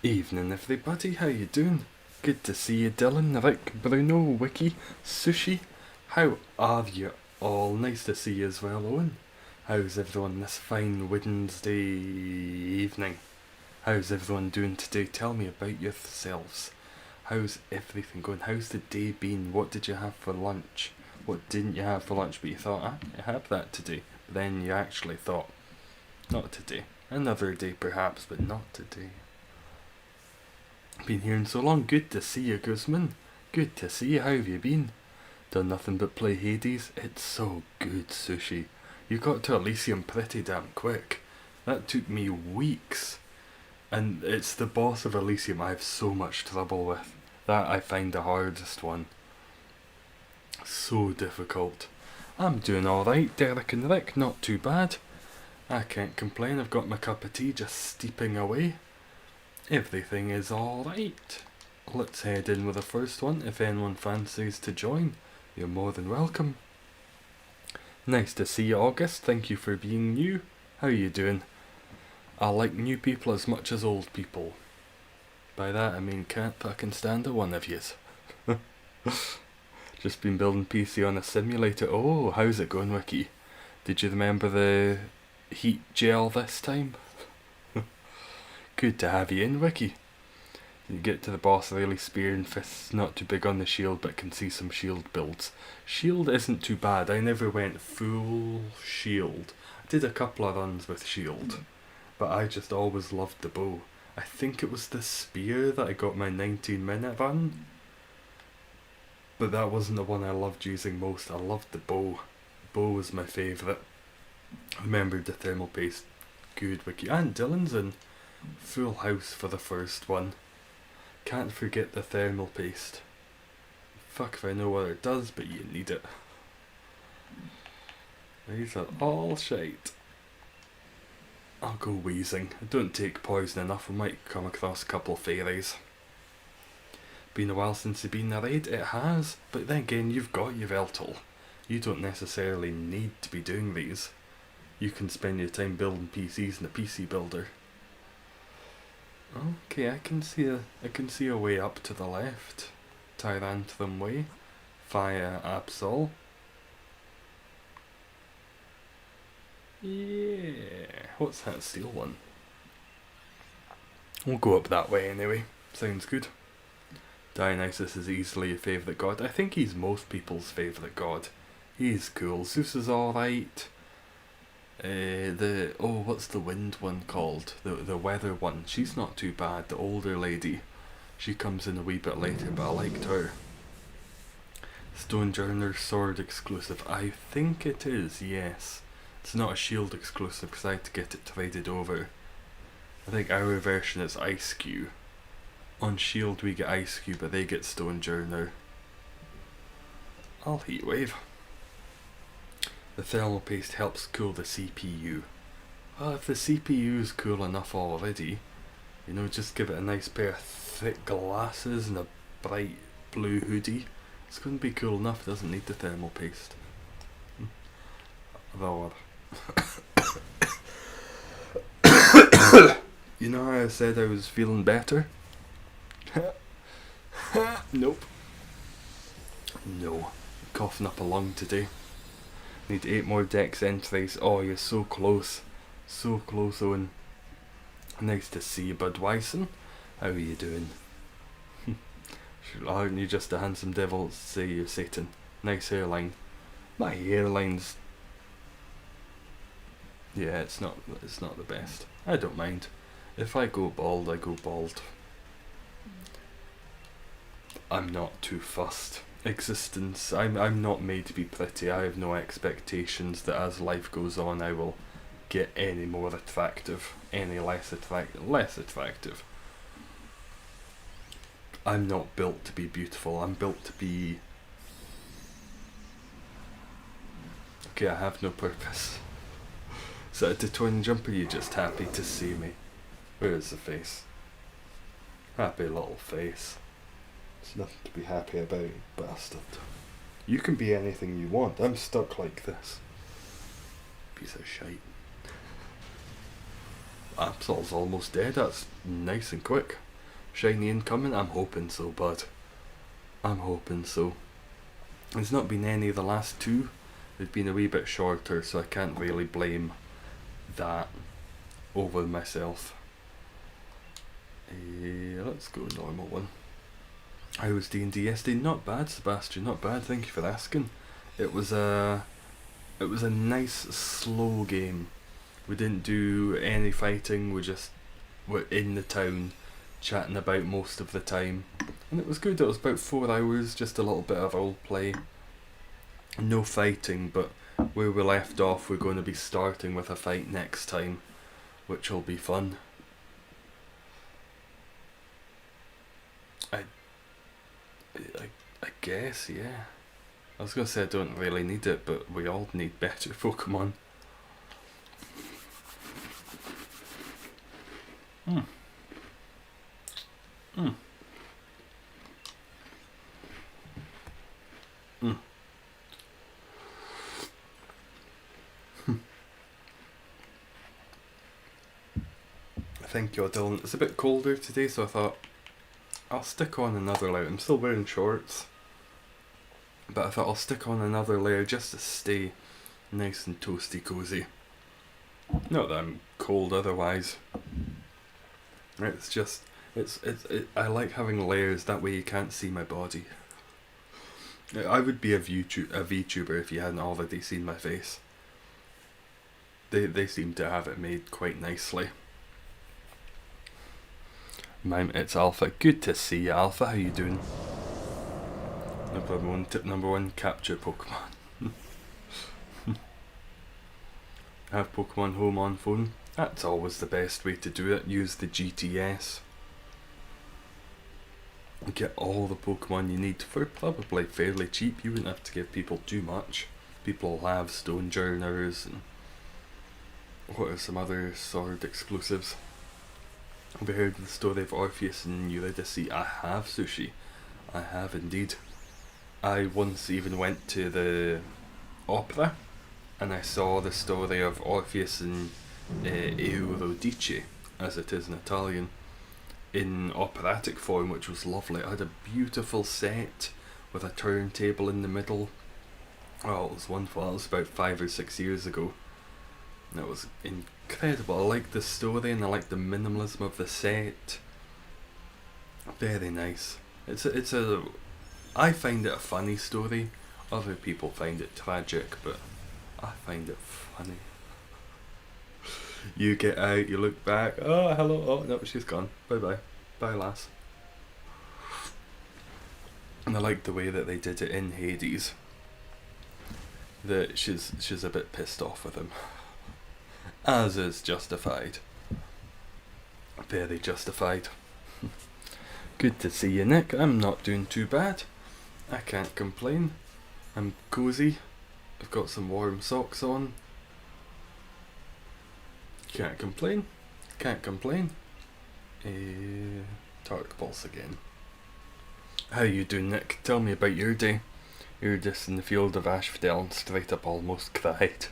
Evening everybody, how you doing? Good to see you, Dylan, Rick, Bruno, Wiki, Sushi. How are you all? Nice to see you as well, Owen. How's everyone this fine Wednesday evening? How's everyone doing today? Tell me about yourselves. How's everything going? How's the day been? What did you have for lunch? What didn't you have for lunch but you thought, I had that today? But then you actually thought, not today. Another day perhaps, but not today. Been hearing so long. Good to see you, Guzman. Good to see you. How have you been? Done nothing but play Hades. It's so good, Sushi. You got to Elysium pretty damn quick. That took me weeks. And it's the boss of Elysium I have so much trouble with. That I find the hardest one. So difficult. I'm doing alright, Derek and Rick. Not too bad. I can't complain. I've got my cup of tea just steeping away. Everything is alright. Let's head in with the first one. If anyone fancies to join, you're more than welcome. Nice to see you, August. Thank you for being new. How are you doing? I like new people as much as old people. By that I mean can't fucking stand a one of yous. Just been building PC on a simulator. Oh, how's it going, Wiki? Did you remember the heat gel this time? Good to have you in, Wiki. You get to the boss really spearing fists, not too big on the shield, but can see some shield builds. Shield isn't too bad. I never went full shield. I did a couple of runs with shield, but I just always loved the bow. I think it was the spear that I got my 19-minute run, but that wasn't the one I loved using most. I loved the bow. The bow was my favourite. I remembered the thermal paste. Good, Wiki. And Dylan's in full house for the first one. Can't forget the thermal paste. Fuck if I know what it does, but you need it. These are all shite. I'll go wheezing. I don't take poison enough. I might come across a couple of fairies. Been a while since you've been a raid. It has, but then again you've got your Veltal. You don't necessarily need to be doing these. You can spend your time building PCs in a PC builder. Okay, I can see a way up to the left. Tyrantrum Way, via Absol. Yeah, what's that steel one? We'll go up that way anyway. Sounds good. Dionysus is easily your favourite god. I think he's most people's favourite god. He's cool. Zeus is alright. What's the wind one called? The weather one. She's not too bad. The older lady. She comes in a wee bit later, but I liked her. Stonejourner sword exclusive. I think it is, yes. It's not a shield exclusive because I had to get it traded over. I think our version is Ice Q. On shield we get Ice Q, but they get Stonejourner. I'll heat wave. The thermal paste helps cool the CPU. Well, if the CPU is cool enough already, you know, just give it a nice pair of thick glasses and a bright blue hoodie. It's going to be cool enough, it doesn't need the thermal paste. Roar. You know how I said I was feeling better? Nope. No. Coughing up a lung today. Need 8 more dex entries. Oh, you're so close. So close, Owen. Nice to see you, Budweiser. How are you doing? Aren't you just a handsome devil? Say you're Satan. Nice hairline. My hairline's... yeah, it's not the best. I don't mind. If I go bald, I go bald. I'm not too fussed. Existence. I'm not made to be pretty. I have no expectations that as life goes on I will get any more attractive, any less attractive. I'm not built to be beautiful. I'm built to be... okay, I have no purpose. Is that a twin jumper? You just happy to see me? Where is the face? Happy little face. There's nothing to be happy about, you bastard. You can be anything you want. I'm stuck like this. Piece of shite. Absol's almost dead. That's nice and quick. shiny incoming? I'm hoping so, bud. I'm hoping so. There's not been any of the last two. They've been a wee bit shorter, so I can't really blame that over myself. Let's go normal one. How was D&D yesterday? Not bad, Sebastian. Not bad. Thank you for asking. It was a nice slow game. We didn't do any fighting. We just were in the town, chatting about most of the time, and it was good. It was about 4 hours, just a little bit of role play. No fighting, but where we left off, we're going to be starting with a fight next time, which will be fun. I guess, yeah. I was going to say I don't really need it, but we all need better Pokemon. Thank you, Dylan. It's a bit colder today, so I thought I'll stick on another layer. I'm still wearing shorts, but I thought I'll stick on another layer just to stay nice and toasty cozy. Not that I'm cold otherwise. It's just, I like having layers, that way you can't see my body. I would be a VTuber if you hadn't already seen my face. They seem to have it made quite nicely. Mime, it's Alpha. Good to see you, Alpha. How you doing? No problem. Tip number 1, capture Pokemon. Have Pokemon Home on phone. That's always the best way to do it. Use the GTS. Get all the Pokemon you need for probably fairly cheap. You wouldn't have to give people too much. People have Stonejourners and what are some other Sword exclusives. Have you heard the story of Orpheus and Eurydice? I have, Sushi. I have indeed. I once even went to the opera and I saw the story of Orpheus and Eurydice, as it is in Italian, in operatic form, which was lovely. It had a beautiful set with a turntable in the middle. Oh, it was wonderful. That was about 5 or 6 years ago. And it was incredible. I liked the story and I liked the minimalism of the set. Very nice. I find it a funny story. Other people find it tragic, but I find it funny. You get out, you look back, oh hello, oh no, she's gone, bye bye, bye lass. And I like the way that they did it in Hades. That she's a bit pissed off with him. As is justified. Very justified. Good to see you, Nick. I'm not doing too bad. I can't complain. I'm cozy. I've got some warm socks on. Can't complain. Can't complain. Dark Pulse again. How you doing, Nick? Tell me about your day. You're just in the field of Asphodel and straight up almost cried.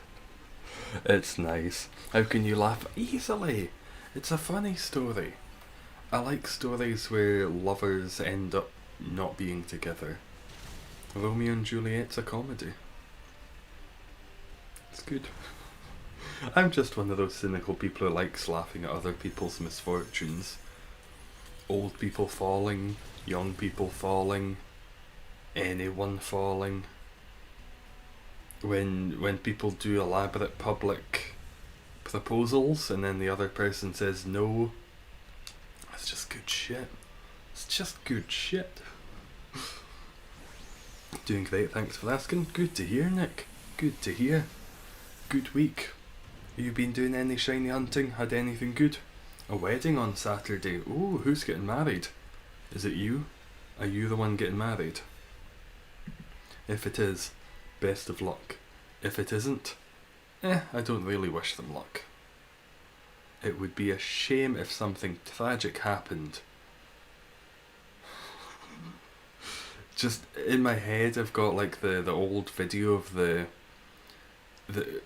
It's nice. How can you laugh easily? It's a funny story. I like stories where lovers end up not being together. Romeo and Juliet's a comedy. It's good. I'm just one of those cynical people who likes laughing at other people's misfortunes. Old people falling, young people falling, anyone falling. When people do elaborate public proposals and then the other person says no, it's just good shit. It's just good shit. Doing great, thanks for asking. Good to hear, Nick. Good to hear. Good week. You been doing any shiny hunting? Had anything good? A wedding on Saturday. Ooh, who's getting married? Is it you? Are you the one getting married? If it is, best of luck. If it isn't, I don't really wish them luck. It would be a shame if something tragic happened. Just in my head I've got like the old video of the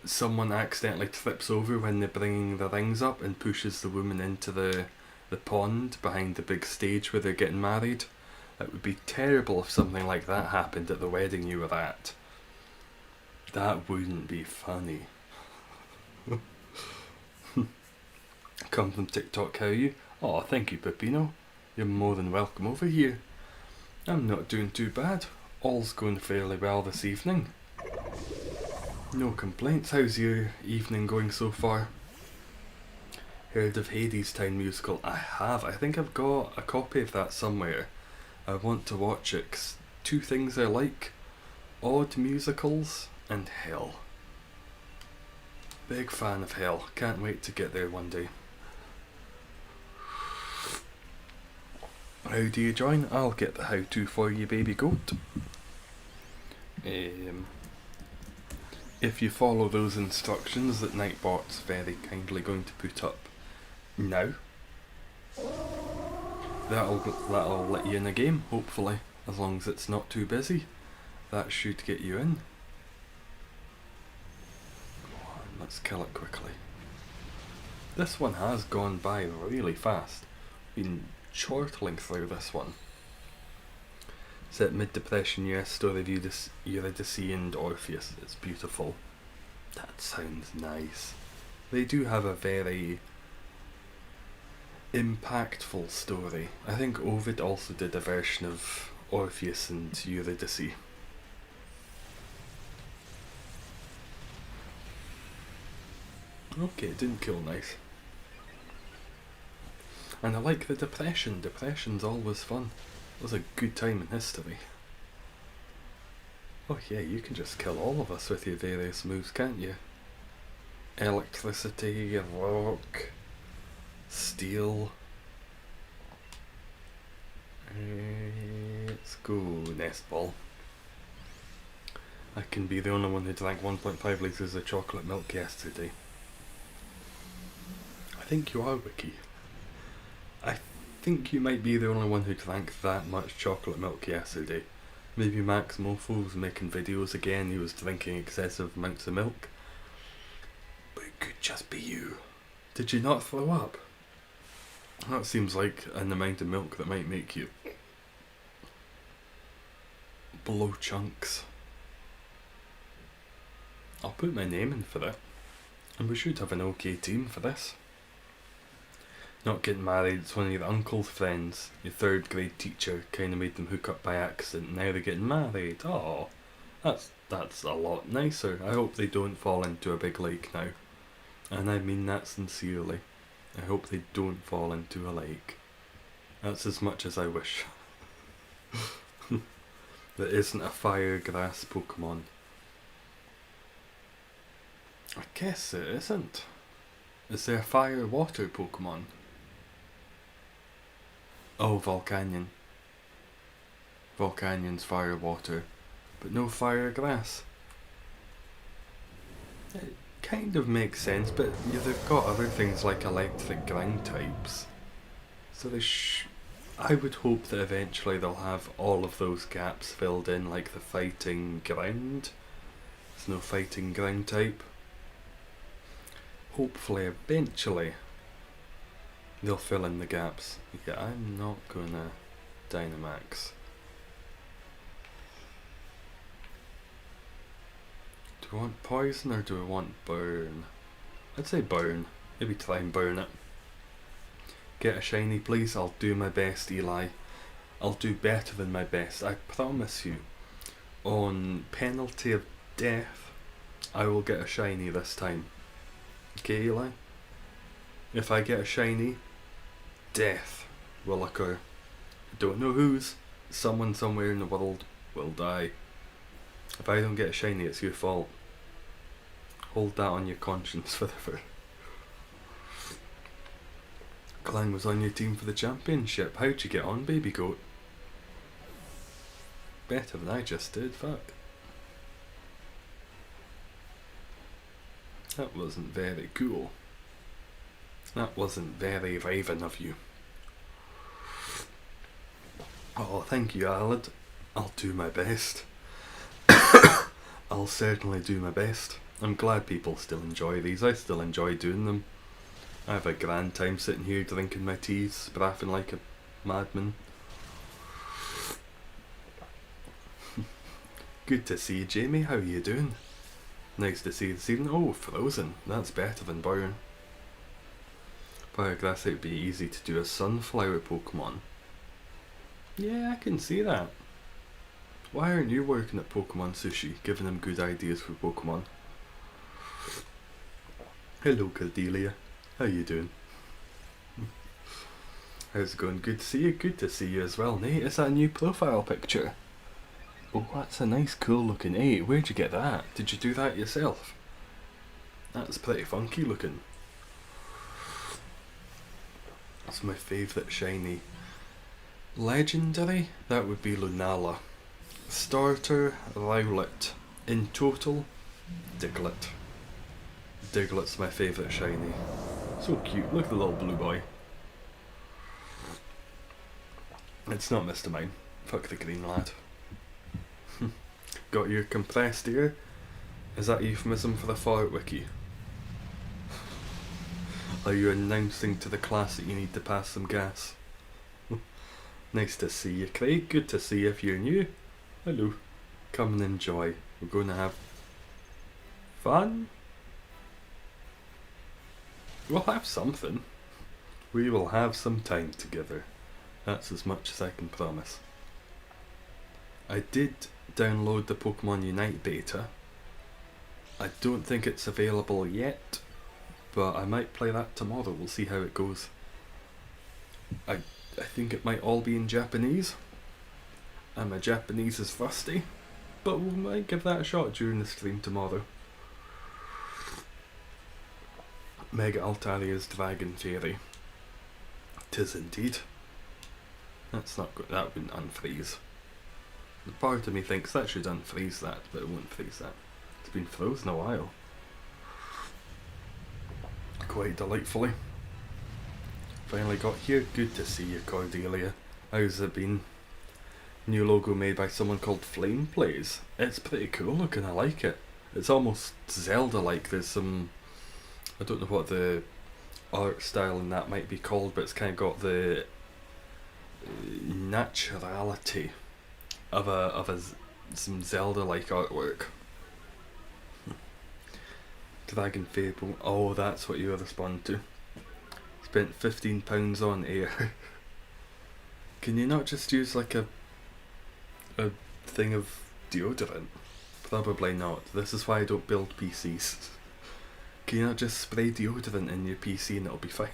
someone accidentally trips over when they're bringing the rings up and pushes the woman into the the pond behind the big stage where they're getting married. It would be terrible if something like that happened at the wedding you were at. That wouldn't be funny. Come from TikTok, how are you? Oh, thank you, Peppino. You're more than welcome over here. I'm not doing too bad. All's going fairly well this evening. No complaints. How's your evening going so far? Heard of Hades Town musical? I have. I think I've got a copy of that somewhere. I want to watch it 'cause two things I like: odd musicals and Hell. Big fan of Hell. Can't wait to get there one day. How do you join? I'll get the how-to for you, baby goat. If you follow those instructions that Nightbot's very kindly going to put up now, that'll let you in a game, hopefully, as long as it's not too busy. That should get you in. Come on, let's kill it quickly. This one has gone by really fast. Been chortling through this one. Set mid-depression, yes, story of Eurydice and Orpheus. It's beautiful. That sounds nice. They do have a very impactful story. I think Ovid also did a version of Orpheus and Eurydice. Okay, it didn't kill nice. And I like the depression. Depression's always fun. It was a good time in history. Oh yeah, you can just kill all of us with your various moves, can't you? Electricity, rock, steel. Let's go, nest ball. I can be the only one who drank 1.5 litres of chocolate milk yesterday. I think you are, Wiki. I think you might be the only one who drank that much chocolate milk yesterday. Maybe Max Mofo was making videos again, he was drinking excessive amounts of milk. But it could just be you. Did you not throw up? That seems like an amount of milk that might make you blow chunks. I'll put my name in for it. And we should have an okay team for this. Not getting married, it's one of your uncle's friends. Your third grade teacher kinda made them hook up by accident. Now they're getting married. Oh, that's a lot nicer. I hope they don't fall into a big lake now. And I mean that sincerely. I hope they don't fall into a lake. That's as much as I wish. There isn't a fire grass Pokemon. I guess it isn't. Is there a fire water Pokemon? Oh, Volcanion. Volcanion's fire water, but no fire grass. It kind of makes sense, but yeah, they've got other things like electric ground types. So I would hope that eventually they'll have all of those gaps filled in, like the fighting ground. There's no fighting ground type. Hopefully, eventually, they'll fill in the gaps. Yeah, I'm not gonna Dynamax. Do I want poison or do I want burn? I'd say burn. Maybe try and burn it. Get a shiny please. I'll do my best, Eli. I'll do better than my best. I promise you. On penalty of death, I will get a shiny this time. Okay, Eli? If I get a shiny, death will occur. I don't know whose. Someone somewhere in the world will die. If I don't get a shiny, it's your fault. Hold that on your conscience forever. Clang was on your team for the championship. How'd you get on, baby goat? Better than I just did, fuck. That wasn't very cool. That wasn't very Raven of you. Oh, thank you, Alad. I'll do my best. I'll certainly do my best. I'm glad people still enjoy these. I still enjoy doing them. I have a grand time sitting here drinking my teas, braffing like a madman. Good to see you, Jamie. How are you doing? Nice to see you this evening. Oh, frozen. That's better than burn. But I guess it would be easy to do a sunflower Pokemon. Yeah, I can see that. Why aren't you working at Pokemon Sushi, giving them good ideas for Pokemon? Hello, Cordelia. How you doing? How's it going? Good to see you. Good to see you as well, Nate. Is that a new profile picture? Oh, that's a nice, cool looking. Hey, where'd you get that? Did you do that yourself? That's pretty funky looking. That's my favourite shiny. Legendary? That would be Lunala. Starter, Rowlet. In total, Diglett. Diglett's my favourite shiny. So cute. Look at the little blue boy. It's not Mr. Mime. Fuck the green lad. Got your compressed air? Is that a euphemism for the fart wiki? Are you announcing to the class that you need to pass some gas? Nice to see you, Craig. Good to see you if you're new. Hello. Come and enjoy. We're going to have fun. We'll have something. We will have some time together. That's as much as I can promise. I did download the Pokemon Unite beta. I don't think it's available yet, but I might play that tomorrow. We'll see how it goes. I think it might all be in Japanese. And my Japanese is rusty, but we might give that a shot during the stream tomorrow. Mega Altaria's Dragon Fairy. 'Tis indeed. That's not good. That wouldn't unfreeze. The part of me thinks that should unfreeze that, but it won't freeze that. It's been frozen a while. Quite delightfully. Finally got here. Good to see you, Cordelia. How's it been? New logo made by someone called Flame Plays. It's pretty cool looking, I like it. It's almost Zelda-like. There's some... I don't know what the art style in that might be called, but it's kind of got the naturality of some Zelda-like artwork. Dragon Fable. Oh, that's what you respond to. Spent £15 on air. Can you not just use like a thing of deodorant? Probably not. This is why I don't build PCs. Can you not just spray deodorant in your PC and it'll be fine?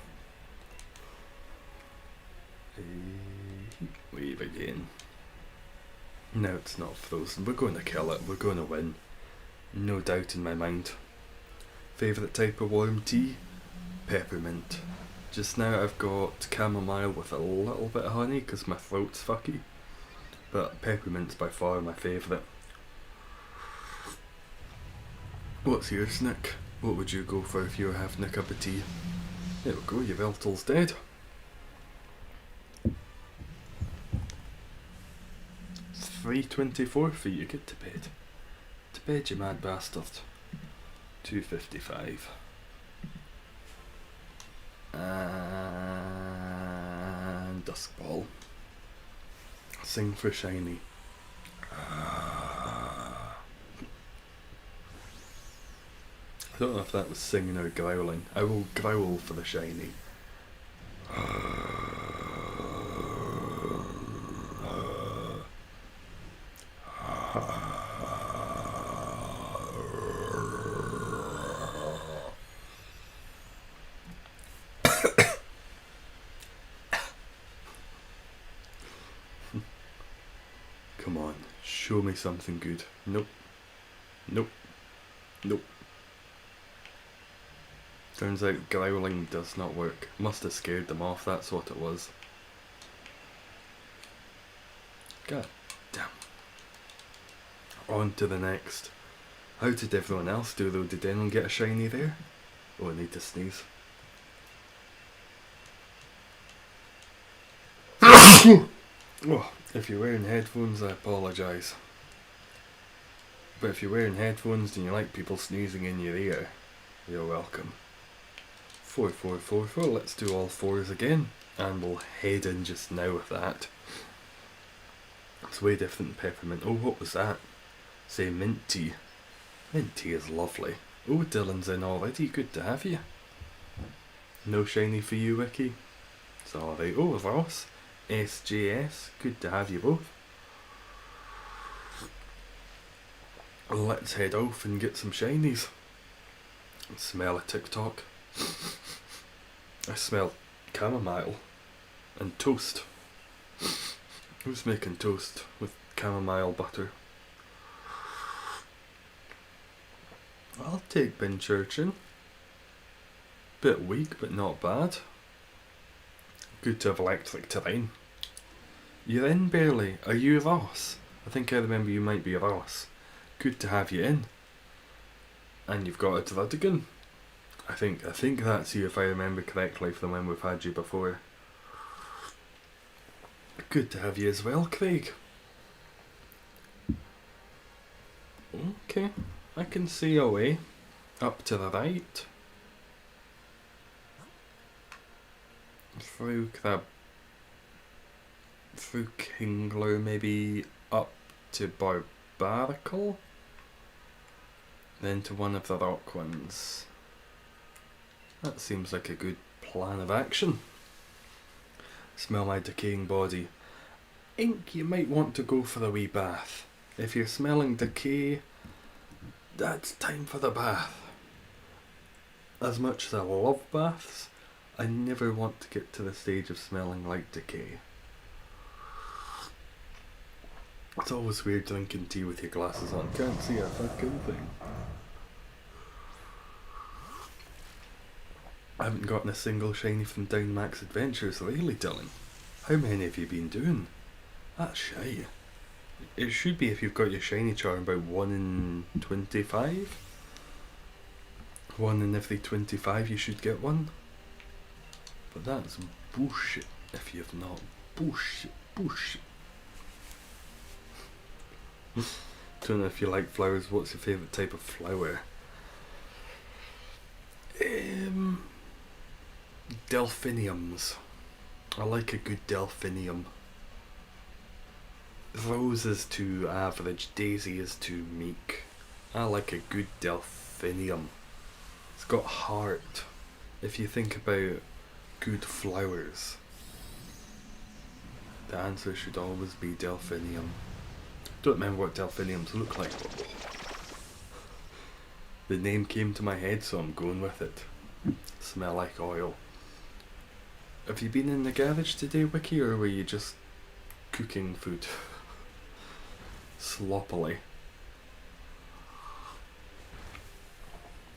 Wave again. No, it's not frozen. We're going to kill it. We're going to win. No doubt in my mind. Favourite type of warm tea? Peppermint. Just now I've got chamomile with a little bit of honey because my throat's fucky. But peppermint's by far my favourite. What's yours, Nick? What would you go for if you were having a cup of tea? There we go, your Veltal's dead. It's 3:24 for you, get to bed. To bed, you mad bastard. 2:55. And Duskball. Sing for Shiny. I don't know if that was singing or growling. I will growl for the Shiny. Come on, show me something good. Nope. Nope. Nope. Turns out growling does not work. Must have scared them off, that's what it was. God damn. On to the next. How did everyone else do though? Did anyone get a shiny there? Oh, I need to sneeze. Oh, if you're wearing headphones, I apologise. But if you're wearing headphones and you like people sneezing in your ear, you're welcome. 4, 4, 4, 4. Let's do all fours again. And we'll head in just now with that. It's way different than peppermint. Oh, what was that? Say mint tea. Mint tea is lovely. Oh, Dylan's in already. Good to have you. No shiny for you, Wiki. Sorry. Oh, Ross. SJS. Good to have you both. Let's head off and get some shinies. Smell a TikTok. I smell chamomile and toast. Who's making toast with chamomile butter? I'll take Binchurchin. Bit weak, but not bad. Good to have electric terrain. You're in, barely. Are you Ross? I think I remember you might be Ross. Good to have you in. And you've got a Drudigan. I think that's you if I remember correctly from when we've had you before. Good to have you as well, Craig. Okay, I can see a way. Up to the right. Through Kingler, maybe up to Barbarical. Then to one of the rock ones. That seems like a good plan of action. Smell my decaying body. Ink, you might want to go for a wee bath. If you're smelling decay, that's time for the bath. As much as I love baths, I never want to get to the stage of smelling like decay. It's always weird drinking tea with your glasses on. Can't see a fucking thing. I haven't gotten a single shiny from Down Max Adventures lately, Dylan. How many have you been doing? That's shy. It should be if you've got your shiny charm about 1 in 25. 1 in every 25 you should get one. But that's bullshit if you've not. Bullshit. Don't know if you like flowers. What's your favourite type of flower? Delphiniums. I like a good delphinium. Rose is too average, daisy is too meek. I like a good delphinium. It's got heart. If you think about good flowers, the answer should always be delphinium. Don't remember what delphiniums look like. The name came to my head, so I'm going with it. Smell like oil. Have you been in the garage today, Wiki, or were you just cooking food? Sloppily.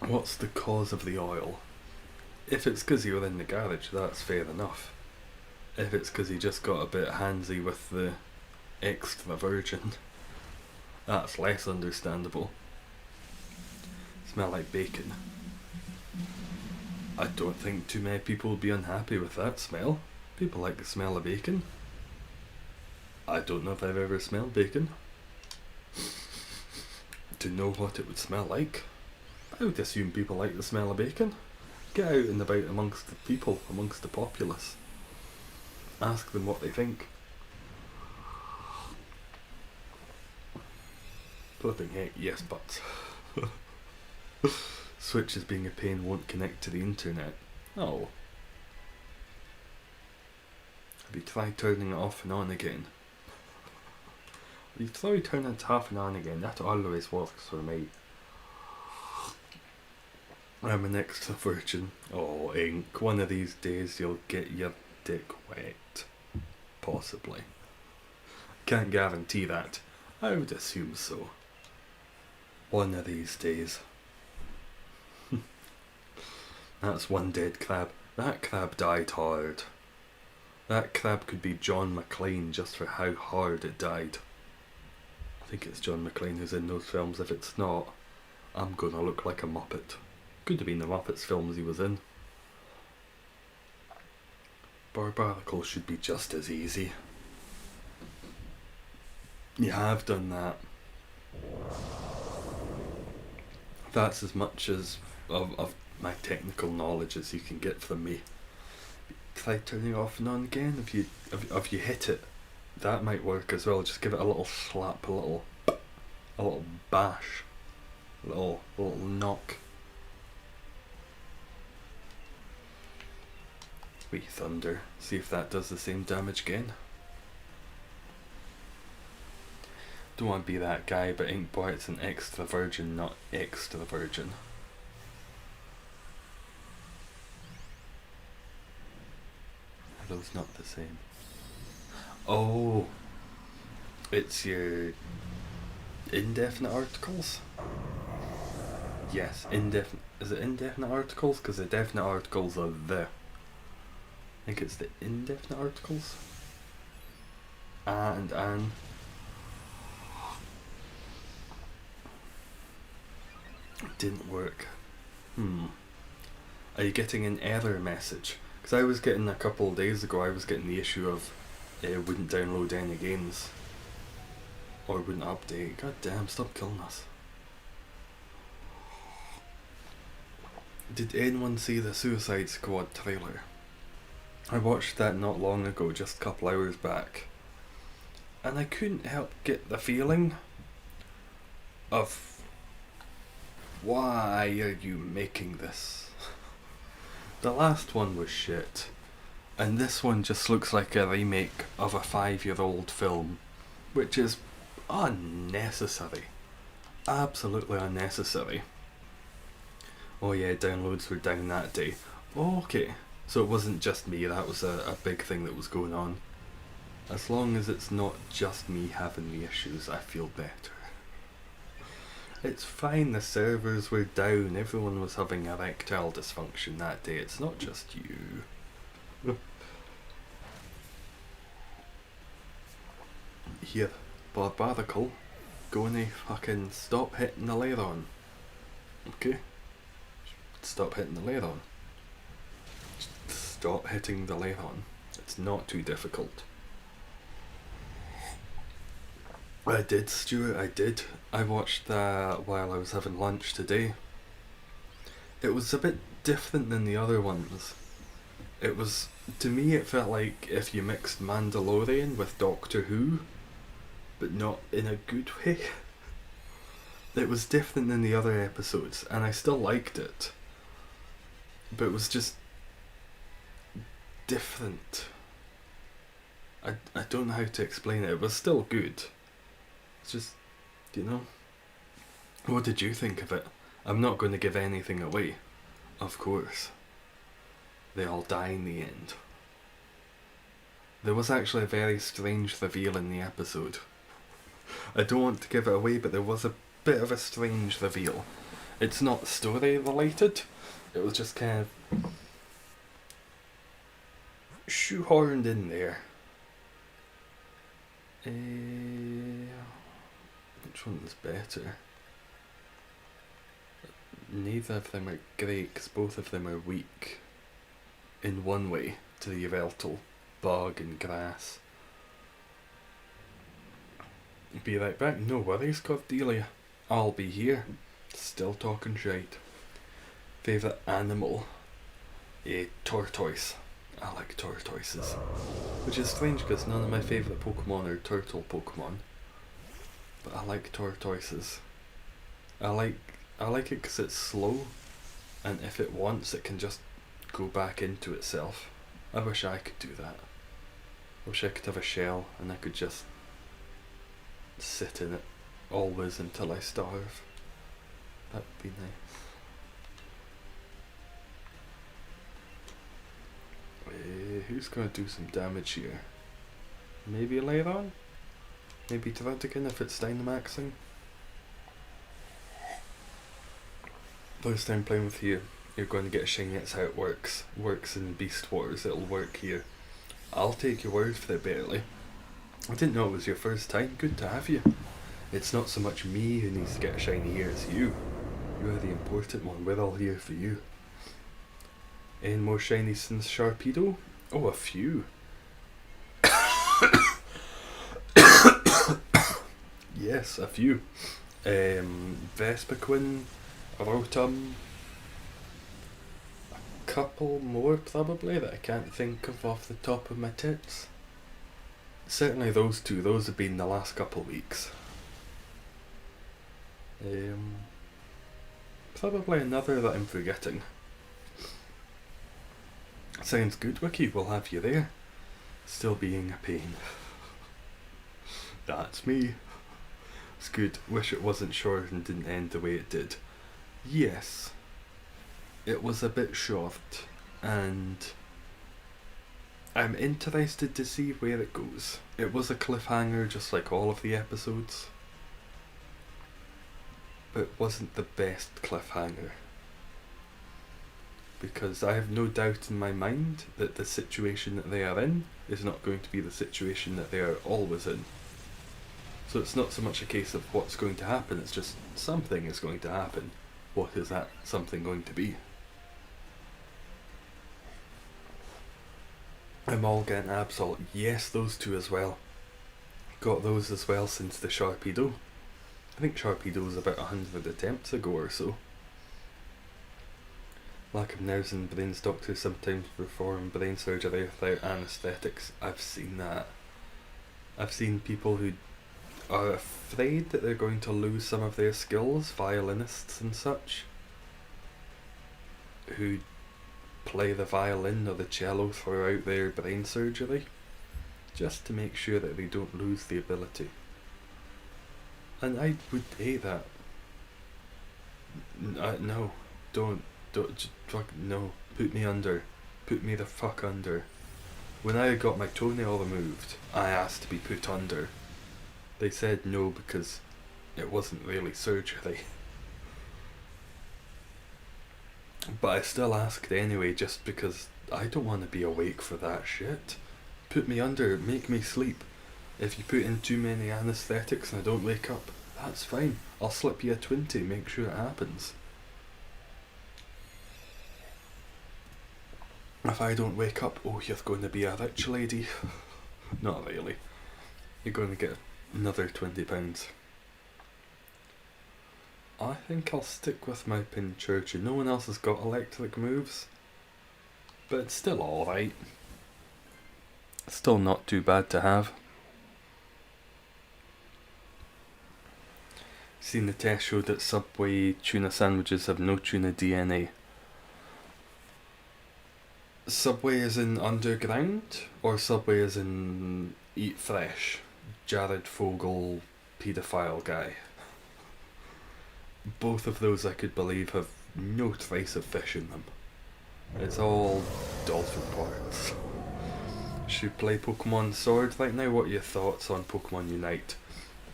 What's the cause of the oil? If it's because you were in the garage, that's fair enough. If it's because you just got a bit handsy with the extra virgin, that's less understandable. Smell like bacon. I don't think too many people would be unhappy with that smell. People like the smell of bacon. I don't know if I've ever smelled bacon. To know what it would smell like. I would assume people like the smell of bacon. Get out and about amongst the people, amongst the populace. Ask them what they think. Flipping heck, yes, but Switch as being a pain won't connect to the internet. Oh. Have you tried turning it off and on again? You try turning it off and on again, that always works for me. I'm an extra virgin. Oh, Ink, one of these days you'll get your dick wet. Possibly. Can't guarantee that. I would assume so. One of these days. That's one dead crab. That crab died hard. That crab could be John McClane just for how hard it died. I think it's John McClane who's in those films. If it's not, I'm gonna look like a Muppet. Could have been the Muppets films he was in. Barbarical should be just as easy. You have done that. That's as much as I've my technical knowledge as you can get from me. Try turning it off and on again. If you hit it, that might work as well. Just give it a little slap, a little bash, a little knock. Wee thunder. See if that does the same damage again. Don't want to be that guy, but Ink Boy, it's an extra virgin, not extra virgin. Are those not the same? Oh, it's your indefinite articles? Yes, indefinite. Is it indefinite articles? Because the definite articles are there. I think it's the indefinite articles. And an. Didn't work. Are you getting an error message? Because I was getting a couple of days ago, I was getting the issue of it wouldn't download any games. Or wouldn't update. God damn, stop killing us. Did anyone see the Suicide Squad trailer? I watched that not long ago, just a couple hours back. And I couldn't help get the feeling of, why are you making this? The last one was shit. And this one just looks like a remake of a 5-year-old film. Which is unnecessary. Absolutely unnecessary. Oh yeah, downloads were down that day. Okay. So it wasn't just me, that was a big thing that was going on. As long as it's not just me having the issues, I feel better. It's fine, the servers were down, everyone was having erectile dysfunction that day, it's not just you. Here, Barbarical, gonna fucking stop hitting the Leiron. Okay? Stop hitting the Leiron. Stop hitting the Leiron. It's not too difficult. I did, Stuart, I did. I watched that while I was having lunch today. It was a bit different than the other ones. It was, to me it felt like if you mixed Mandalorian with Doctor Who, but not in a good way. It was different than the other episodes, and I still liked it. But it was just different. I don't know how to explain it. It was still good. It's just, you know. What did you think of it? I'm not going to give anything away. Of course. They all die in the end. There was actually a very strange reveal in the episode. I don't want to give it away, but there was a bit of a strange reveal. It's not story related. It was just kind of shoehorned in there. Which one is better? Neither of them are great, because both of them are weak. In one way, to the Yveltal, bog and grass. Be right back, no worries, Cordelia. I'll be here. Still talking shite. Favourite animal? A tortoise. I like tortoises. Which is strange because none of my favourite Pokemon are turtle Pokemon. But I like tortoises. I like it because it's slow, and if it wants it can just go back into itself. I wish I could do that. I wish I could have a shell and I could just sit in it always until I starve. That would be nice. Who's going to do some damage here? Maybe Leiron? Maybe Tyranigan if it's Dynamaxing? First time playing with you, you're going to get a shiny, that's how it works. Works in Beast Wars, it'll work here. I'll take your word for it, barely. I didn't know it was your first time, good to have you. It's not so much me who needs to get a shiny here, it's you. You're the important one, we're all here for you. Any more shinies since Sharpedo? Oh, a few. Yes, a few. Vespiquen, Rotom, couple more probably that I can't think of off the top of my tits. Certainly those two, those have been the last couple weeks. Probably another that I'm forgetting. Sounds good, Wiki, we'll have you there. Still being a pain. That's me. It's good, wish it wasn't short and didn't end the way it did. Yes, it was a bit short, and I'm interested to see where it goes. It was a cliffhanger just like all of the episodes, but it wasn't the best cliffhanger. Because I have no doubt in my mind that the situation that they are in is not going to be the situation that they are always in. So it's not so much a case of what's going to happen, it's just something is going to happen. What is that something going to be? I'm all getting Absol. Yes, those two as well. Got those as well since the Sharpedo. I think Sharpedo was about 100 attempts ago or so. Lack of nerves and brains, doctors sometimes perform brain surgery without anaesthetics. I've seen that. I've seen people who are afraid that they're going to lose some of their skills, violinists and such, who play the violin or the cello throughout their brain surgery, just to make sure that they don't lose the ability. And I would hate that. No, don't, fuck, no, put me under. Put me the fuck under. When I got my toenail removed, I asked to be put under. They said no because it wasn't really surgery. But I still asked anyway, just because I don't want to be awake for that shit. Put me under, make me sleep. If you put in too many anaesthetics and I don't wake up, that's fine. I'll slip you a 20, make sure it happens. If I don't wake up, oh, you're going to be a rich lady. Not really. You're going to get another £20. I think I'll stick with my Pinchurcha. No one else has got electric moves, but it's still alright. Still not too bad to have. Seen the test showed that Subway tuna sandwiches have no tuna DNA. Subway is in underground, or Subway is in Eat Fresh? Jared Fogle, paedophile guy. Both of those I could believe have no trace of fish in them. It's all dolphin parts. Should play Pokemon Sword right now? What are your thoughts on Pokemon Unite?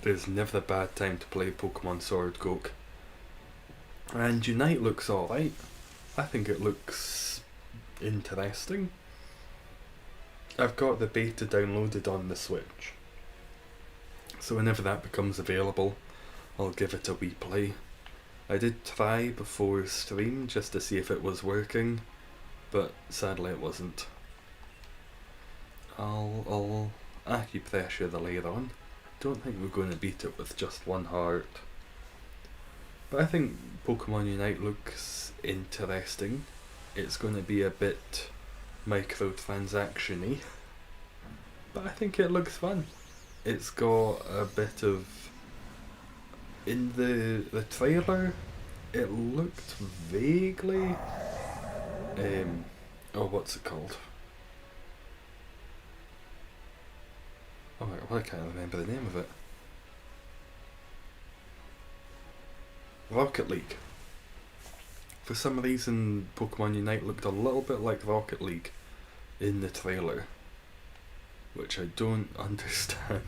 There's never a bad time to play Pokemon Sword, Goke. And Unite looks alright. I think it looks interesting. I've got the beta downloaded on the Switch, so whenever that becomes available, I'll give it a wee play. I did try before stream just to see if it was working, but sadly it wasn't. I'll acupressure the later on. Don't think we're going to beat it with just one heart. But I think Pokemon Unite looks interesting. It's going to be a bit microtransaction-y, but I think it looks fun. It's got a bit of... In the trailer, it looked vaguely... what's it called? Oh my god, I can't remember the name of it. Rocket League. For some reason, Pokemon Unite looked a little bit like Rocket League in the trailer, which I don't understand.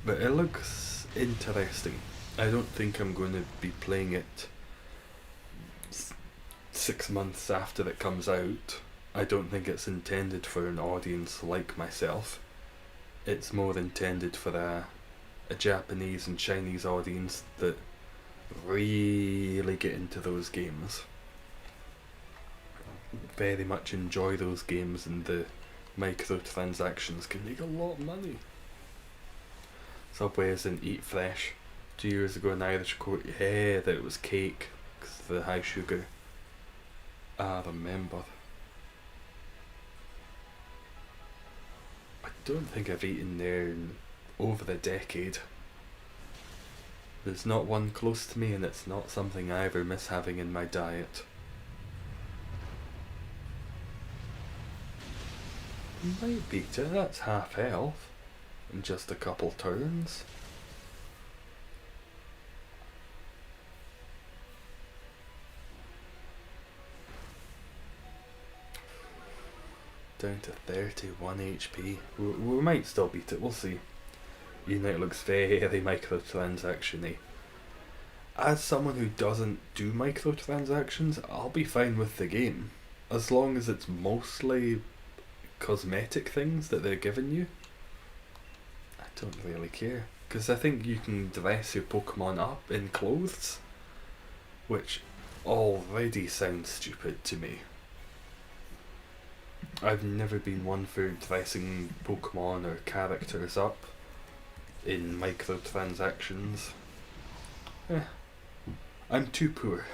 But it looks interesting. I don't think I'm going to be playing it 6 months after it comes out. I don't think it's intended for an audience like myself. It's more intended for a Japanese and Chinese audience that really get into those games. Very much enjoy those games, and the microtransactions can make a lot of money. Subway is in Eat Fresh. 2 years ago in Irish court, yeah, that it was cake, 'cause of the high sugar. I remember. I don't think I've eaten there in over a decade. There's not one close to me, and it's not something I ever miss having in my diet. Might beat it, that's half health in just a couple turns. Down to 31 HP. We might still beat it, we'll see. Unite looks very microtransaction-y. As someone who doesn't do microtransactions, I'll be fine with the game. As long as it's mostly cosmetic things that they're giving you. I don't really care. Because I think you can dress your Pokemon up in clothes, which already sounds stupid to me. I've never been one for dressing Pokemon or characters up in microtransactions. I'm too poor.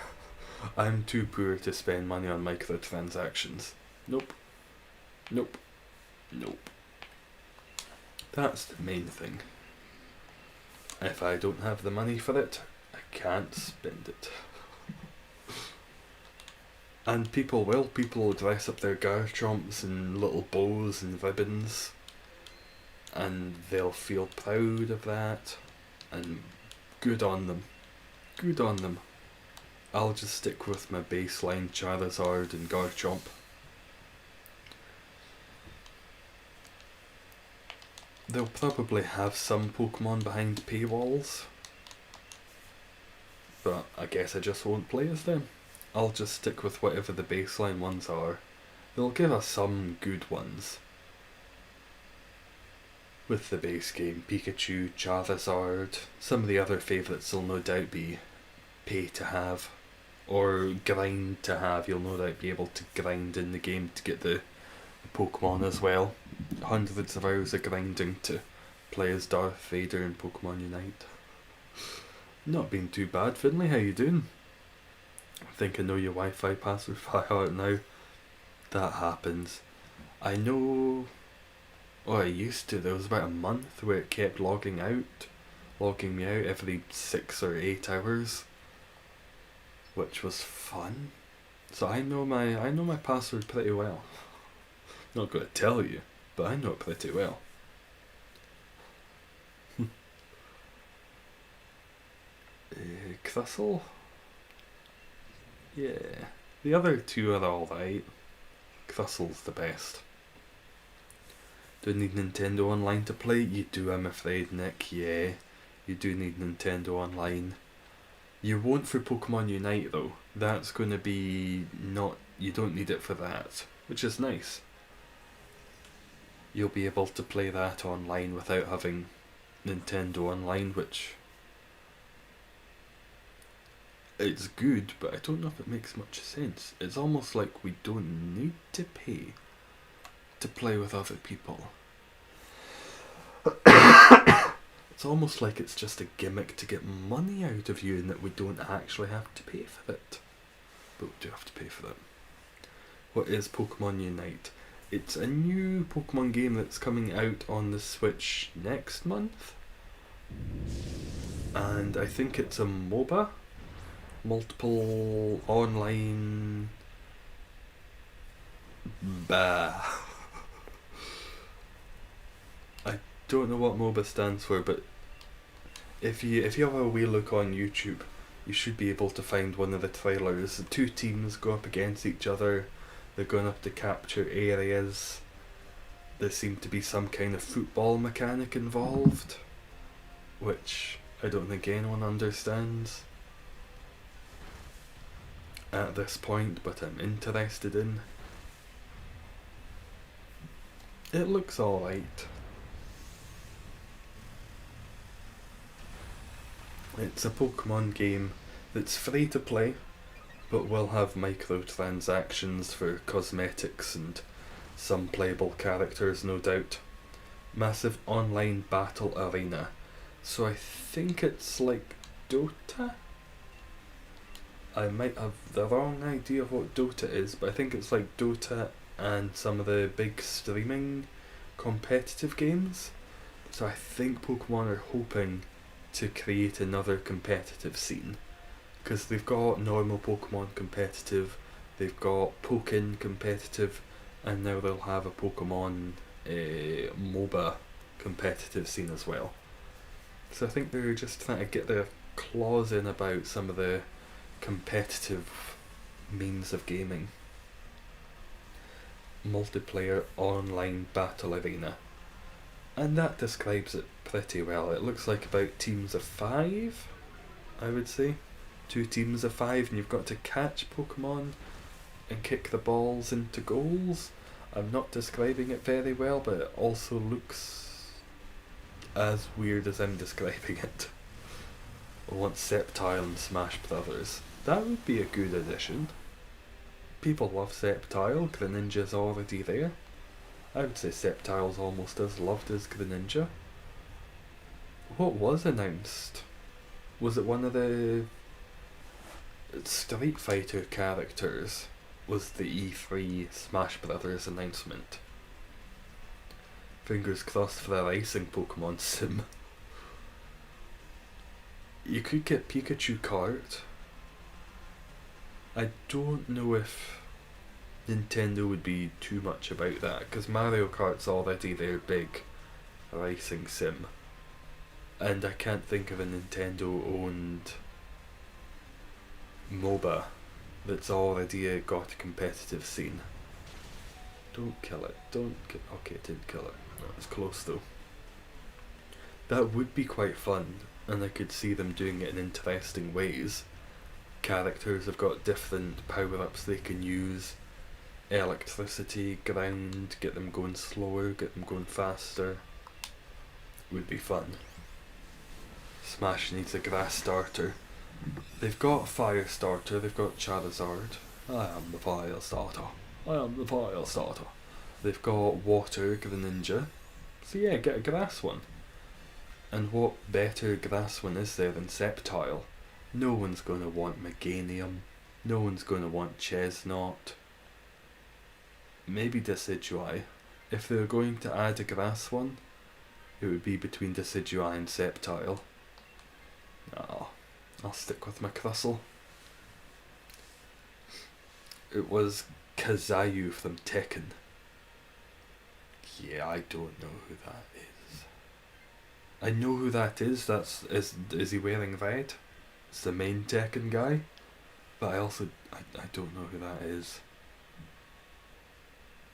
I'm too poor to spend money on microtransactions. Nope. Nope. Nope. That's the main thing. If I don't have the money for it, I can't spend it. And people will dress up their Garchomps in little bows and ribbons, and they'll feel proud of that, and good on them. Good on them. I'll just stick with my baseline Charizard and Garchomp. They'll probably have some Pokemon behind paywalls, but I guess I just won't play as them. I'll just stick with whatever the baseline ones are. They'll give us some good ones. With the base game, Pikachu, Charizard, some of the other favourites will no doubt be pay to have, or grind to have. You'll no doubt be able to grind in the game to get the Pokemon as well. Hundreds of hours of grinding to play as Darth Vader in Pokemon Unite. Not been too bad, Finley, how you doing? I think I know your Wi-Fi password by heart now. That happens. I know... Oh, I used to. There was about a month where it kept logging me out every 6 or 8 hours, which was fun. So I know my password pretty well. Not going to tell you, but I know it pretty well. Crustle? Yeah. The other two are alright. Crustle's the best. Do you need Nintendo Online to play? You do, I'm afraid, Nick. Yeah, you do need Nintendo Online. You won't for Pokemon Unite though. That's going to be not... You don't need it for that, which is nice. You'll be able to play that online without having Nintendo Online, which... It's good, but I don't know if it makes much sense. It's almost like we don't need to pay to play with other people. It's almost like it's just a gimmick to get money out of you and that we don't actually have to pay for it. But we do have to pay for it. What is Pokemon Unite? It's a new Pokemon game that's coming out on the Switch next month. And I think it's a MOBA. Multiple online... Bah. I don't know what MOBA stands for, but if you have a wee look on YouTube, you should be able to find one of the trailers. The two teams go up against each other. They're going up to capture areas. There seemed to be some kind of football mechanic involved, which I don't think anyone understands at this point, but I'm interested in. It looks alright. It's a Pokemon game that's free to play, but will have microtransactions for cosmetics and some playable characters, no doubt. Massive online battle arena. So I think it's like Dota? I might have the wrong idea of what Dota is, but I think it's like Dota and some of the big streaming competitive games. So I think Pokemon are hoping to create another competitive scene. Because they've got normal Pokemon competitive, they've got Pokin competitive, and now they'll have a Pokemon MOBA competitive scene as well. So I think they're just trying to get their claws in about some of the competitive means of gaming. Multiplayer online battle arena. And that describes it pretty well. It looks like about teams of 5, I would say. 2 teams of 5, and you've got to catch Pokemon and kick the balls into goals. I'm not describing it very well, but it also looks as weird as I'm describing it. I want Sceptile and Smash Brothers. That would be a good addition. People love Sceptile, Greninja's already there. I would say Sceptile's almost as loved as Greninja. What was announced? Was it one of the Street Fighter characters? Was the E3 Smash Brothers announcement? Fingers crossed for a racing Pokemon sim. You could get Pikachu Kart. I don't know if Nintendo would be too much about that, because Mario Kart's already their big racing sim. And I can't think of a Nintendo owned MOBA that's already got a competitive scene. Don't kill it. Okay, it didn't kill it. That was close though. That would be quite fun, and I could see them doing it in interesting ways. Characters have got different power-ups they can use. Electricity, ground, get them going slower, get them going faster. Would be fun. Smash needs a grass starter. They've got a fire starter, they've got Charizard. I am the fire starter. I am the fire starter. They've got water, Greninja. So yeah, get a grass one. And what better grass one is there than Sceptile? No one's going to want Meganium. No one's going to want Chestnut. Maybe Decidueye. If they're going to add a grass one, it would be between Decidueye and Sceptile. No, I'll stick with my Crustle. It was Kazayu from Tekken. Yeah, I don't know who that is. I know who that is. Is he wearing red? It's the main Tekken guy. But I don't know who that is.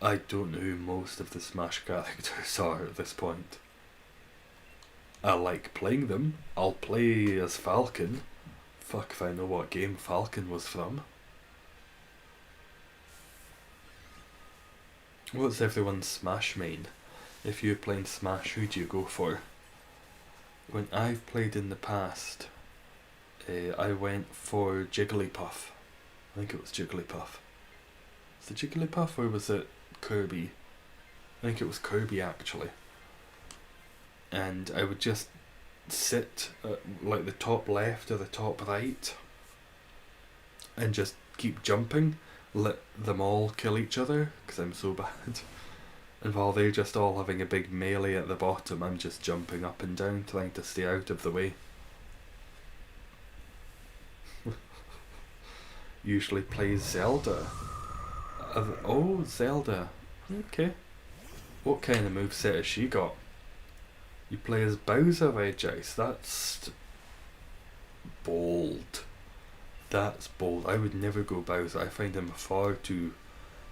I don't know who most of the Smash characters are at this point. I like playing them. I'll play as Falcon. Fuck if I know what game Falcon was from. What's everyone's Smash main? If you're playing Smash, who do you go for? When I've played in the past, I went for Jigglypuff. I think it was Jigglypuff. Was it Jigglypuff or was it Kirby? I think it was Kirby actually. And I would just sit at like the top left or the top right and just keep jumping, let them all kill each other because I'm so bad. And while they're just all having a big melee at the bottom, I'm just jumping up and down trying to stay out of the way. Usually plays Zelda. Oh, Zelda. Okay. What kind of moveset has she got? You play as Bowser, Regice. That's bold. That's bold. I would never go Bowser. I find him far too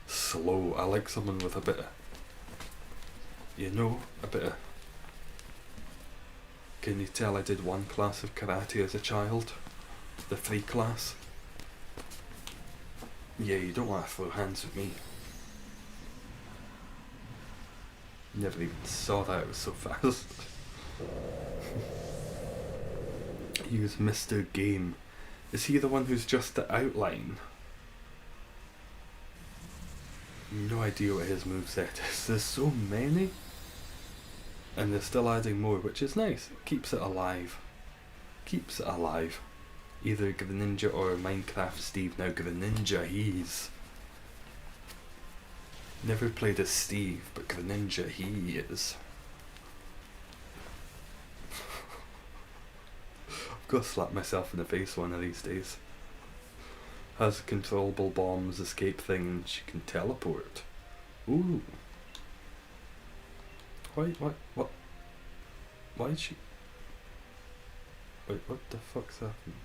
slow. I like someone with a bit of, a bit of... Can you tell I did one class of karate as a child? The free class. Yeah, you don't want to throw hands with me. Never even saw that, it was so fast. Use Mr. Game. Is he the one who's just the outline? No idea what his moveset is. There's so many. And they're still adding more, which is nice. It keeps it alive. Keeps it alive. Either Greninja or Minecraft Steve. Now Greninja, he's never played as Steve, but Greninja, he is. I've got to slap myself in the face one of these days. Has controllable bombs, escape thing, and she can teleport. Ooh. Why is she... Wait, what the fuck's happening?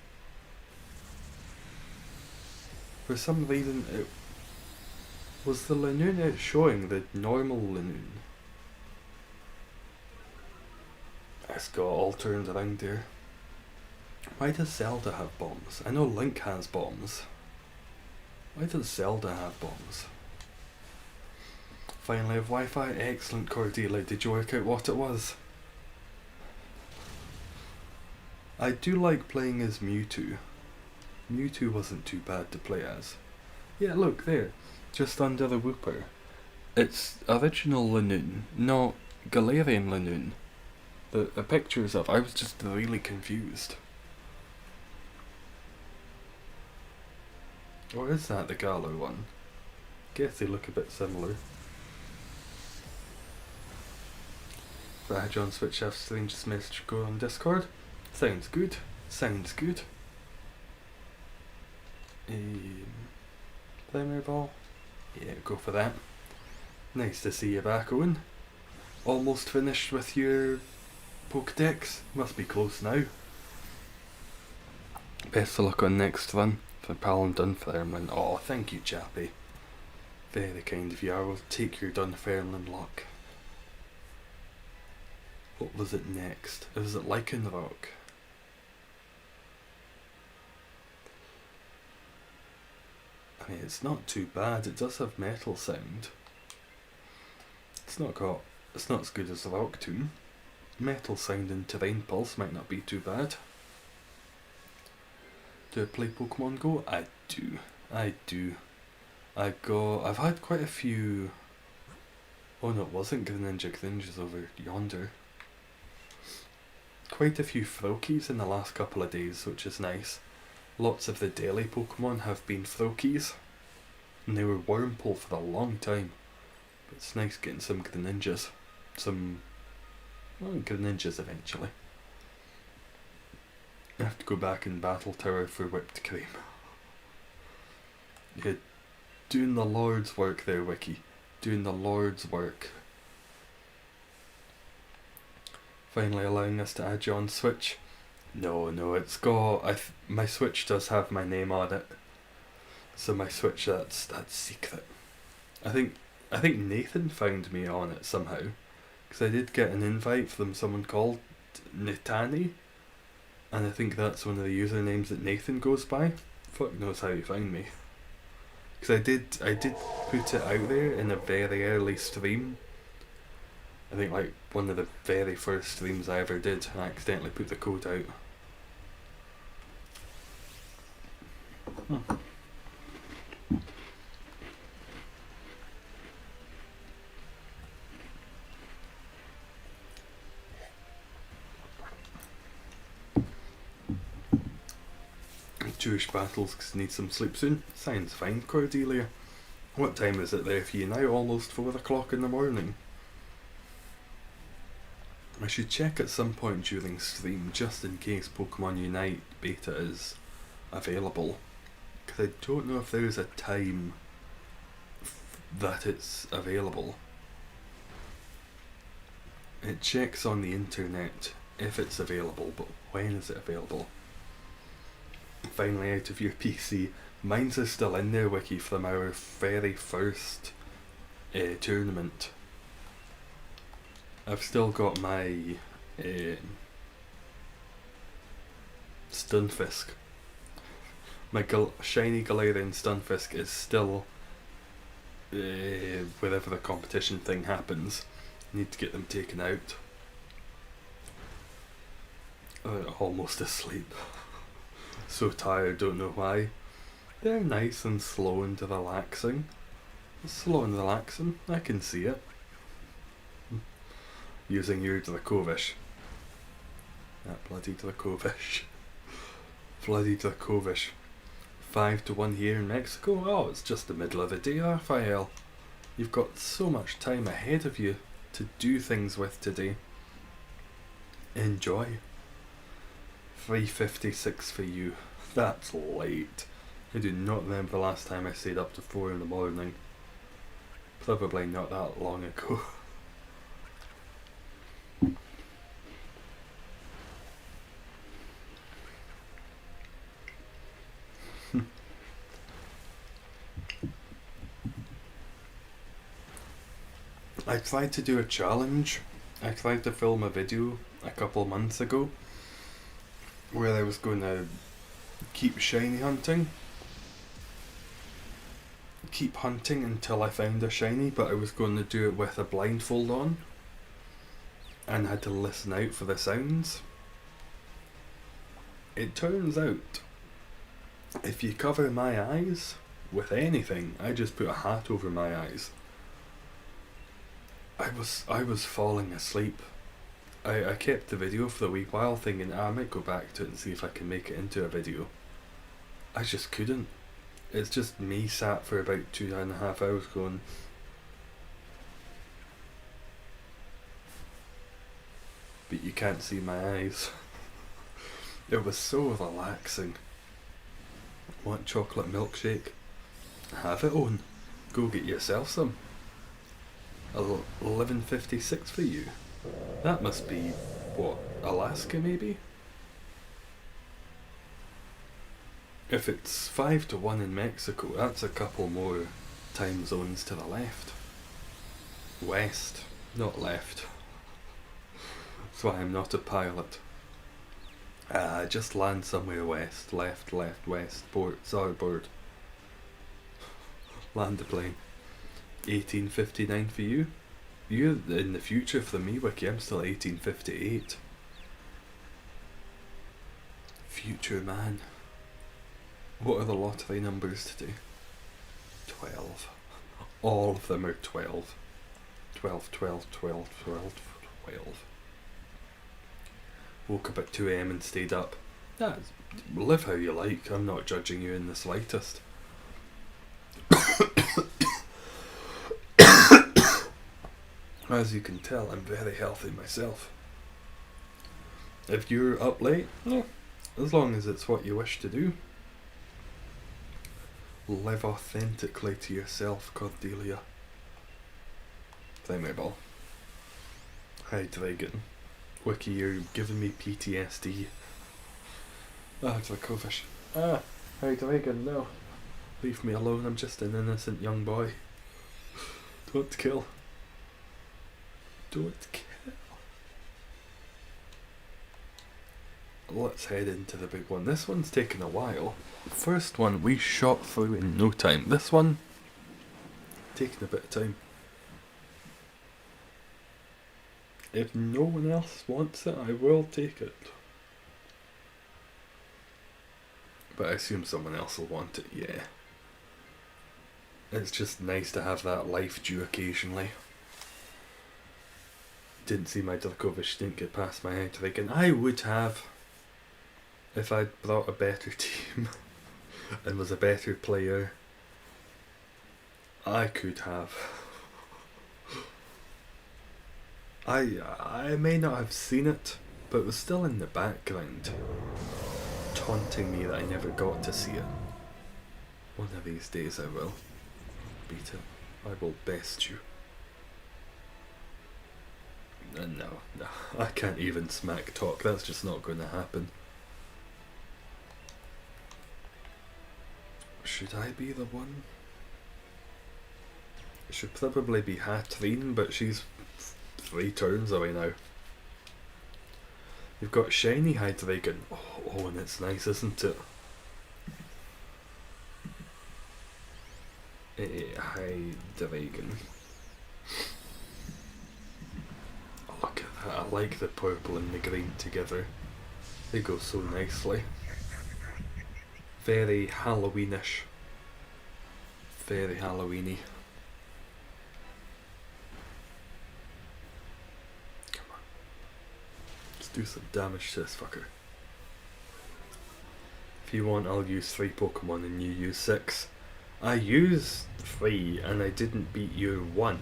For some reason, it... Was the Linoon out showing the normal Linoon? It's got all turned around there. Why does Zelda have bombs? I know Link has bombs. Why does Zelda have bombs? Finally, have Wi-Fi. Excellent, Cordelia. Did you work out what it was? I do like playing as Mewtwo. Mewtwo wasn't too bad to play as. Yeah, look there. Just under the Whooper. It's original Linoon, not Galarian Linoon. The pictures of... I was just really confused. Or is that the Galar one? Guess they look a bit similar. John Switch have strangest message go on Discord. Sounds good. Sounds good. Primer ball. Yeah, go for that. Nice to see you back, Owen. Almost finished with your Pokedex. Must be close now. Best of luck on next run for Pal and Dunfermline. Oh, thank you, chappy. Very kind of you. I will take your Dunfermline luck. What was it next? Was it Lycanroc? I mean, it's not too bad. It does have metal sound. It's not as good as the Rocktoon. Metal sound in Terrain Pulse might not be too bad. Do I play Pokemon Go? I do. I've had quite a few... Oh no, it wasn't Greninja. Greninja's over yonder. Quite a few Froakies in the last couple of days, which is nice. Lots of the daily Pokemon have been Froakies, and they were Wurmple for a long time. But it's nice getting some Greninjas. Greninjas eventually. I have to go back in Battle Tower for whipped cream. Yeah, doing the Lord's work there, Wiki. Doing the Lord's work. Finally allowing us to add you on Switch. No, it's got... my Switch does have my name on it. So my Switch, that's secret. I think Nathan found me on it somehow. Because I did get an invite from someone called Nitani. And I think that's one of the usernames that Nathan goes by. Fuck knows how he found me. Because I did put it out there in a very early stream. I think like one of the very first streams I ever did. I accidentally put the code out. Jewish battles need some sleep soon. Sounds fine, Cordelia. What time is it there for you now? Almost 4 o'clock in the morning. I should check at some point during stream, just in case Pokemon Unite beta is available. Because I don't know if there is a time that it's available. It checks on the internet if it's available, but when is it available? Finally out of your PC. Mine's is still in there, Wiki, from our very first tournament. I've still got my Stunfisk. My shiny Galarian Stunfisk is still wherever the competition thing happens. Need to get them taken out. Almost asleep. So tired, don't know why. They're nice and slow and relaxing. Slow and relaxing, I can see it. Using your Dracovish. That bloody Dracovish. Bloody Dracovish. 5-1 here in Mexico. Oh, it's just the middle of the day, Raphael. You've got so much time ahead of you to do things with today. Enjoy. 3:56 for you. That's late. I do not remember the last time I stayed up to 4 in the morning. Probably not that long ago. I tried to do a challenge. I tried to film a video a couple months ago where I was going to keep shiny hunting. Keep hunting until I found a shiny, but I was going to do it with a blindfold on and had to listen out for the sounds. It turns out if you cover my eyes with anything, I just put a hat over my eyes. I was falling asleep. I kept the video for a wee while thinking I might go back to it and see if I can make it into a video. I just couldn't. It's just me sat for about 2.5 hours going, but you can't see my eyes. It was so relaxing. Want chocolate milkshake? Have it on. Go get yourself some. 11:56 for you. That must be, what, Alaska maybe? If it's 5-1 in Mexico, that's a couple more time zones to the left. West, not left. That's why I'm not a pilot. Just land somewhere west, left, west, port, starboard. Land the plane. 1859 for you. You're in the future for me, Wiki. I'm still 1858. Future man. What are the lottery numbers today? 12. All of them are 12. 12, 12, 12, 12, 12. Woke up at 2 AM and stayed up. Live how you like. I'm not judging you in the slightest. As you can tell, I'm very healthy myself. If you're up late, as long as it's what you wish to do. Live authentically to yourself, Cordelia. Flammable. Hi, Dragon. Wiki, you're giving me PTSD. It's a covish. Hi, Dragon, no. Leave me alone, I'm just an innocent young boy. Don't kill. Don't kill. Let's head into the big one. This one's taken a while. The first one we shot through in no time. This one, taking a bit of time. If no one else wants it, I will take it. But I assume someone else will want it, yeah. It's just nice to have that life due occasionally. Didn't see my Dracovish, didn't get past my head thinking I would have if I'd brought a better team and was a better player. I could have. I may not have seen it, but it was still in the background, taunting me that I never got to see it. One of these days I will. Beat it. I will best you. No, I can't even smack talk, that's just not going to happen. Should I be the one? It should probably be Hatrine, but she's 3 turns away now. You've got shiny Hydreigon. Oh, and it's nice, isn't it? Hydreigon. Look at that, I like the purple and the green together. They go so nicely. Very Halloweenish. Very Halloweeny. Come on. Let's do some damage to this fucker. If you want, I'll use 3 Pokemon and you use 6. I used 3 and I didn't beat your 1.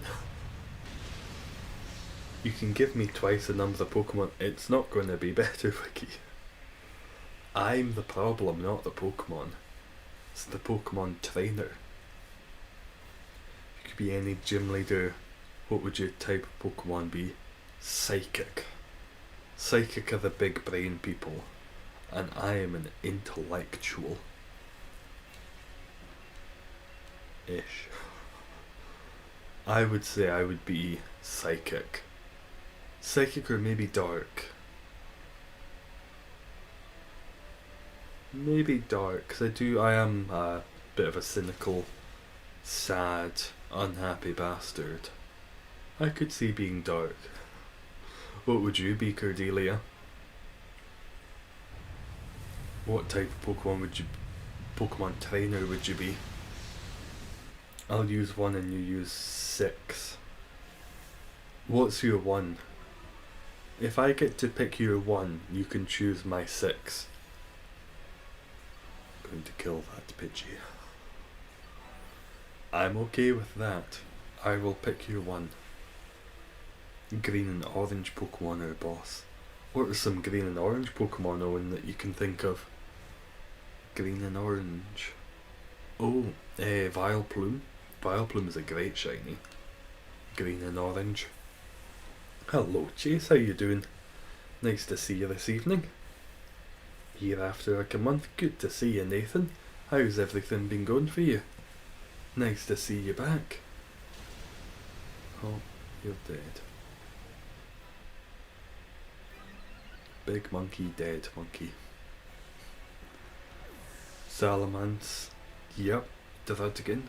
You can give me twice the number of Pokemon, it's not going to be better, Vicky. I'm the problem, not the Pokemon. It's the Pokemon trainer. You could be any gym leader. What would your type of Pokemon be? Psychic. Psychic are the big brain people, and I am an intellectual. Ish. I would say I would be psychic. Psychic or maybe dark. Maybe dark, because I am a bit of a cynical, sad, unhappy bastard. I could see being dark. What would you be, Cordelia? What type of Pokemon trainer would you be? I'll use 1 and you use 6. What's your 1? If I get to pick your 1, you can choose my 6. I'm going to kill that Pidgey. I'm okay with that. I will pick your 1. Green and orange Pokemon are boss. What are some green and orange Pokemon, Owen, that you can think of? Green and orange. Oh, Vileplume. Vileplume is a great shiny. Green and orange. Hello Chase, how you doing? Nice to see you this evening. Here after like a month, good to see you, Nathan. How's everything been going for you? Nice to see you back. Oh, you're dead. Big monkey, dead monkey. Salamence. Yep, Druddigon.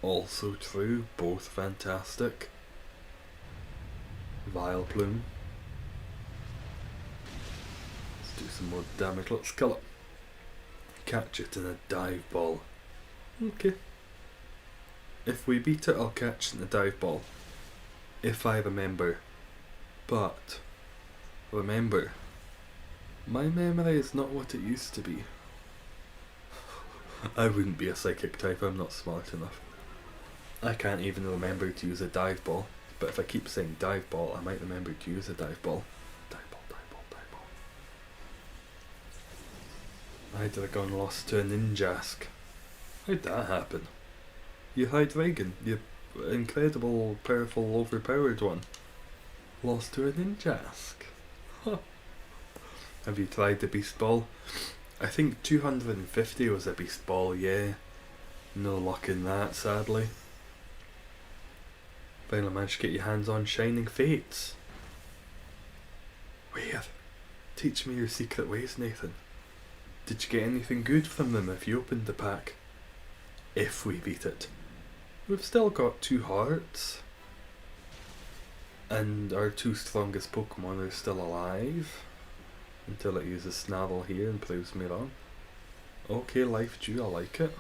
Also true, both fantastic. Vileplume. Let's do some more damage, let's kill it. Catch it in a dive ball. Okay. If we beat it, I'll catch it in a dive ball. If I remember. But, remember, my memory is not what it used to be. I wouldn't be a psychic type, I'm not smart enough. I can't even remember to use a dive ball, but if I keep saying dive ball, I might remember to use a dive ball. Dive ball, dive ball, dive ball. Hydreigon lost to a Ninjask. How'd that happen? You Hydreigon, you incredible, powerful, overpowered one, lost to a Ninjask. Huh. Have you tried the Beast Ball? I think 250 was a Beast Ball, yeah. No luck in that, sadly. Finally managed to get your hands on Shining Fates. Weird. Teach me your secret ways, Nathan. Did you get anything good from them if you opened the pack? If we beat it. We've still got 2 hearts. And our 2 strongest Pokemon are still alive. Until it uses Snarl here and proves me wrong. Okay, Life Dew, I like it.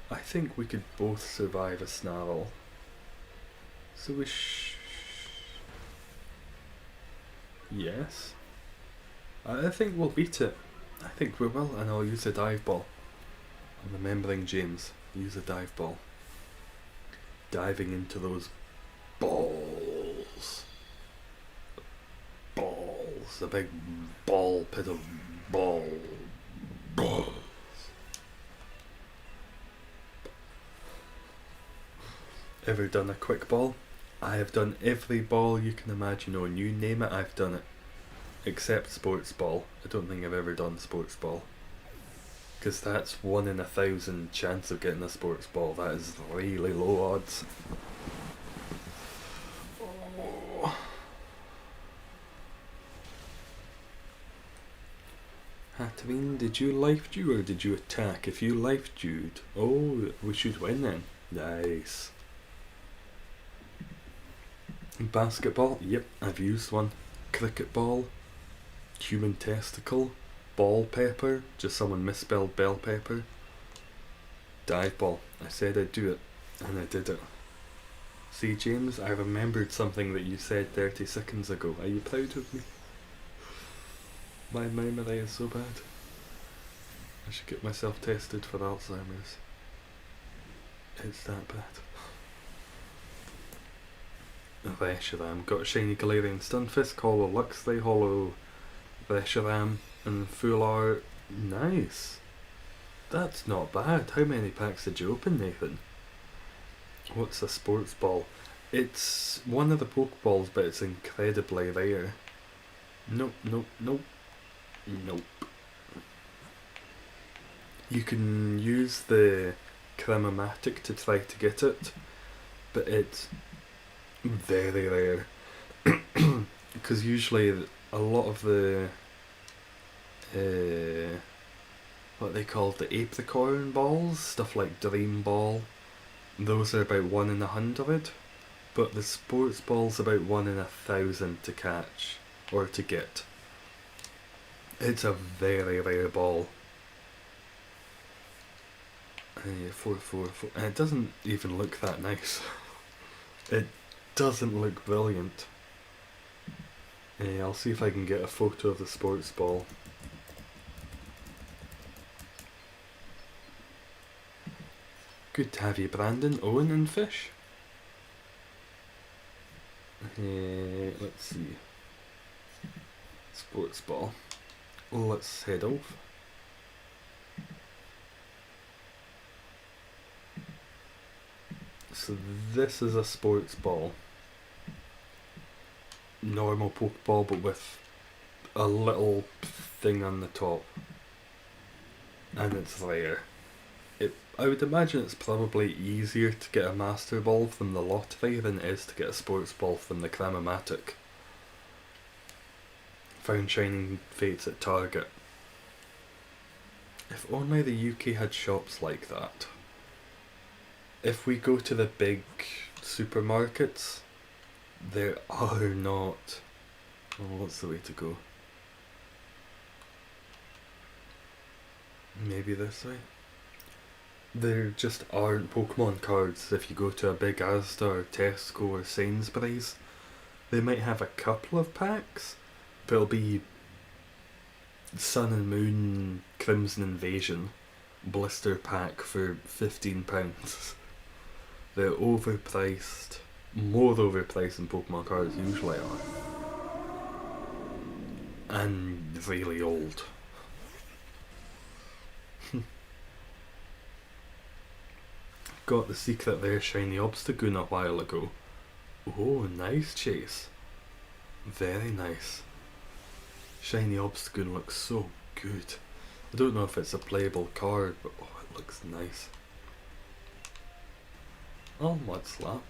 I think we could both survive a Snarl. So we yes. I think we'll beat it. I think we will, and I'll use a dive ball. I'm remembering James. Use a dive ball. Diving into those balls. Balls. A big ball pit of balls. Ever done a quick ball? I have done every ball you can imagine. When you name it, I've done it. Except sports ball. I don't think I've ever done sports ball. Because that's 1 in 1,000 chance of getting a sports ball. That is really low odds. Oh. Hatterene, did you life dew or did you attack? If you life dewed, oh, we should win then. Nice. Basketball, yep, I've used one. Cricket ball, human testicle, ball pepper, just someone misspelled bell pepper. Dive ball, I said I'd do it, and I did it. See James, I remembered something that you said 30 seconds ago. Are you proud of me? My memory is so bad. I should get myself tested for Alzheimer's. It's that bad. Reshiram. Got a shiny Galarian Stunfisk, Hollow Luxray, Hollow Reshiram, and full art. Nice. That's not bad. How many packs did you open, Nathan? What's a sports ball? It's one of the Pokeballs, but it's incredibly rare. Nope, nope, nope. Nope. You can use the Cramomatic to try to get it, but it's very rare. Because usually a lot of the what they call the apricorn balls, stuff like Dream Ball, those are about 1 in 100, but the sports ball's about 1 in 1,000 to catch or to get. It's a very rare ball. 444, and it doesn't even look that nice. It doesn't look brilliant. I'll see if I can get a photo of the sports ball. Good to have you, Brandon, Owen and Fish. Let's see. Sports ball. Let's head off. So this is a sports ball. Normal Pokeball, but with a little thing on the top. And it's rare. I would imagine it's probably easier to get a Master Ball from the lottery than it is to get a sports ball from the Cramomatic. Found Shining Fates at Target. If only the UK had shops like that. If we go to the big supermarkets, there are not. Oh, what's the way to go? Maybe this way? There just aren't Pokemon cards if you go to a big Asda or Tesco or Sainsbury's. They might have a couple of packs, but it'll be Sun and Moon Crimson Invasion blister pack for £15. They're overpriced, more overpriced than Pokemon cards usually are, and really old. Got the secret there, Shiny Obstagoon, a while ago. Oh, nice Chase. Very nice. Shiny Obstagoon looks so good. I don't know if it's a playable card, but oh, it looks nice. I'll mud slap.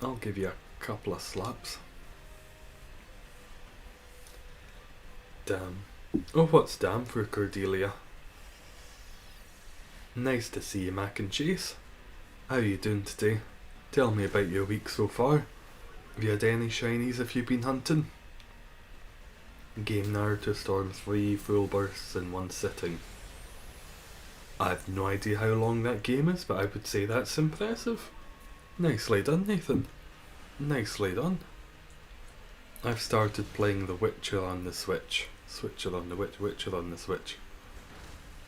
I'll give you a couple of slaps. Damn. Oh, what's damn for Cordelia? Nice to see you, Mac and Chase. How are you doing today? Tell me about your week so far. Have you had any shinies if you've been hunting? Game Naruto Storm 3 full bursts in one sitting. I have no idea how long that game is, but I would say that's impressive. Nicely done, Nathan. Nicely done. I've started playing The Witcher on the Switch. Witcher on the Switch.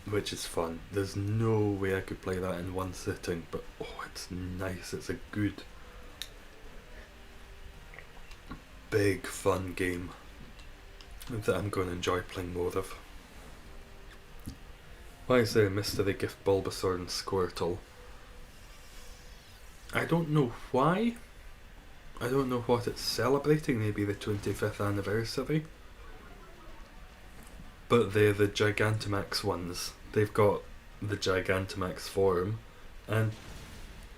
Which is fun. There's no way I could play that in one sitting, but oh, it's nice. It's a good, big, fun game that I'm going to enjoy playing more of. Why is there a mystery gift Bulbasaur and Squirtle? I don't know why. I don't know what it's celebrating, maybe the 25th anniversary. But they're the Gigantamax ones. They've got the Gigantamax form and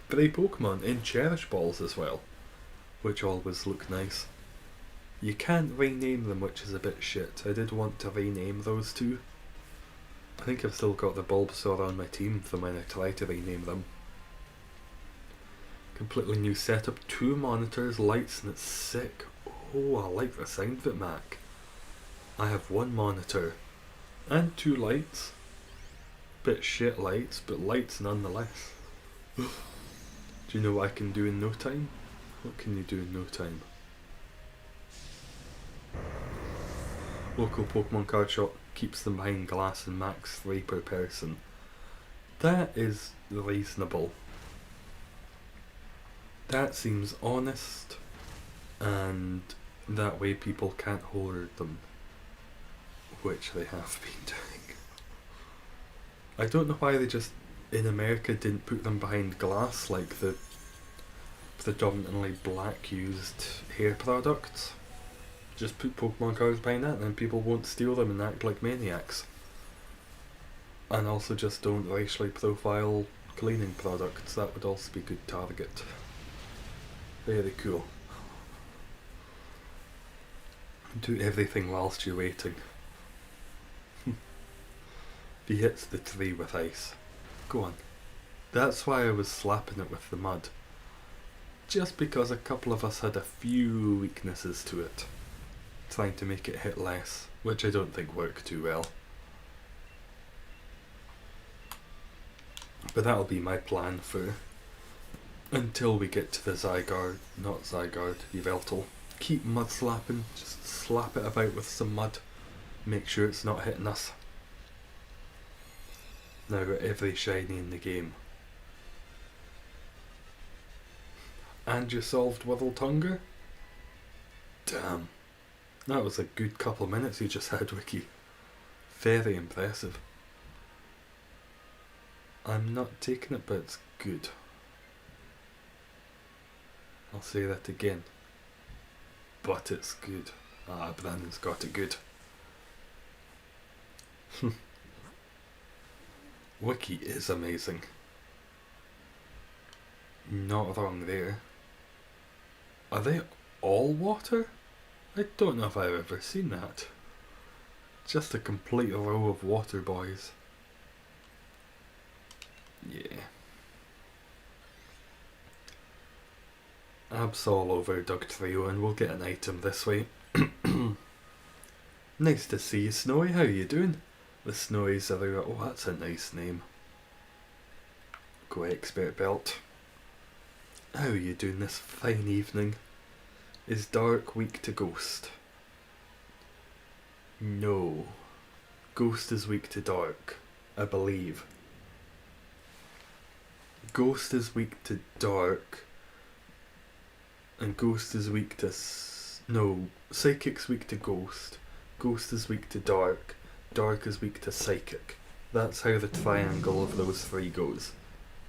3 Pokemon in Cherish Balls as well, which always look nice. You can't rename them, which is a bit shit. I did want to rename those 2. I think I've still got the Bulbasaur on my team from when I tried to rename them. Completely new setup, 2 monitors, lights, and it's sick. Oh, I like the sound of it, Mac. I have 1 monitor and 2 lights. Bit shit lights, but lights nonetheless. Do you know what I can do in no time? What can you do in no time? Local Pokemon card shop. keeps them behind glass and max 3 per person. That is reasonable. That seems honest, and that way people can't hoard them, which they have been doing. I don't know why they just, in America, didn't put them behind glass like the predominantly black used hair products. Just put Pokemon cards behind that and then people won't steal them and act like maniacs. And also just don't racially profile cleaning products. That would also be a good target. Very cool. Do everything whilst you're waiting. If he hits the tree with ice, go on. That's why I was slapping it with the mud. Just because a couple of us had a few weaknesses to it. Trying to make it hit less, which I don't think worked too well. But that'll be my plan for until we get to the Yveltal. Keep mud slapping, just slap it about with some mud. Make sure it's not hitting us. Now got every shiny in the game. And you solved World Hunger? Damn. That was a good couple of minutes you just had, Wiki. Very impressive. I'm not taking it, but it's good. I'll say that again. But it's good. Ah, Brandon's got it good. Wiki is amazing. Not wrong there. Are they all water? I don't know if I've ever seen that. Just a complete row of water boys. Yeah. Absol over Dugtrio and we'll get an item this way. Nice to see you, Snowy. How you doing? The Snowy's are oh, that's a nice name. Go Expert Belt. How are you doing this fine evening? Is Dark weak to Ghost? No. Ghost is weak to Dark, I believe. Ghost is weak to Dark, and Ghost is weak to... no, Psychic's weak to Ghost, Ghost is weak to Dark, Dark is weak to Psychic. That's how the triangle of those three goes,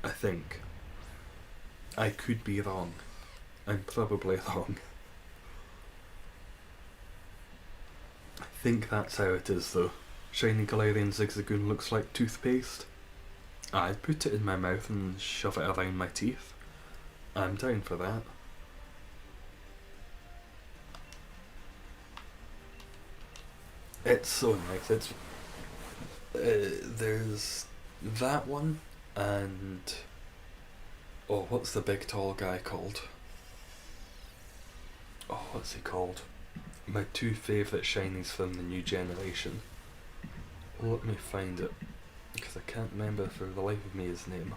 I think. I could be wrong. I'm probably wrong. I think that's how it is though. Shiny Galarian Zigzagoon looks like toothpaste. I'd put it in my mouth and shove it around my teeth. I'm down for that. It's so nice. It's there's that one and oh, what's the big tall guy called? Oh, what's he called? My two favourite shinies from the new generation. Let me find it, because I can't remember for the life of me his name.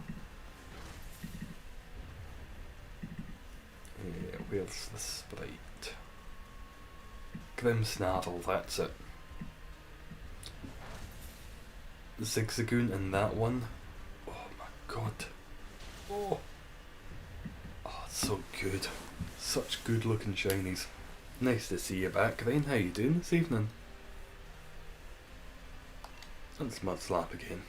Yeah, where's the sprite? Grimmsnarl, that's it. Zigzagoon and that one. Oh my god. Oh, it's so good. Such good looking shinies. Nice to see you back, Ryan. How you doing this evening? Let's mud slap again.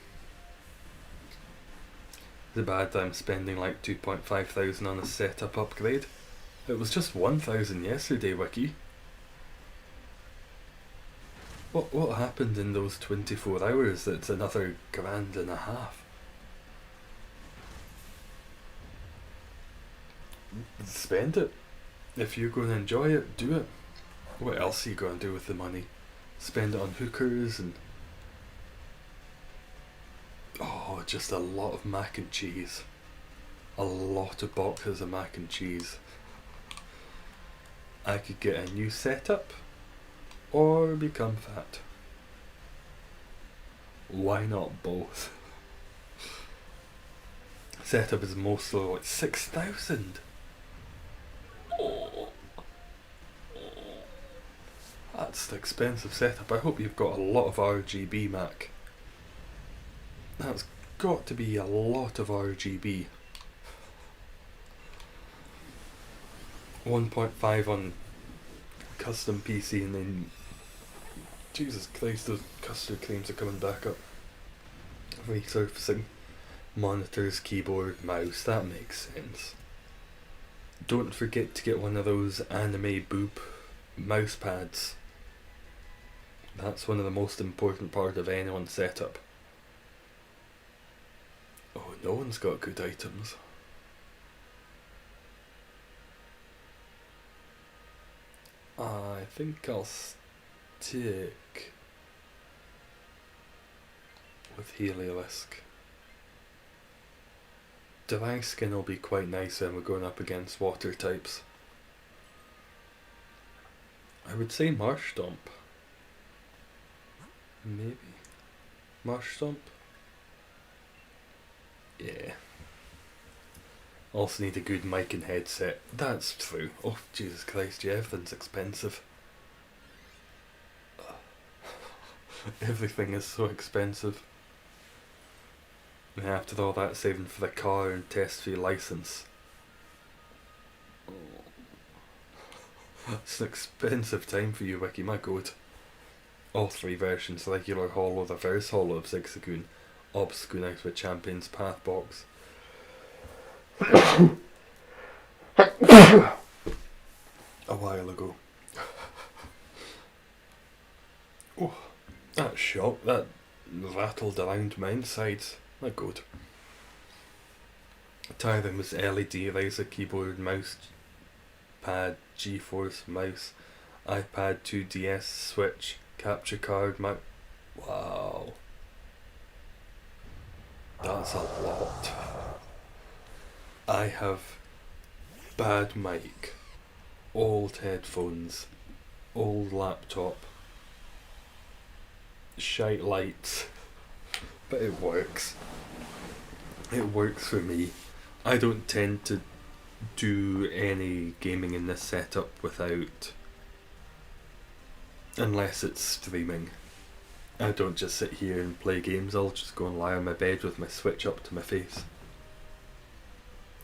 Is it bad that I'm spending like 2,500 on a setup upgrade? It was just 1,000 yesterday, Wiki. What happened in those 24 hours that's another $1,500? Spend it. If you're going to enjoy it, do it. What else are you going to do with the money? Spend it on hookers and... oh, just a lot of mac and cheese. A lot of boxes of mac and cheese. I could get a new setup or become fat. Why not both? Setup is mostly like 6,000. That's That's the expensive setup. I hope you've got a lot of RGB, Mac. That's got to be a lot of RGB. 1.5 on custom PC, and then Jesus Christ, those custard creams are coming back up. Resurfacing. Monitors, keyboard, mouse, that makes sense. Don't forget to get one of those anime boob mouse pads. That's one of the most important part of anyone's setup. Oh, no one's got good items. I think I'll stick with Heliolisk. Dry skin will be quite nice when we're going up against water types. I would say Marsh Stomp. Maybe. Marsh Stomp? Yeah. Also need a good mic and headset. That's true. Oh, Jesus Christ, yeah, everything's expensive. Everything is so expensive. And after all that saving for the car and test fee license. It's an expensive time for you, Wiki, my god. All three versions, regular hollow, reverse hollow of Zigzagoon, Obscure out with Champions Path box. A while ago. Oh, that shock, that rattled around my insides. My god. Tiring was LED, Razer keyboard, mouse, pad, GeForce mouse, iPad 2DS, Switch, capture card, wow. That's a lot. I have bad mic, old headphones, old laptop, shite lights, but it works. It works for me. I don't tend to do any gaming in this setup unless it's streaming. I don't just sit here and play games, I'll just go and lie on my bed with my Switch up to my face.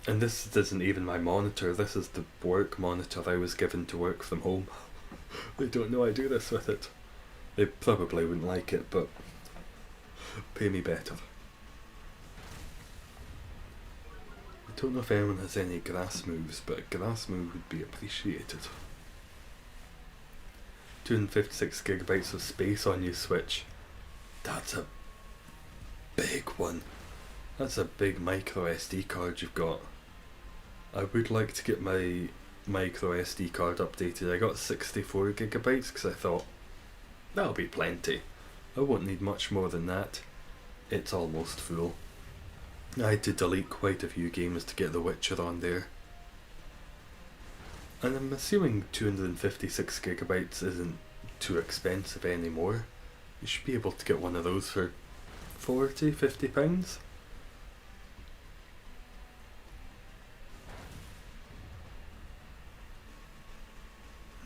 And this isn't even my monitor, this is the work monitor I was given to work from home. They don't know I do this with it. They probably wouldn't like it, but pay me better. I don't know if anyone has any grass moves, but a grass move would be appreciated. 256 gigabytes of space on your Switch. That's a big one. That's a big micro SD card you've got. I would like to get my micro SD card updated. I got 64 gigabytes because I thought that'll be plenty. I won't need much more than that. It's almost full. I had to delete quite a few games to get The Witcher on there. And I'm assuming 256 gigabytes isn't too expensive anymore. You should be able to get one of those for £40–50.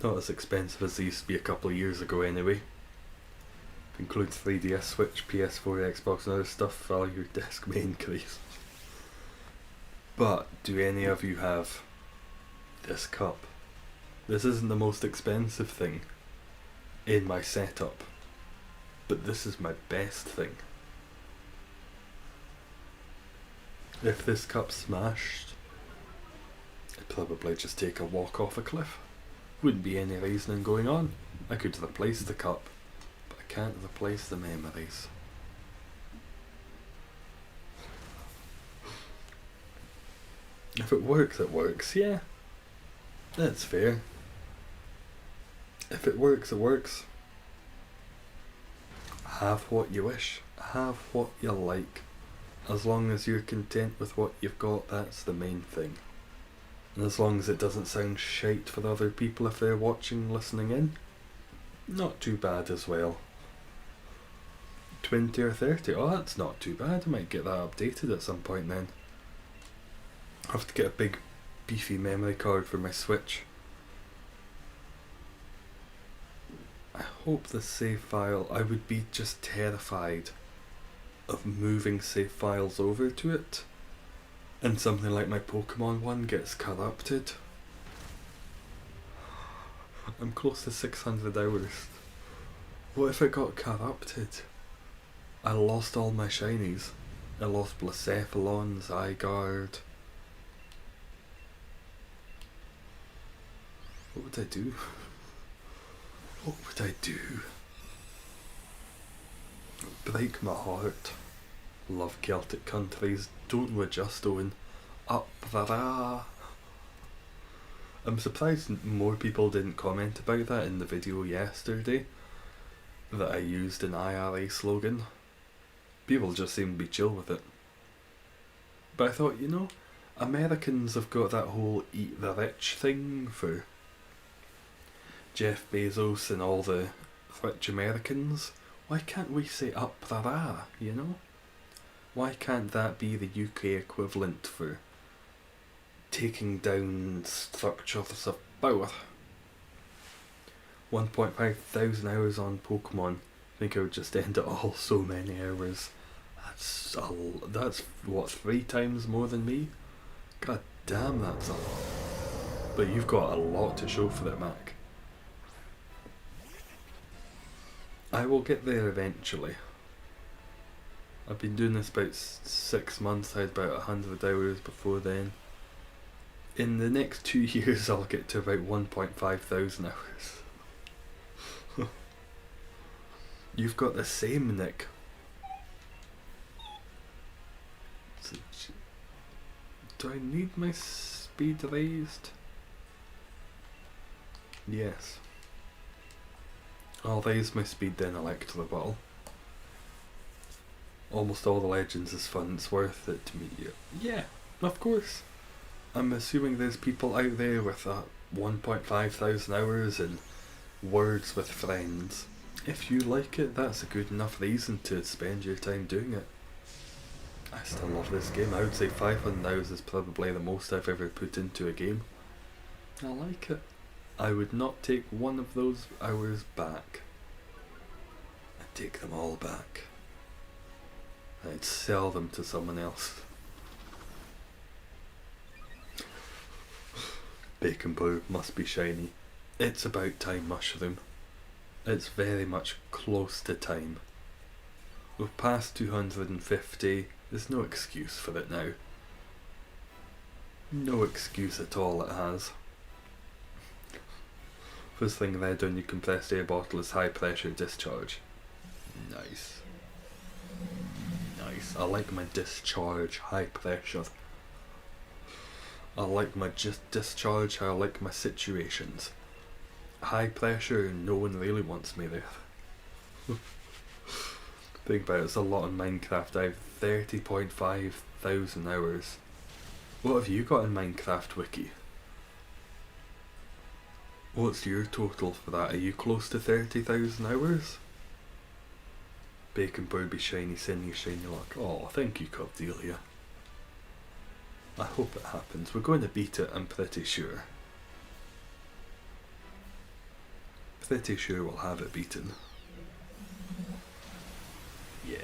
Not as expensive as they used to be a couple of years ago anyway. Includes 3DS, Switch, PS4, Xbox and other stuff for all your desk may increase. But do any of you have this cup? This isn't the most expensive thing in my setup, but this is my best thing. If this cup smashed, I'd probably just take a walk off a cliff. Wouldn't be any reasoning going on. I could replace the cup, but I can't replace the memories. If it works, yeah. That's fair. If it works, it works. Have what you wish. Have what you like. As long as you're content with what you've got, that's the main thing. And as long as it doesn't sound shite for other people if they're watching, listening in, not too bad as well. 20 or 30, oh that's not too bad, I might get that updated at some point then. I have to get a big beefy memory card for my Switch. I hope the save file, I would be just terrified of moving save files over to it and something like my Pokemon one gets corrupted. I'm close to 600 hours. What if it got corrupted? I lost all my shinies. I lost Blacephalons, Zygarde. What would I do? What would I do? Break my heart. Love Celtic countries. Don't we just own up the. I'm surprised more people didn't comment about that in the video yesterday that I used an IRA slogan. People just seem to be chill with it. But I thought, you know, Americans have got that whole eat the rich thing for Jeff Bezos and all the rich Americans. Why can't we say up the ra, you know? Why can't that be the UK equivalent for taking down structures of power? 1.5 thousand hours on Pokemon. I think I would just end it all. So many hours. That's what, 3 times more than me? God damn, that's a lot. But you've got a lot to show for it, Mac. I will get there eventually. I've been doing this about 6 months. I had about 100 hours before then. In the next 2 years I'll get to about 1.5 thousand hours. You've got the same, Nick. Do I need my speed raised? Yes. I'll raise my speed then Electro Ball. Almost all the legends is fun, it's worth it to me. Yeah, of course. I'm assuming there's people out there with 1.5 thousand hours and words with friends. If you like it, that's a good enough reason to spend your time doing it. I still love this game. I would say 500 hours is probably the most I've ever put into a game. I like it. I would not take one of those hours back. I'd take them all back. I'd sell them to someone else. Bacon Brew must be shiny. It's about time, Mushroom. It's very much close to time. We've passed 250. There's no excuse for it now. No excuse at all it has. First thing read on your compressed air bottle is high pressure discharge. Nice. Nice. I like my discharge high pressure. I like my discharge, I like my situations. High pressure, no one really wants me there. Think about it, it's a lot in Minecraft. I have 30.5 thousand hours. What have you got in Minecraft Wiki? What's your total for that? Are you close to 30,000 hours? Bacon Burby Shiny, send you shiny luck. Oh, thank you, Cordelia. I hope it happens. We're going to beat it, I'm pretty sure. Pretty sure we'll have it beaten. Yeah.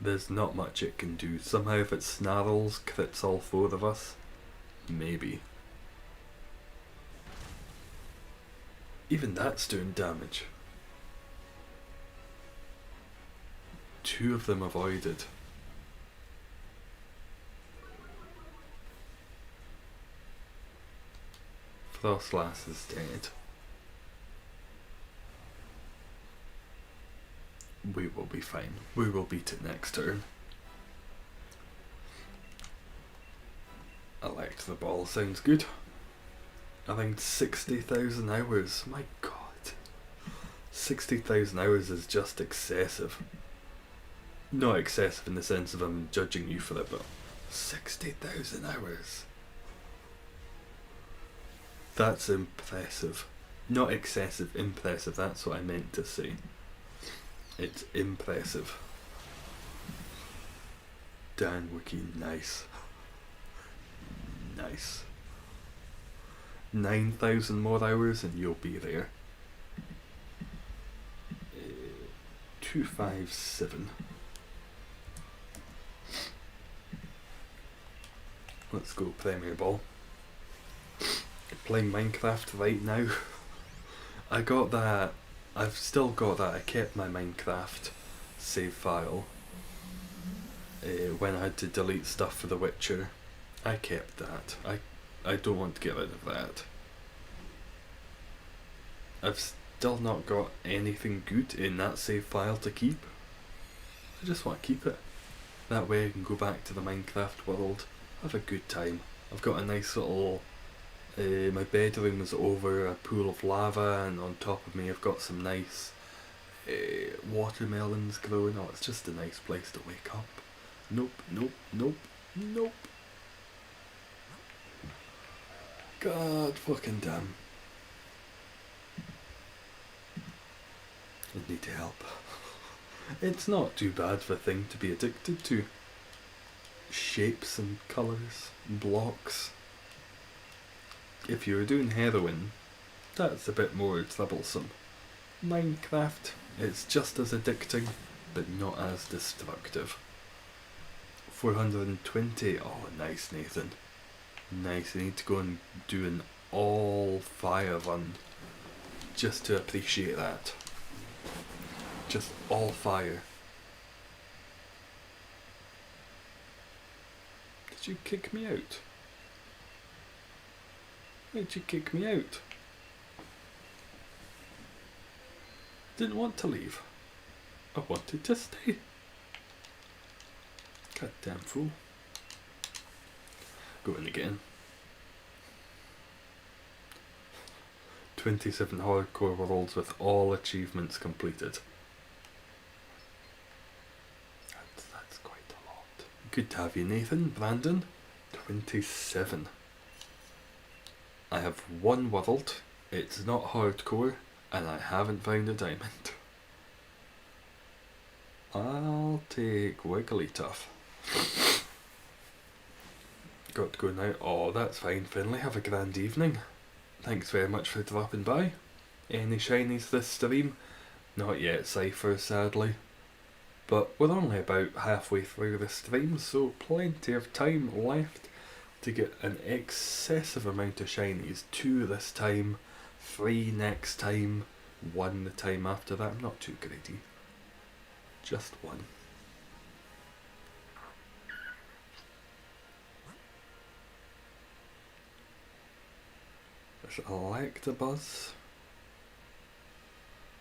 There's not much it can do. Somehow if it snarls, crits all 4 of us. Maybe. Even that's doing damage. 2 of them avoided. Frostlass is dead. We will be fine. We will beat it next turn. Electro Ball sounds good. I think 60,000 hours. My god. 60,000 hours is just excessive. Not excessive in the sense of I'm judging you for it, but 60,000 hours. That's impressive. Not excessive, impressive. That's what I meant to say. It's impressive. Dan Wiki, nice. Nice. 9,000 more hours and you'll be there. 257. Let's go Premier Ball. Playing Minecraft right now. I got that. I've still got that. I kept my Minecraft save file when I had to delete stuff for The Witcher. I kept that. I don't want to get rid of that. I've still not got anything good in that save file to keep. I just want to keep it. That way I can go back to the Minecraft world, have a good time. I've got a nice little... my bedroom is over a pool of lava, and on top of me I've got some nice watermelons growing. Oh, it's just a nice place to wake up. Nope, nope, nope, nope. God fucking damn. I need help. It's not too bad of a thing to be addicted to. Shapes and colours, blocks. If you were doing heroin, that's a bit more troublesome. Minecraft, it's just as addicting, but not as destructive. 420, oh nice Nathan. Nice, I need to go and do an all fire run just to appreciate that. Just all fire. Did you kick me out? Why'd you kick me out? Didn't want to leave. I wanted to stay. Goddamn fool. Go in again. 27 hardcore worlds with all achievements completed. That's quite a lot. Good to have you, Nathan. Brandon, 27. I have one world, it's not hardcore, and I haven't found a diamond. I'll take Wigglytuff. Got to go now. Oh, that's fine, Finley. Have a grand evening. Thanks very much for dropping by. Any shinies this stream? Not yet, Cypher, sadly. But we're only about halfway through the stream, so plenty of time left to get an excessive amount of shinies. 2 this time, 3 next time, 1 the time after that. I'm not too greedy. Just 1. There's Electabuzz.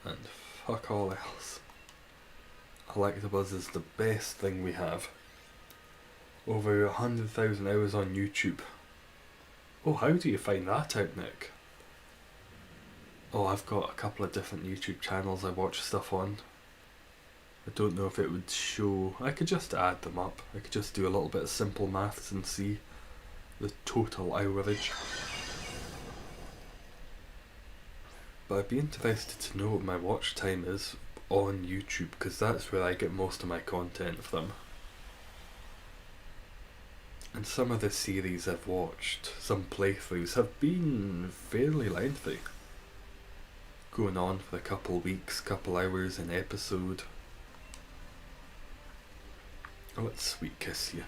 And fuck all else. Electabuzz is the best thing we have. Over 100,000 hours on YouTube. Oh, how do you find that out, Nick? Oh, I've got a couple of different YouTube channels I watch stuff on. I don't know if it would show. I could just add them up. I could just do a little bit of simple maths and see the total hourage. But I'd be interested to know what my watch time is on YouTube, because that's where I get most of my content from. And some of the series I've watched, some playthroughs, have been fairly lengthy. Going on for a couple weeks, couple hours an episode. Oh, let's sweet kiss you.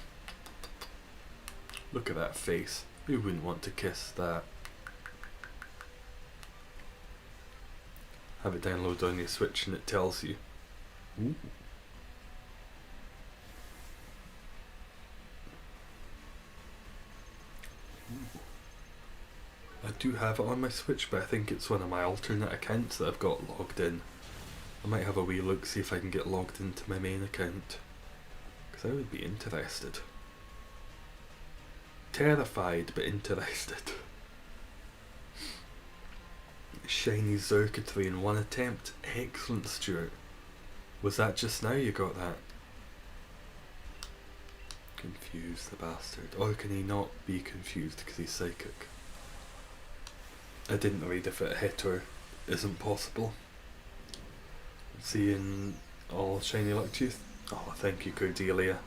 Look at that face. Who wouldn't want to kiss that? Have it download on your Switch and it tells you. Ooh. I do have it on my Switch, but I think it's one of my alternate accounts that I've got logged in. I might have a wee look, see if I can get logged into my main account, because I would be interested. Terrified, but interested. Shiny Zerkatry in 1 attempt. Excellent, Stuart. Was that just now you got that? Confused, the bastard. Or can he not be confused because he's psychic? I didn't read if it hit or isn't possible. Seeing all shiny luck tooth. Oh, thank you, Cordelia.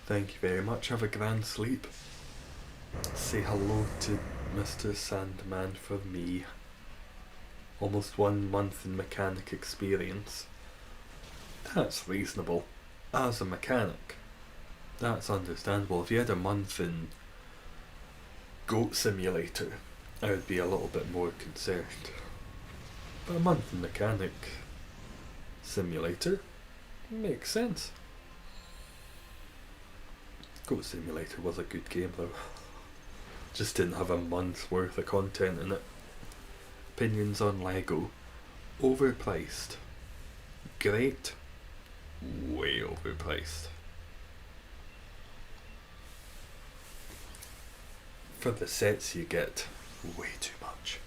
Thank you very much. Have a grand sleep. Say hello to Mr. Sandman for me. Almost 1 month in mechanic experience. That's reasonable. As a mechanic, that's understandable. If you had a month in Goat Simulator, I would be a little bit more concerned. But a month in Mechanic Simulator makes sense. Goat Simulator was a good game though. Just didn't have a month's worth of content in it. Opinions on Lego. Overpriced. Great. Way overpriced. For the sets you get, way too much.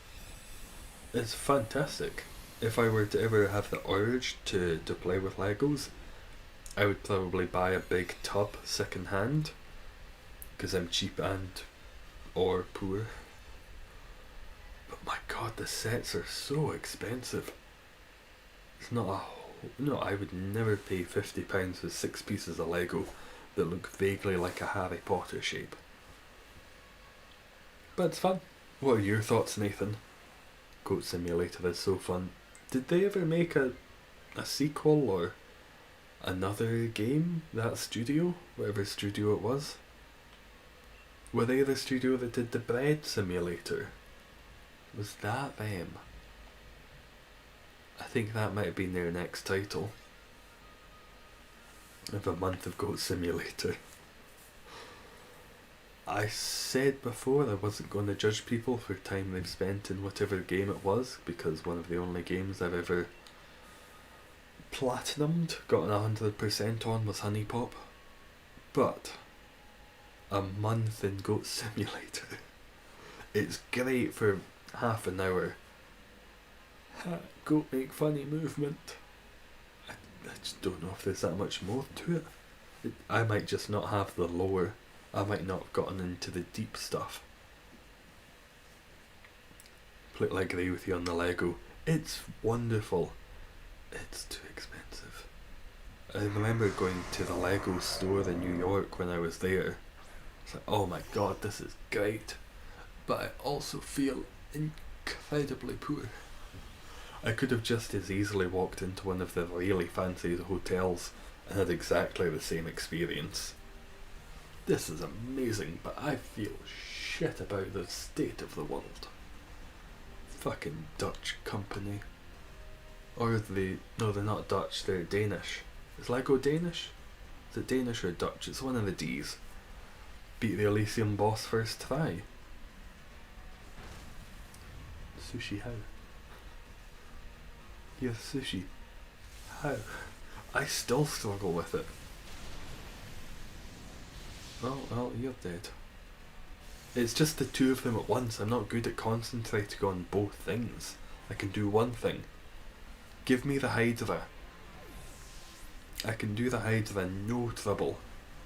It's fantastic. If I were to ever have the urge to play with Legos, I would probably buy a big tub second hand, because I'm cheap and or poor. But my god, the sets are so expensive. It's not a no, I would never pay £50 for 6 pieces of Lego that look vaguely like a Harry Potter shape. But it's fun. What are your thoughts, Nathan? Goat Simulator is so fun. Did they ever make a sequel or another game? That studio? Whatever studio it was? Were they the studio that did the Bread Simulator? Was that them? I think that might have been their next title. Of a month of Goat Simulator. I said before I wasn't going to judge people for time they've spent in whatever game it was, because one of the only games I've ever platinumed, gotten 100% on, was Honey Pop. But a month in Goat Simulator. It's great for half an hour. Goat make funny movement. I just don't know if there's that much more to it. I might just not have the lore. I might not have gotten into the deep stuff. Completely agree with you on the Lego. It's wonderful. It's too expensive. I remember going to the Lego store in New York when I was there. It's like, oh my god, this is great. But I also feel incredibly poor. I could have just as easily walked into one of the really fancy hotels and had exactly the same experience. This is amazing, but I feel shit about the state of the world. Fucking Dutch company. Or no, they're not Dutch, they're Danish. Is Lego Danish? Is it Danish or Dutch? It's one of the D's. Beat the Elysium boss first try. Sushi how? Yes, sushi. How? I still struggle with it. Well, you're dead. It's just the two of them at once. I'm not good at concentrating on both things. I can do one thing. Give me the Hydra. I can do the Hydra, no trouble.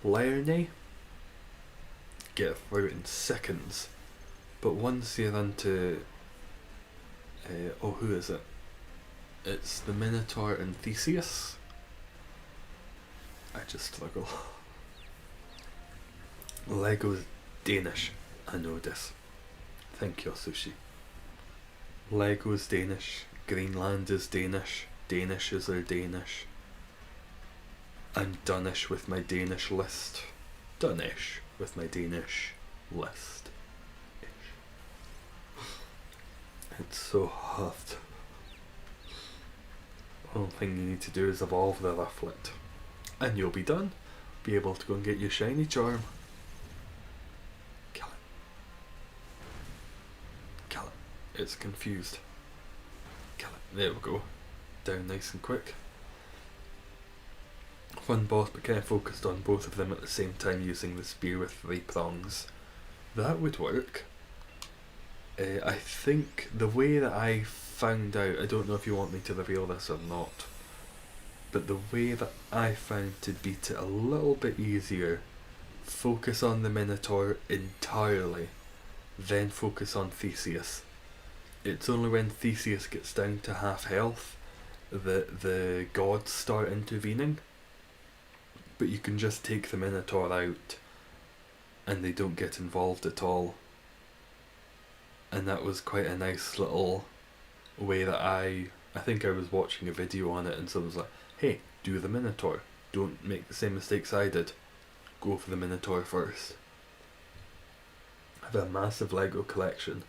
Learny, get through it in seconds. But once you're into... who is it? It's the Minotaur and Theseus. I just struggle. Lego's Danish. I know this. Thank you, Sushi. Lego's Danish. Greenland is Danish. Danishes are Danish. I'm Danish with my Danish list. Danish with my Danish list. It's so hard. One thing you need to do is evolve the Rufflet. And you'll be done. Be able to go and get your shiny charm. Kill it. Kill it. It's confused. Kill it. There we go. Down nice and quick. Fun boss, but kind of focused on both of them at the same time using the spear with 3 prongs. That would work. I think the way that I found out, I don't know if you want me to reveal this or not, but the way that I found to beat it a little bit easier, focus on the Minotaur entirely, then focus on Theseus. It's only when Theseus gets down to half health that the gods start intervening, but you can just take the Minotaur out and they don't get involved at all. And that was quite a nice little way that I think I was watching a video on it and someone was like, hey, do the Minotaur. Don't make the same mistakes I did. Go for the Minotaur first. I have a massive Lego collection.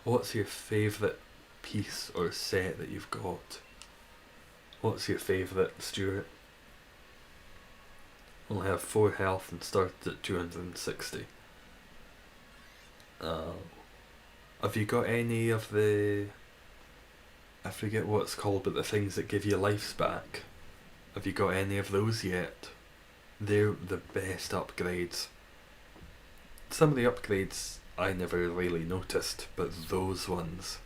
What's your favourite piece or set that you've got? What's your favourite, Stuart? Only have 4 health and started at 260. Have you got any of the... I forget what it's called, but the things that give you lives back. Have you got any of those yet? They're the best upgrades. Some of the upgrades I never really noticed, but those ones,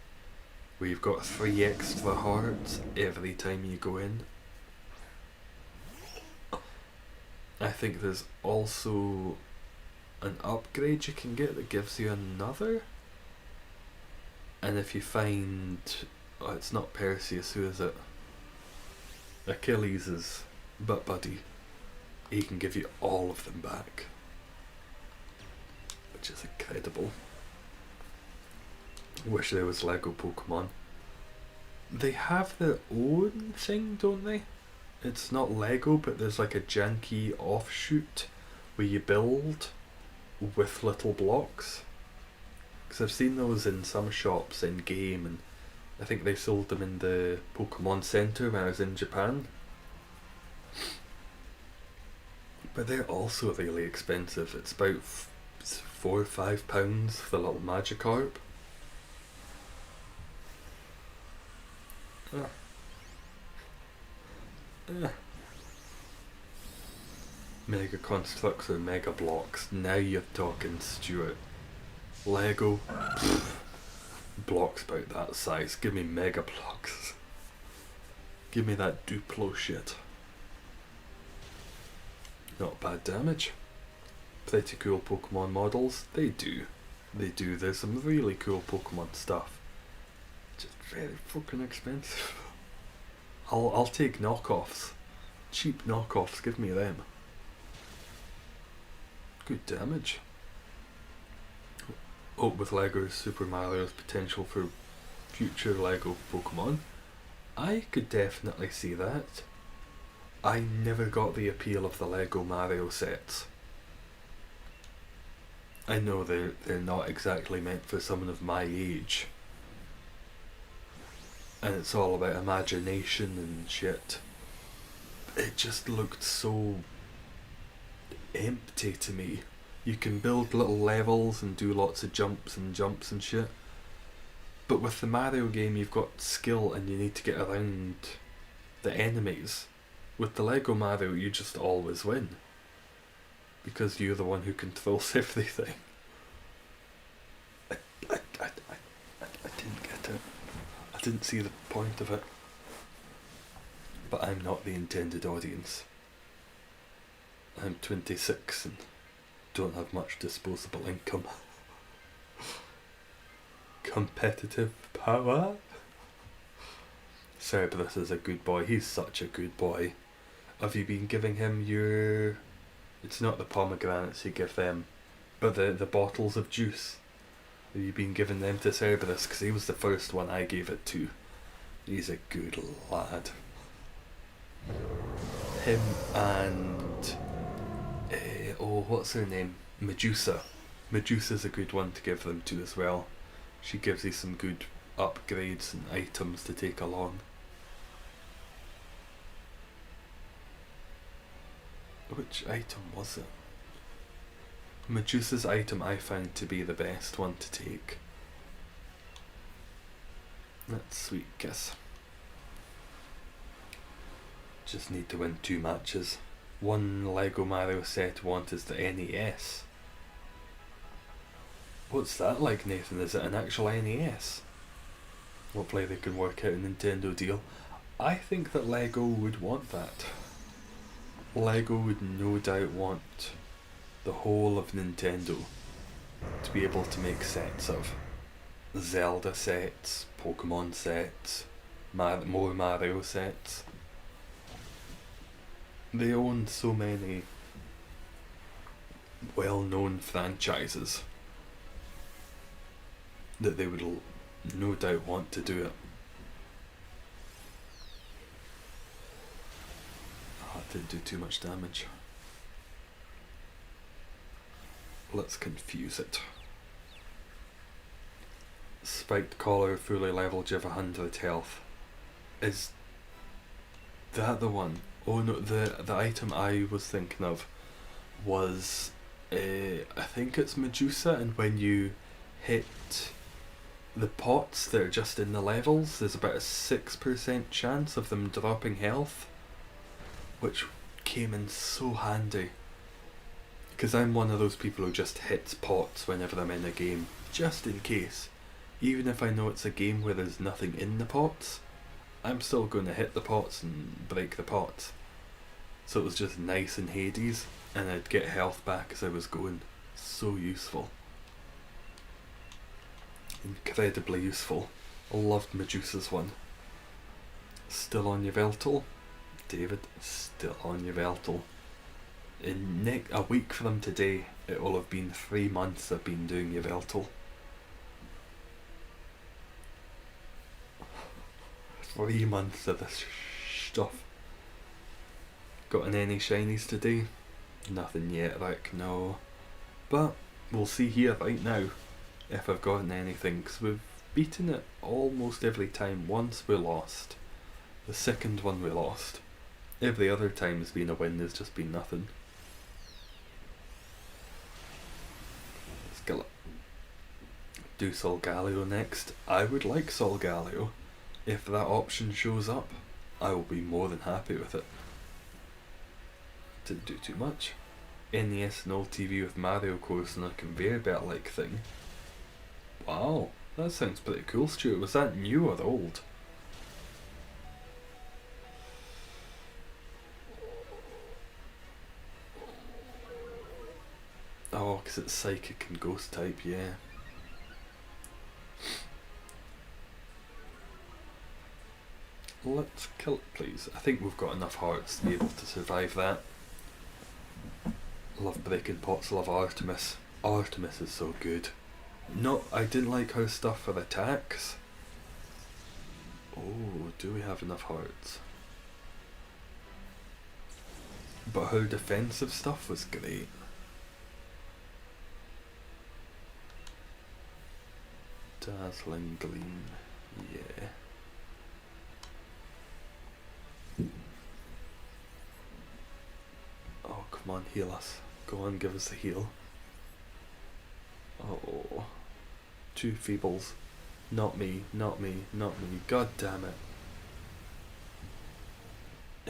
where you've got 3 extra hearts every time you go in. I think there's also an upgrade you can get that gives you another. And if you find... oh, it's not Perseus, who is it? Achilles' butt buddy. He can give you all of them back. Which is incredible. Wish there was Lego Pokemon. They have their own thing, don't they? It's not Lego, but there's like a janky offshoot where you build with little blocks. Because I've seen those in some shops in game, and I think they sold them in the Pokemon Center when I was in Japan. But they're also really expensive. It's about £4 or £5 for the little Magikarp. Mega constructs or mega blocks. Now you're talking, Stuart. Lego, blocks about that size. Give me mega blocks. Give me that Duplo shit. Not bad damage. Pretty cool Pokemon models. They do. There's some really cool Pokemon stuff. Just very fucking expensive. I'll take knockoffs. Cheap knockoffs, give me them. Good damage. Oh, with Lego Super Mario's potential for future Lego Pokemon. I could definitely see that. I never got the appeal of the Lego Mario sets. I know they're not exactly meant for someone of my age. And it's all about imagination and shit. It just looked so empty to me. You can build little levels and do lots of jumps and shit. But with the Mario game you've got skill and you need to get around the enemies. With the Lego Mario you just always win. Because you're the one who controls everything. I didn't get it. I didn't see the point of it. But I'm not the intended audience. I'm 26 and don't have much disposable income. Competitive power? Cerberus is a good boy. He's such a good boy. Have you been giving him your... It's not the pomegranates you give them, but the bottles of juice. Have you been giving them to Cerberus? Because he was the first one I gave it to. He's a good lad. Him and... what's her name? Medusa. Medusa's a good one to give them to as well. She gives you some good upgrades and items to take along. Which item was it? Medusa's item I found to be the best one to take. That's Sweet Kiss. Just need to win 2 matches. One Lego Mario set I want is the NES. What's that like, Nathan? Is it an actual NES? Hopefully they can work out a Nintendo deal. I think that Lego would want that. Lego would no doubt want the whole of Nintendo to be able to make sets of Zelda sets, Pokemon sets, more Mario sets. They own so many well-known franchises that they would no doubt want to do it. Didn't do too much damage. Let's confuse it. Spiked collar, fully leveled, you have 100 health. Is that the one? Oh no, the item I was thinking of was, I think it's Medusa, and when you hit the pots that are just in the levels, there's about a 6% chance of them dropping health, which came in so handy. Because I'm one of those people who just hits pots whenever I'm in a game, just in case. Even if I know it's a game where there's nothing in the pots, I'm still going to hit the pots and break the pots. So it was just nice in Hades, and I'd get health back as I was going. So useful. Incredibly useful. Loved Medusa's one. Still on your Veltal? David, still on your Veltal. In a week from today, it will have been 3 months I've been doing your Veltal. 3 months of this stuff. Gotten any shinies today? Nothing yet, like, no. But we'll see here right now if I've gotten anything, because we've beaten it almost every time. Once we lost. The second one we lost. Every other time has been a win, there's just been nothing. Let's do Solgaleo next. I would like Solgaleo. If that option shows up, I will be more than happy with it. Didn't do too much. NES and old TV with Mario course and a conveyor belt like thing. Wow, that sounds pretty cool, Stuart. Was that new or old? Oh, because it's psychic and ghost type, yeah. Let's kill it, please. I think we've got enough hearts to be able to survive that. Love breaking pots, love Artemis. Artemis is so good. No, I didn't like her stuff for attacks. Oh, do we have enough hearts? But her defensive stuff was great. Dazzling Gleam, yeah. Oh, come on, heal us. Go on, give us a heal. Oh, 2 feebles. Not me, not me, not me. God damn it.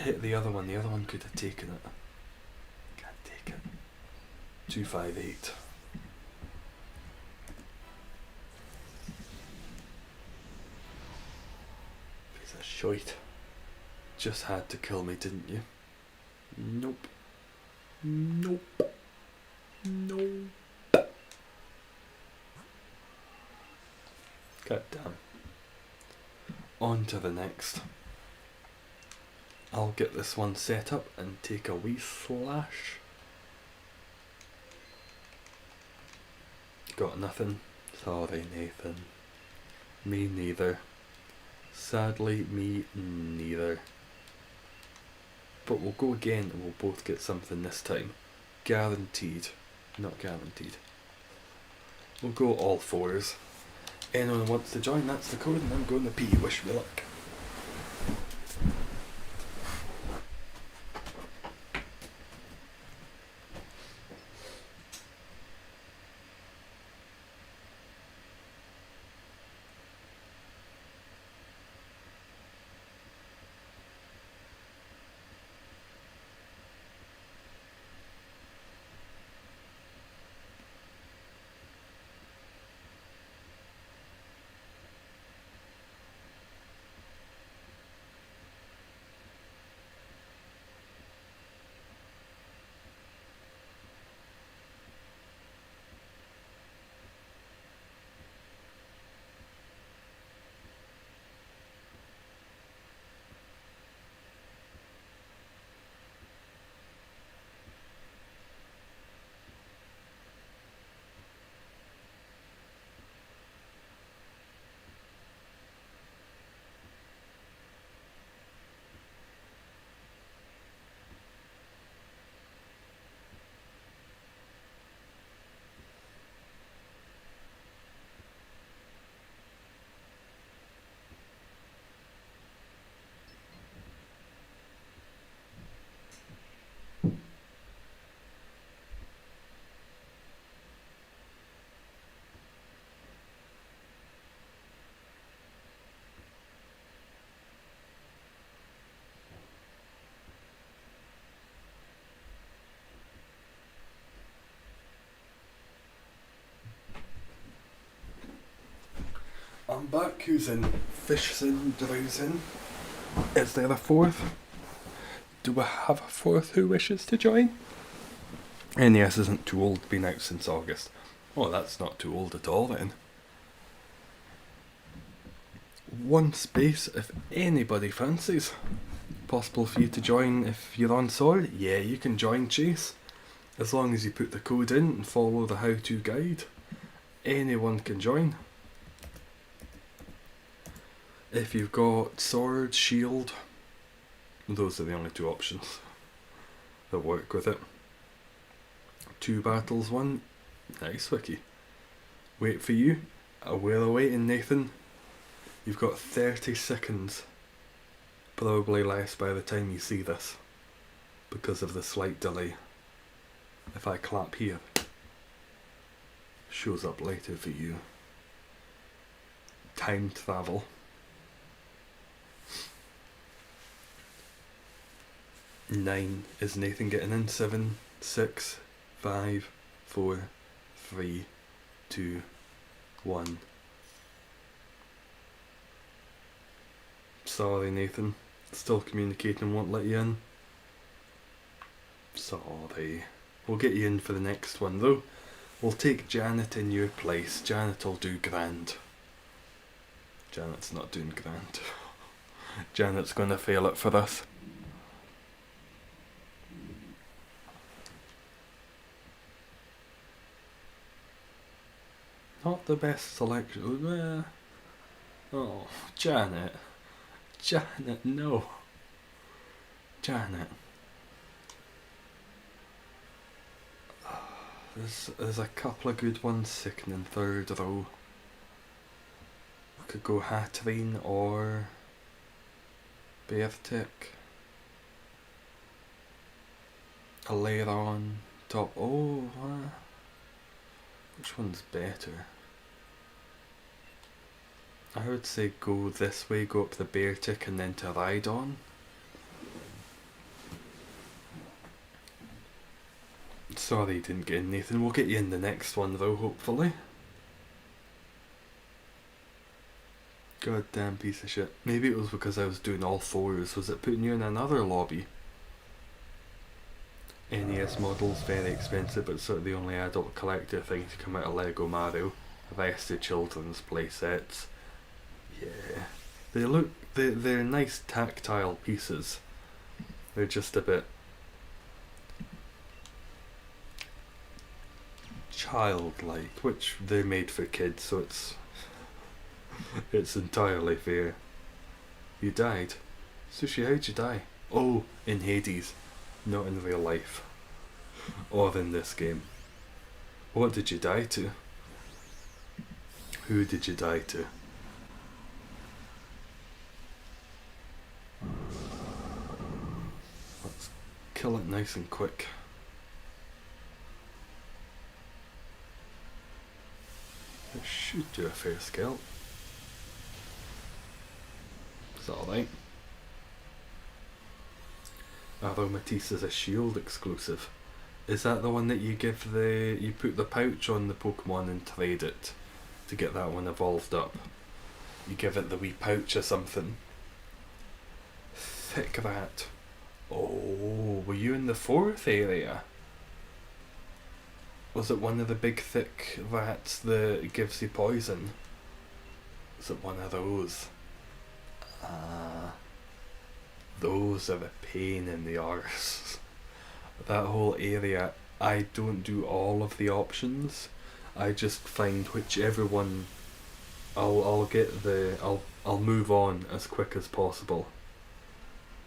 Hit the other one could have taken it. Can't take it. 258. Piece of shite. Just had to kill me, didn't you? Nope. Nope. Nope. God damn. On to the next. I'll get this one set up and take a wee slash. Got nothing. Sorry, Nathan. Me neither. Sadly, me neither. But we'll go again and we'll both get something this time. Guaranteed. Not guaranteed. We'll go all 4s. Anyone wants to join, that's the code, and I'm going to pee. Wish me luck. back. Who's in? Fish in, Drew's in. Is there a fourth? Do we have a fourth who wishes to join? NES isn't too old, been out since August. Oh, that's not too old at all then. One space if anybody fancies. Possible for you to join if you're on Sword? Yeah, you can join Chase. As long as you put the code in and follow the how-to guide. Anyone can join. If you've got Sword, Shield, those are the only two options that work with it. 2 battles, 1. Nice, Wiki. Wait for you. We're awaiting, Nathan. You've got 30 seconds. Probably less by the time you see this, because of the slight delay. If I clap here, shows up later for you. Time travel. 9. Is Nathan getting in? 7, 6, 5, 4, 3, 2, 1. Sorry, Nathan. Still communicating, won't let you in. Sorry. We'll get you in for the next one though. We'll take Janet in your place. Janet'll do grand. Janet's not doing grand. Janet's gonna fail it for us. Not the best selection. Oh, Janet. Janet, no. Janet. There's a couple of good ones, second and third row. I could go Hatterene or Beartic. A layer on top. Oh, which one's better? I would say go this way, go up the Beartic and then to Rhydon. Sorry you didn't get in, Nathan. We'll get you in the next one though, hopefully. Goddamn piece of shit. Maybe it was because I was doing all 4s. Was it putting you in another lobby? NES models, very expensive, but sort of the only adult collector thing to come out of Lego Mario. The rest are children's play sets. Yeah. They're nice tactile pieces. They're just a bit childlike, which they're made for kids, so it's entirely fair. You died? Sushi, how'd you die? Oh, in Hades. Not in real life. Or in this game. What did you die to? Who did you die to? Let's kill it nice and quick. It should do a fair scalp. Is that alright? Aromatisse is a Shield exclusive. Is that the one that you put the pouch on the Pokemon and trade it to get that one evolved up? You give it the wee pouch or something. Thick rat. Oh, were you in the 4th area? Was it one of the big thick rats that gives you poison? Was it one of those? Those are the pain in the arse. That whole area, I don't do all of the options. I just find whichever one I'll move on as quick as possible.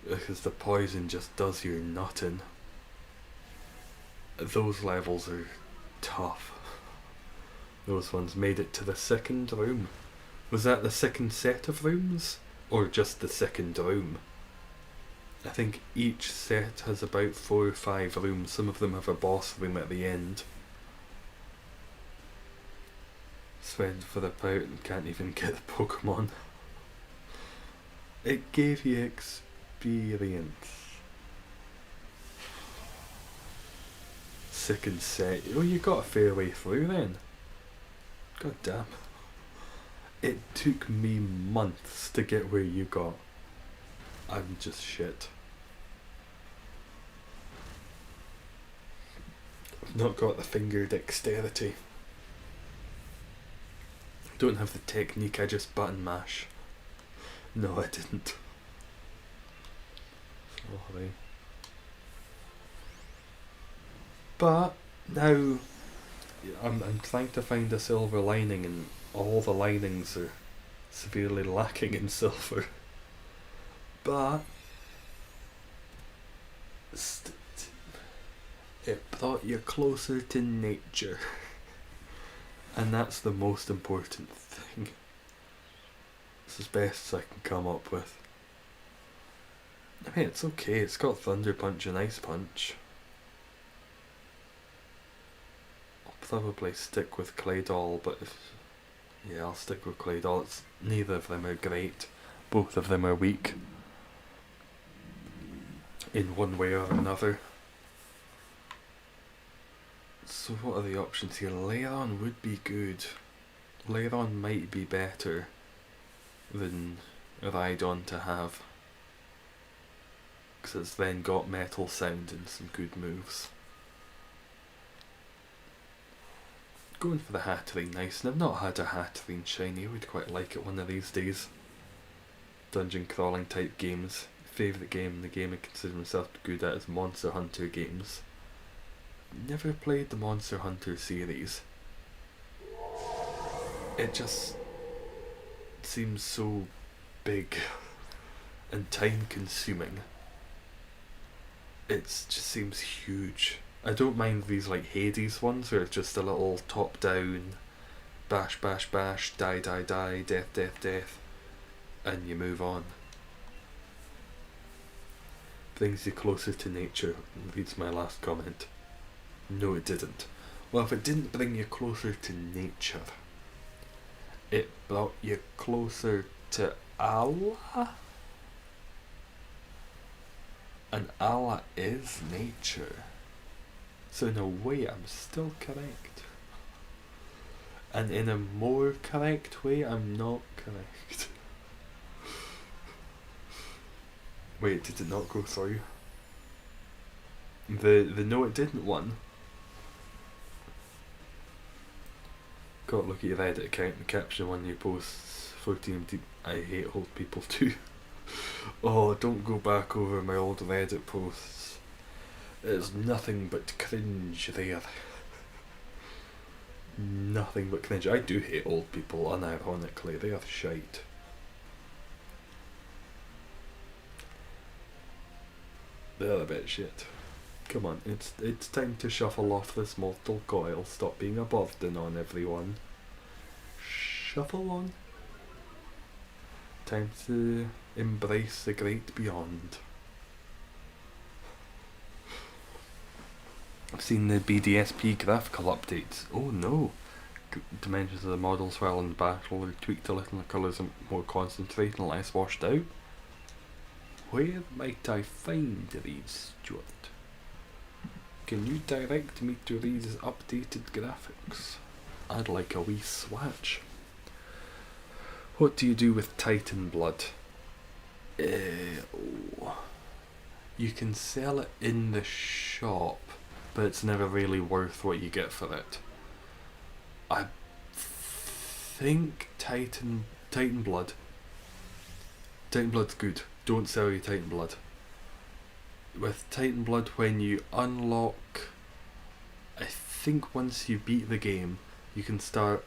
Because the poison just does your nutting. Those levels are tough. Those ones made it to the 2nd room. Was that the 2nd set of rooms? Or just the 2nd room? I think each set has about 4 or 5 rooms. Some of them have a boss room at the end. Swed for the pout and can't even get the Pokemon. It gave you experience. 2nd set. Oh, you got a fair way through then. God damn. It took me months to get where you got. I'm just shit. I've not got the finger dexterity. Don't have the technique, I just button mash. No, I didn't. Sorry. But now I'm trying to find a silver lining, and all the linings are severely lacking in silver. But it brought you closer to nature, and that's the most important thing. It's as best as I can come up with. I mean, it's okay, it's got Thunder Punch and Ice Punch. I'll probably stick with Claydol, but yeah, I'll stick with Claydol. Neither of them are great. Both of them are weak. In one way or another. So what are the options here? Lairon would be good. Lairon might be better than Rhydon to have, because it's then got Metal Sound and some good moves. Going for the Hatterene nice, and I've not had a Hatterene shiny. I would quite like it one of these days. Dungeon crawling type games. Favourite game, the game I consider myself good at, is Monster Hunter games. Never played the Monster Hunter series. It just seems so big and time consuming. It just seems huge. I don't mind these like Hades ones where it's just a little top down bash bash bash, die die die, death death death, and you move on. Brings you closer to nature, reads my last comment. No, it didn't. Well, if it didn't bring you closer to nature, it brought you closer to Allah? And Allah is nature. So in a way, I'm still correct. And in a more correct way, I'm not correct. Wait, did it not go through? The no it didn't one. Gotta look at your Reddit account and caption one of your posts. 14 I hate old people too. Oh, don't go back over my old Reddit posts. There's nothing but cringe there. Nothing but cringe. I do hate old people, unironically. They are shite. They're a bit shit. Come on, it's time to shuffle off this mortal coil. Stop being a burden on everyone. Shuffle on. Time to embrace the great beyond. I've seen the BDSP graphical updates. Oh no! Dimensions of the models while in battle are tweaked a little, the colours are more concentrated and less washed out. Where might I find these, Stuart? Can you direct me to these updated graphics? I'd like a wee swatch. What do you do with Titan Blood? You can sell it in the shop, but it's never really worth what you get for it. I think Titan Blood's good. Don't sell your Titan Blood. With Titan Blood, when you unlock, I think once you beat the game, you can start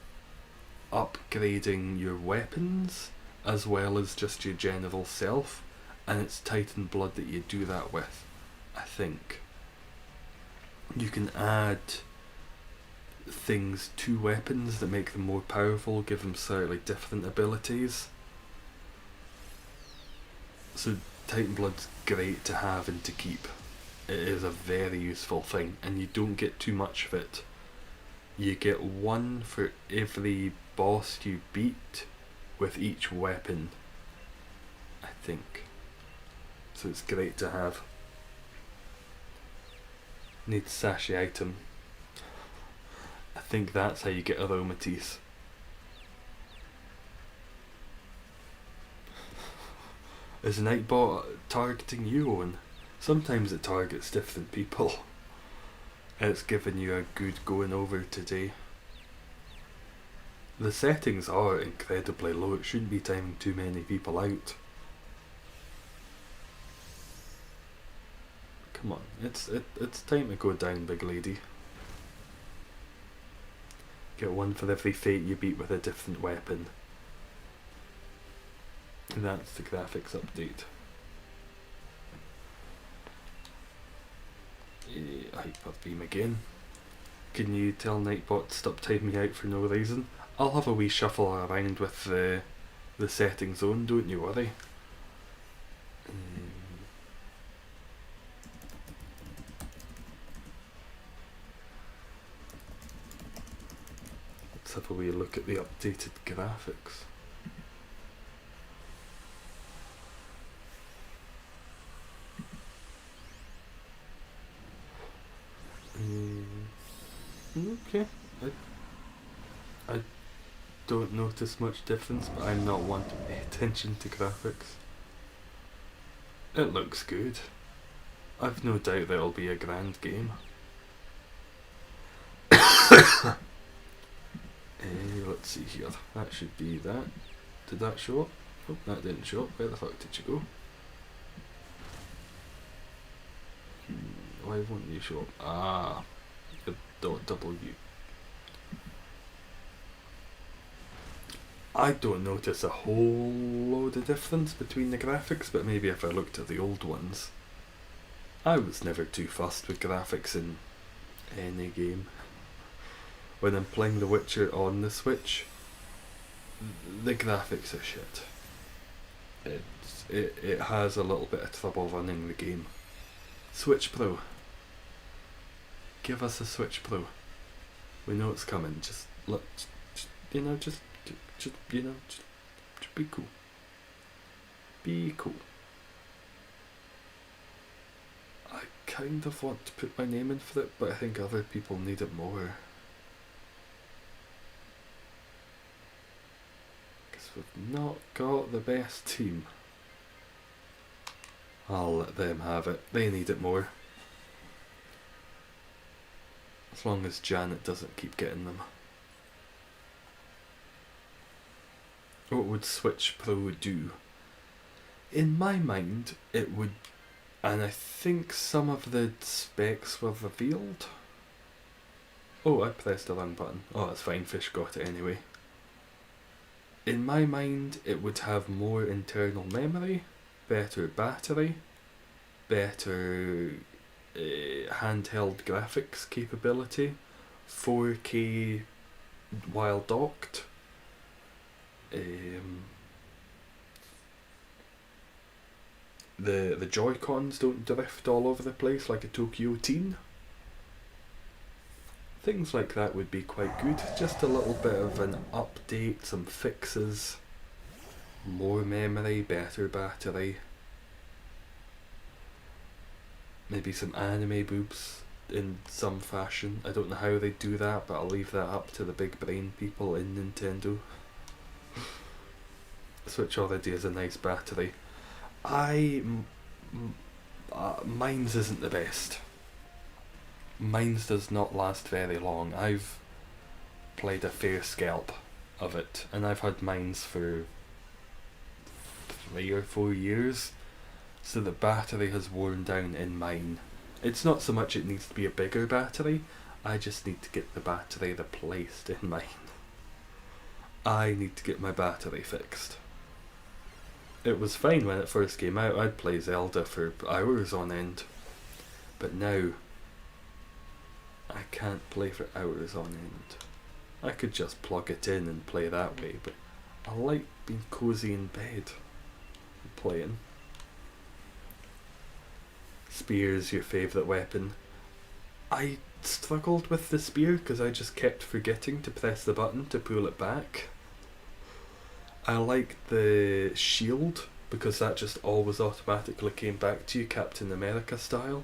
upgrading your weapons as well as just your general self, and it's Titan Blood that you do that with, I think. You can add things to weapons that make them more powerful, give them slightly different abilities. So Titan Blood's great to have and to keep. It is a very useful thing, and you don't get too much of it. You get one for every boss you beat with each weapon, I think. So it's great to have. Need Sashi item. I think that's how you get Aromatis. Is Nightbot targeting you, Owen? Sometimes it targets different people. It's given you a good going over today. The settings are incredibly low. It shouldn't be timing too many people out. Come on, it's time to go down, big lady. Get one for every fate you beat with a different weapon. And that's the graphics update. Hyper beam again. Can you tell Nightbot to stop timing me out for no reason? I'll have a wee shuffle around with the settings on, don't you worry. Let's have a wee look at the updated graphics. Okay. I don't notice much difference, but I'm not one to pay attention to graphics. It looks good. I've no doubt that it'll be a grand game. Let's see here. That should be that. Did that show up? Oh, that didn't show up. Where the fuck did you go? Why won't you show up? Ah, the .w. I don't notice a whole load of difference between the graphics, but maybe if I looked at the old ones. I was never too fussed with graphics in any game. When I'm playing The Witcher on the Switch, the graphics are shit. It has a little bit of trouble running the game. Switch Pro. Give us a Switch Pro. We know it's coming. Just be cool. Be cool. I kind of want to put my name in for it, but I think other people need it more. Because we've not got the best team. I'll let them have it. They need it more. As long as Janet doesn't keep getting them. What would Switch Pro do? In my mind, it would, and I think some of the specs were revealed. Oh, I pressed the wrong button. Oh, that's fine, Fish got it anyway. In my mind, it would have more internal memory, better battery, better handheld graphics capability, 4K while docked. The Joy-Cons don't drift all over the place like a Tokyo Teen. Things like that would be quite good. Just a little bit of an update, some fixes, more memory, better battery, maybe some anime boobs in some fashion. I don't know how they do that, but I'll leave that up to the big brain people in Nintendo. Switch already has a nice battery. Mine's isn't the best. Mine's does not last very long. I've played a fair scalp of it, and I've had mine's for 3 or 4 years, so the battery has worn down in mine. It's not so much it needs to be a bigger battery, I just need to get the battery replaced in mine. I need to get my battery fixed. It was fine when it first came out. I'd play Zelda for hours on end, but now I can't play for hours on end. I could just plug it in and play that way, but I like being cozy in bed and playing. Spear's your favourite weapon. I struggled with the spear because I just kept forgetting to press the button to pull it back. I liked the shield because that just always automatically came back to you, Captain America style.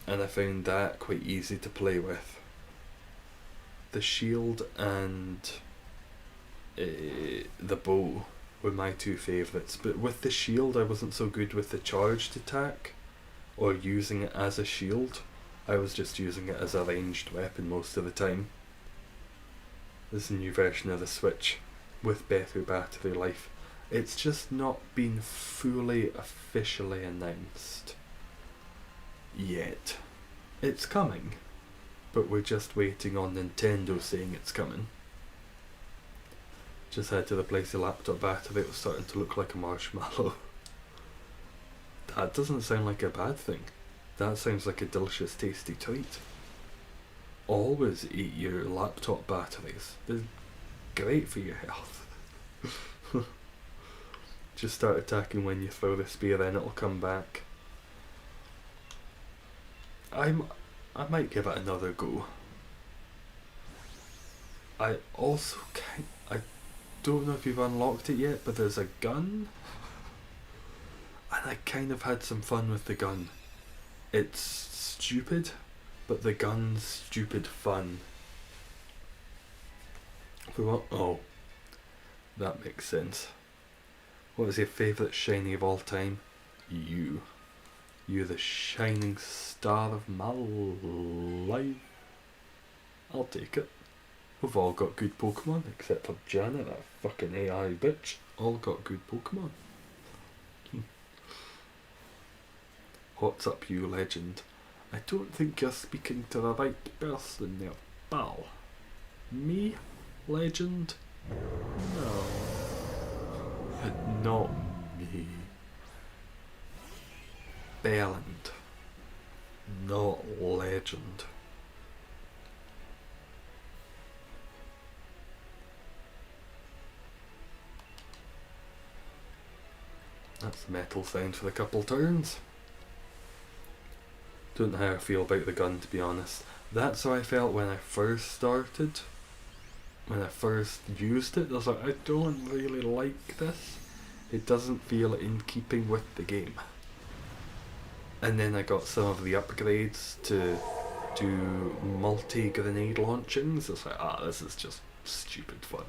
And I found that quite easy to play with. The shield and the bow were my two favourites, but with the shield I wasn't so good with the charged attack or using it as a shield. I was just using it as a ranged weapon most of the time. This new version of the Switch with better battery life. It's just not been fully officially announced yet. It's coming, but we're just waiting on Nintendo saying it's coming. Just had to replace the laptop battery, it was starting to look like a marshmallow. That doesn't sound like a bad thing. That sounds like a delicious, tasty treat. Always eat your laptop batteries. They're great for your health. Just start attacking when you throw the spear, then it'll come back. I might give it another go. I also I don't know if you've unlocked it yet, but there's a gun. And I kind of had some fun with the gun. It's stupid, but the gun's stupid fun. For what? Oh, that makes sense. What is your favourite shiny of all time? You. You're the shining star of my life. I'll take it. We've all got good Pokemon, except for Janet, that fucking AI bitch. All got good Pokemon. What's up, you legend? I don't think you're speaking to the right person there, pal. Me? Legend? No. Not me. Belland. Not legend. That's the metal sound for a couple turns. Don't know how I feel about the gun, to be honest. That's how I felt when I first started. When I first used it, I was like, I don't really like this. It doesn't feel in keeping with the game. And then I got some of the upgrades to do multi-grenade launchings. It's like, this is just stupid fun.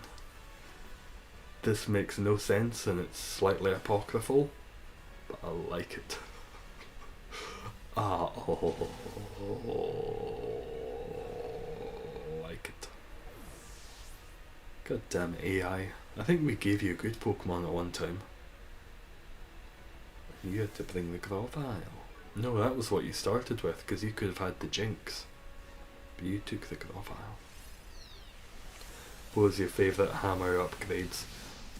This makes no sense and it's slightly apocryphal, but I like it. Like it. God damn it, AI. I think we gave you a good Pokemon at one time. You had to bring the Grovyle. No, that was what you started with, because you could have had the Jinx. But you took the Grovyle. What was your favourite hammer upgrades?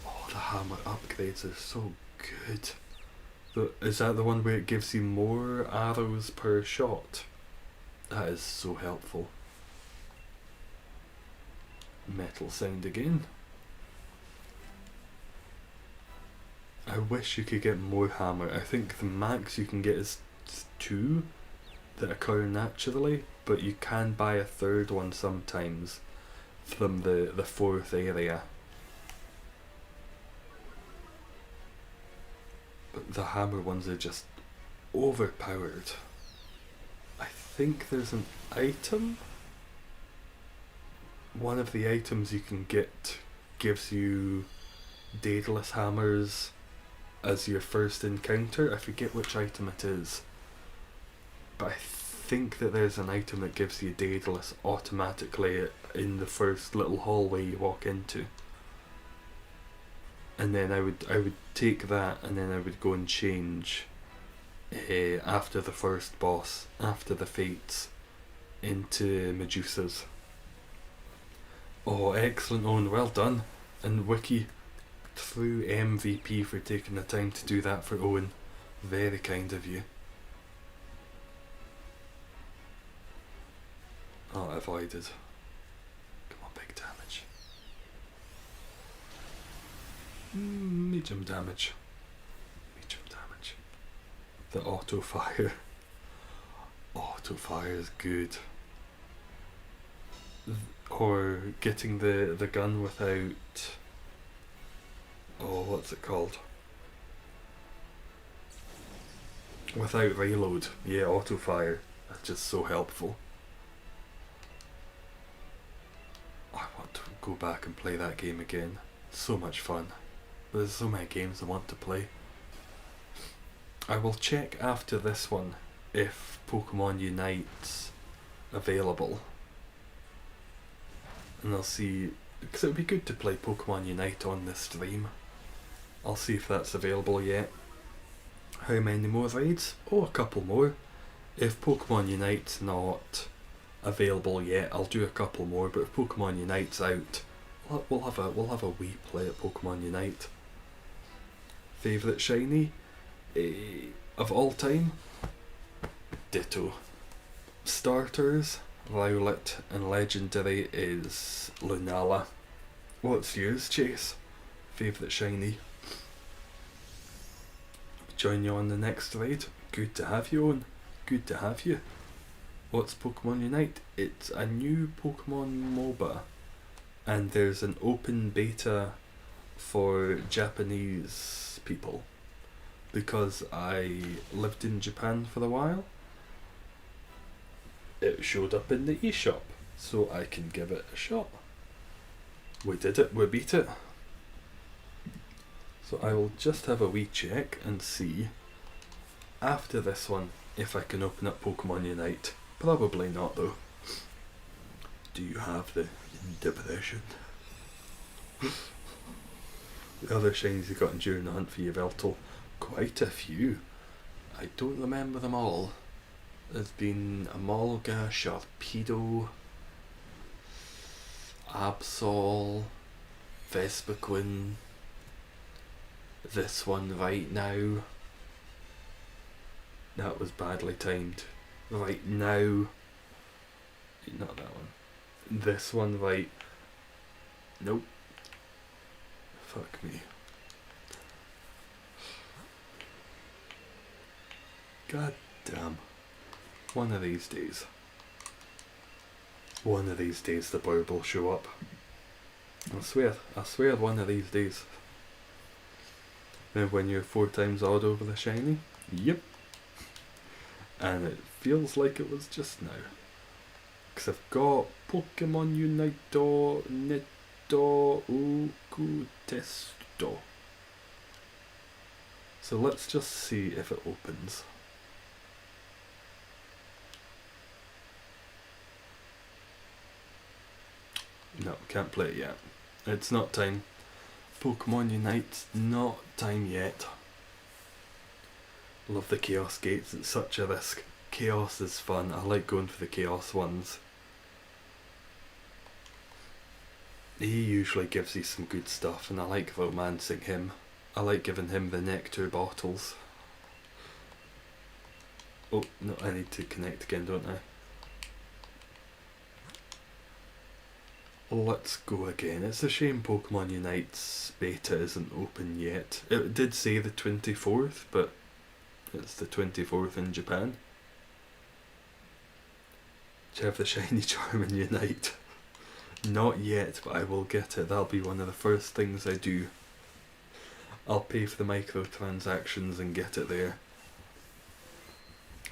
Oh, the hammer upgrades are so good. Is that the one where it gives you more arrows per shot? That is so helpful. Metal sound again. I wish you could get more hammer. I think the max you can get is 2 that occur naturally, but you can buy a third one sometimes from the 4th area. But the hammer ones are just overpowered. I think there's an item. One of the items you can get gives you Daedalus hammers as your first encounter. I forget which item it is, but I think that there's an item that gives you Daedalus automatically in the first little hallway you walk into. And then I would take that and then I would go and change after the first boss, after the Fates, into Medusas. Oh, excellent, Owen, well done. And Wiki, through MVP for taking the time to do that for Owen. Very kind of you. Oh, avoided. Come on, big damage. Medium damage. Medium damage. The auto fire. Auto fire is good. Or getting the gun without... Oh, what's it called? Without reload. Yeah, auto fire. That's just so helpful. I want to go back and play that game again. So much fun. There's so many games I want to play. I will check after this one if Pokemon Unite's available. And I'll see, because it would be good to play Pokemon Unite on this stream. I'll see if that's available yet. How many more raids? Oh, a couple more. If Pokemon Unite's not available yet, I'll do a couple more, but if Pokemon Unite's out, we'll have a wee play at Pokemon Unite. Favourite shiny? Of all time? Ditto. Starters, Rowlet, and Legendary is Lunala. What's yours, Chase? Favourite shiny? Join you on the next raid. Good to have you on. Good to have you. What's Pokemon Unite? It's a new Pokemon MOBA, and there's an open beta for Japanese people, because I lived in Japan for a while. It showed up in the eShop, so I can give it a shot. We did it, we beat it. So I will just have a wee check and see after this one if I can open up Pokemon Unite. Probably not though. Do you have the depression? The other shinies you got during the hunt for Yveltal? Quite a few. I don't remember them all. There's been Amalga, Sharpedo, Absol, Vespiquen, this one right now. That was badly timed. Right now. Not that one. This one right. Nope. Fuck me. God damn. One of these days. One of these days the bird will show up. I swear one of these days. Now when you're 4 times odd over the shiny? Yep. And it feels like it was just now. Because I've got Pokemon Unite Netto Uku Testo. So let's just see if it opens. No, can't play it yet. It's not time. Pokemon Unite's not time yet. Love the Chaos Gates, it's such a risk. Chaos is fun, I like going for the Chaos ones. He usually gives you some good stuff and I like romancing him. I like giving him the nectar bottles. Oh, no, I need to connect again, don't I? Let's go again. It's a shame Pokemon Unite's beta isn't open yet. It did say the 24th, but it's the 24th in Japan. Do you have the shiny charm in Unite? Not yet, but I will get it. That'll be one of the first things I do. I'll pay for the microtransactions and get it there.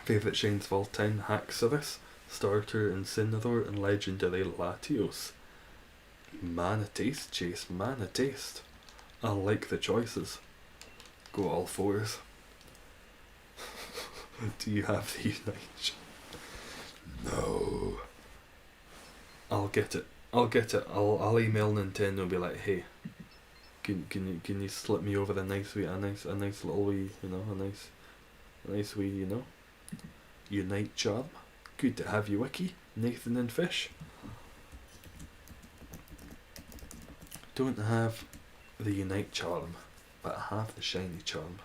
Favourite shines of all time? Haxorus, Starter, Incineroar, and Legendary Latios. Mana taste, Chase, mana taste. I like the choices. Go all 4s. Do you have the Unite? No. I'll get it. I'll I'll email Nintendo and be like, hey, can you slip me over a nice little wee, a nice wee, Unite charm. Good to have you, Wiki, Nathan and Fish. Don't have the Unite charm, but I have the shiny charm.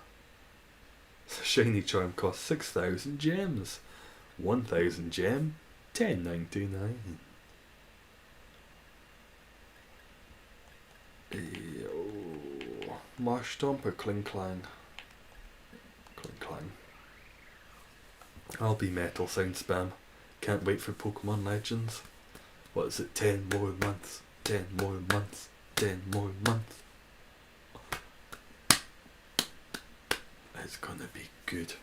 The shiny charm costs 6,000 gems. 1,000 gem, $10.99. Marshtomp or Klinklang? Klinklang. I'll be Metal Sound Spam. Can't wait for Pokemon Legends. What is it? 10 more months. 10 more months. 10 more months. It's gonna be good.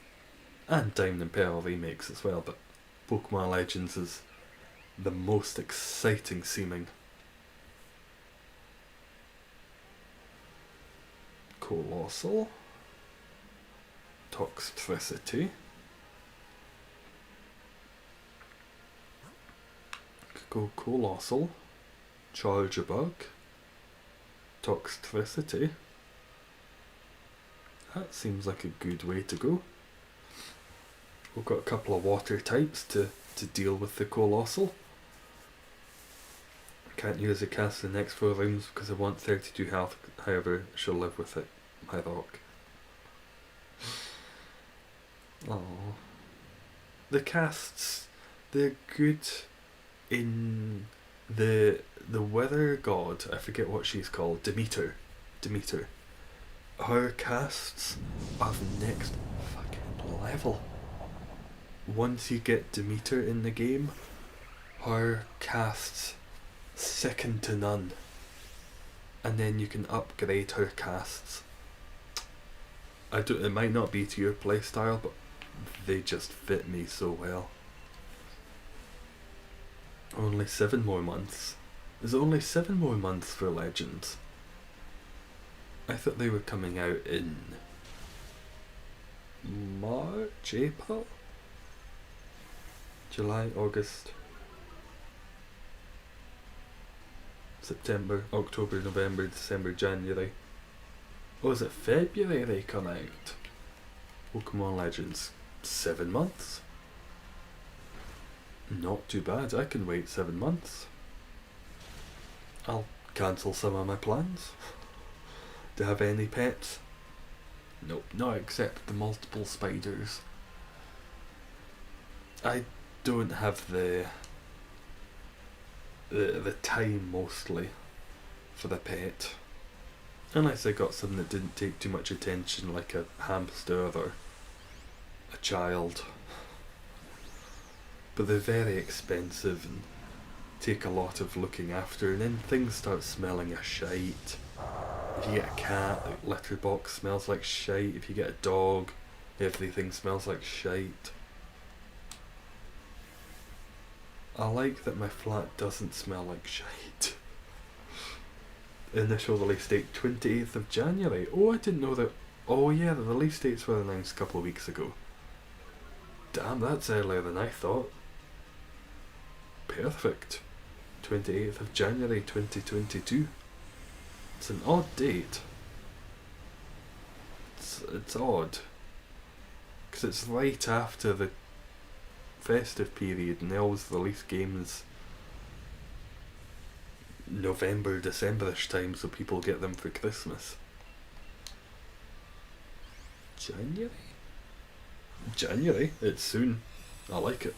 And Diamond and Pearl remakes as well, but Pokemon Legends is the most exciting seeming. Colossal. Toxtricity. Could go Colossal. Charge a Bug. Toxtricity. That seems like a good way to go. We've got a couple of water types to deal with the Colossal. Can't use a cast in the next 4 rounds because I want 32 health, however, she'll live with it. My rock. Oh, the casts, they're good in the weather god, I forget what she's called, Demeter. Her casts are next fucking level. Once you get Demeter in the game, her casts second to none. And then you can upgrade her casts. It might not be to your playstyle, but they just fit me so well. Only 7 more months. There's only 7 more months for Legends. I thought they were coming out in March, April? July, August, September, October, November, December, January. Oh, is it February they come out? Pokemon Legends. 7 months? Not too bad, I can wait 7 months. I'll cancel some of my plans. Do you have any pets? Nope, not except the multiple spiders. I don't have the time mostly for the pet. Unless I got something that didn't take too much attention, like a hamster or a child. But they're very expensive and take a lot of looking after, and then things start smelling of shite. If you get a cat, the litter box smells like shite. If you get a dog, everything smells like shite. I like that my flat doesn't smell like shite. Initial release date 28th of January. Oh, I didn't know that. Oh yeah, the release dates were announced a couple of weeks ago. Damn, that's earlier than I thought. Perfect. 28th of January 2022. It's an odd date. It's odd. Because it's right after the festive period and they always release games November, December-ish time so people get them for Christmas. January? It's soon. I like it.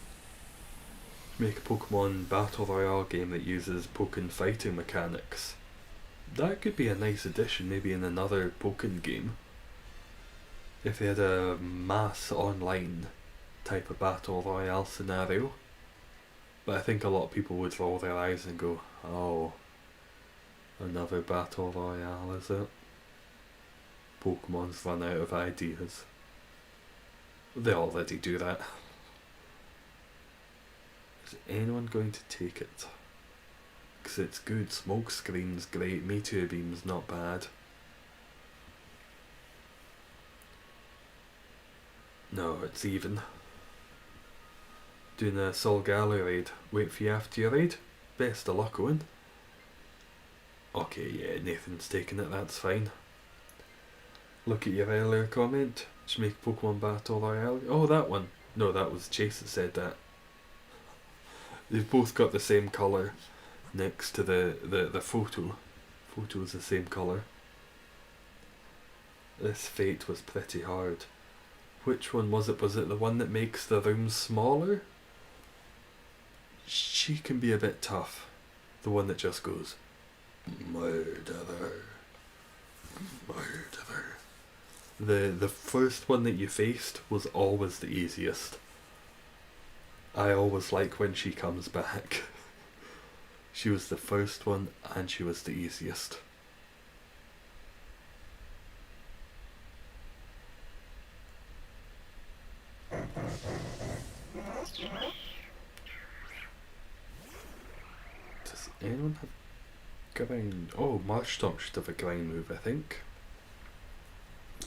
Make a Pokemon Battle Royale game that uses Pokken fighting mechanics. That could be a nice addition, maybe in another Pokken game. If they had a mass online type of Battle Royale scenario. But I think a lot of people would roll their eyes and go, oh, another Battle Royale, is it? Pokemon's run out of ideas. They already do that. Is anyone going to take it? Because it's good, smoke screen's great, meteor beam's not bad. No, it's even. Doing a Solgaleo raid. Wait for you after your raid? Best of luck, Owen. Okay, yeah, Nathan's taking it, that's fine. Look at your earlier comment. Should make Pokemon Battle Royale. Oh, that one. No, that was Chase that said that. They've both got the same colour next to the photo. Photo is the same colour. This Fate was pretty hard. Which one was it? Was it the one that makes the rooms smaller? She can be a bit tough. The one that just goes, murderer, murderer. The first one that you faced was always the easiest. I always like when she comes back. She was the first one and she was the easiest. Does anyone have grind? Oh, Marshtomp should have a grind move, I think.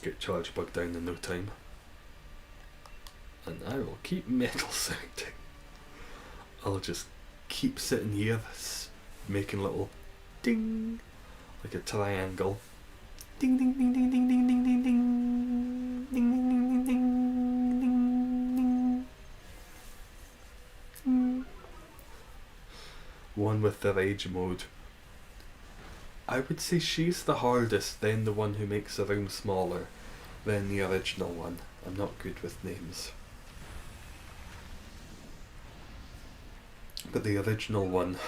Get Charge Bug down in no time. And I will keep metal sounding. I'll just keep sitting here, making little ding, like a triangle. Ding ding ding ding ding ding ding ding ding ding ding ding ding ding ding. One with the rage mode. I would say she's the hardest, then the one who makes the room smaller, then the original one. I'm not good with names. But the original one,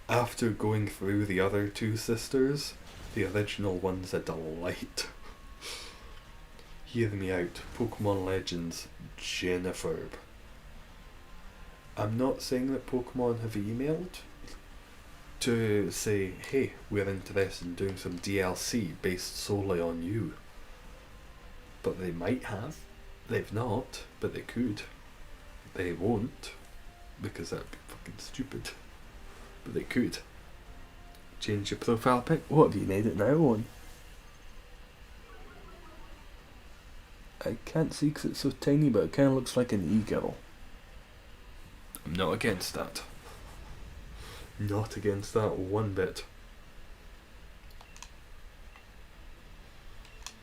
after going through the other two sisters, the original one's a delight. Hear me out. Pokemon Legends, Jennifer. I'm not saying that Pokemon have emailed to say, hey, we're interested in doing some DLC based solely on you. But they might have. They've not, but they could. They won't, because that'd be fucking stupid. But they could. Change your profile pic. What have you made it now on? I can't see because it's so tiny, but it kind of looks like an e-girl. I'm not against that. Not against that one bit.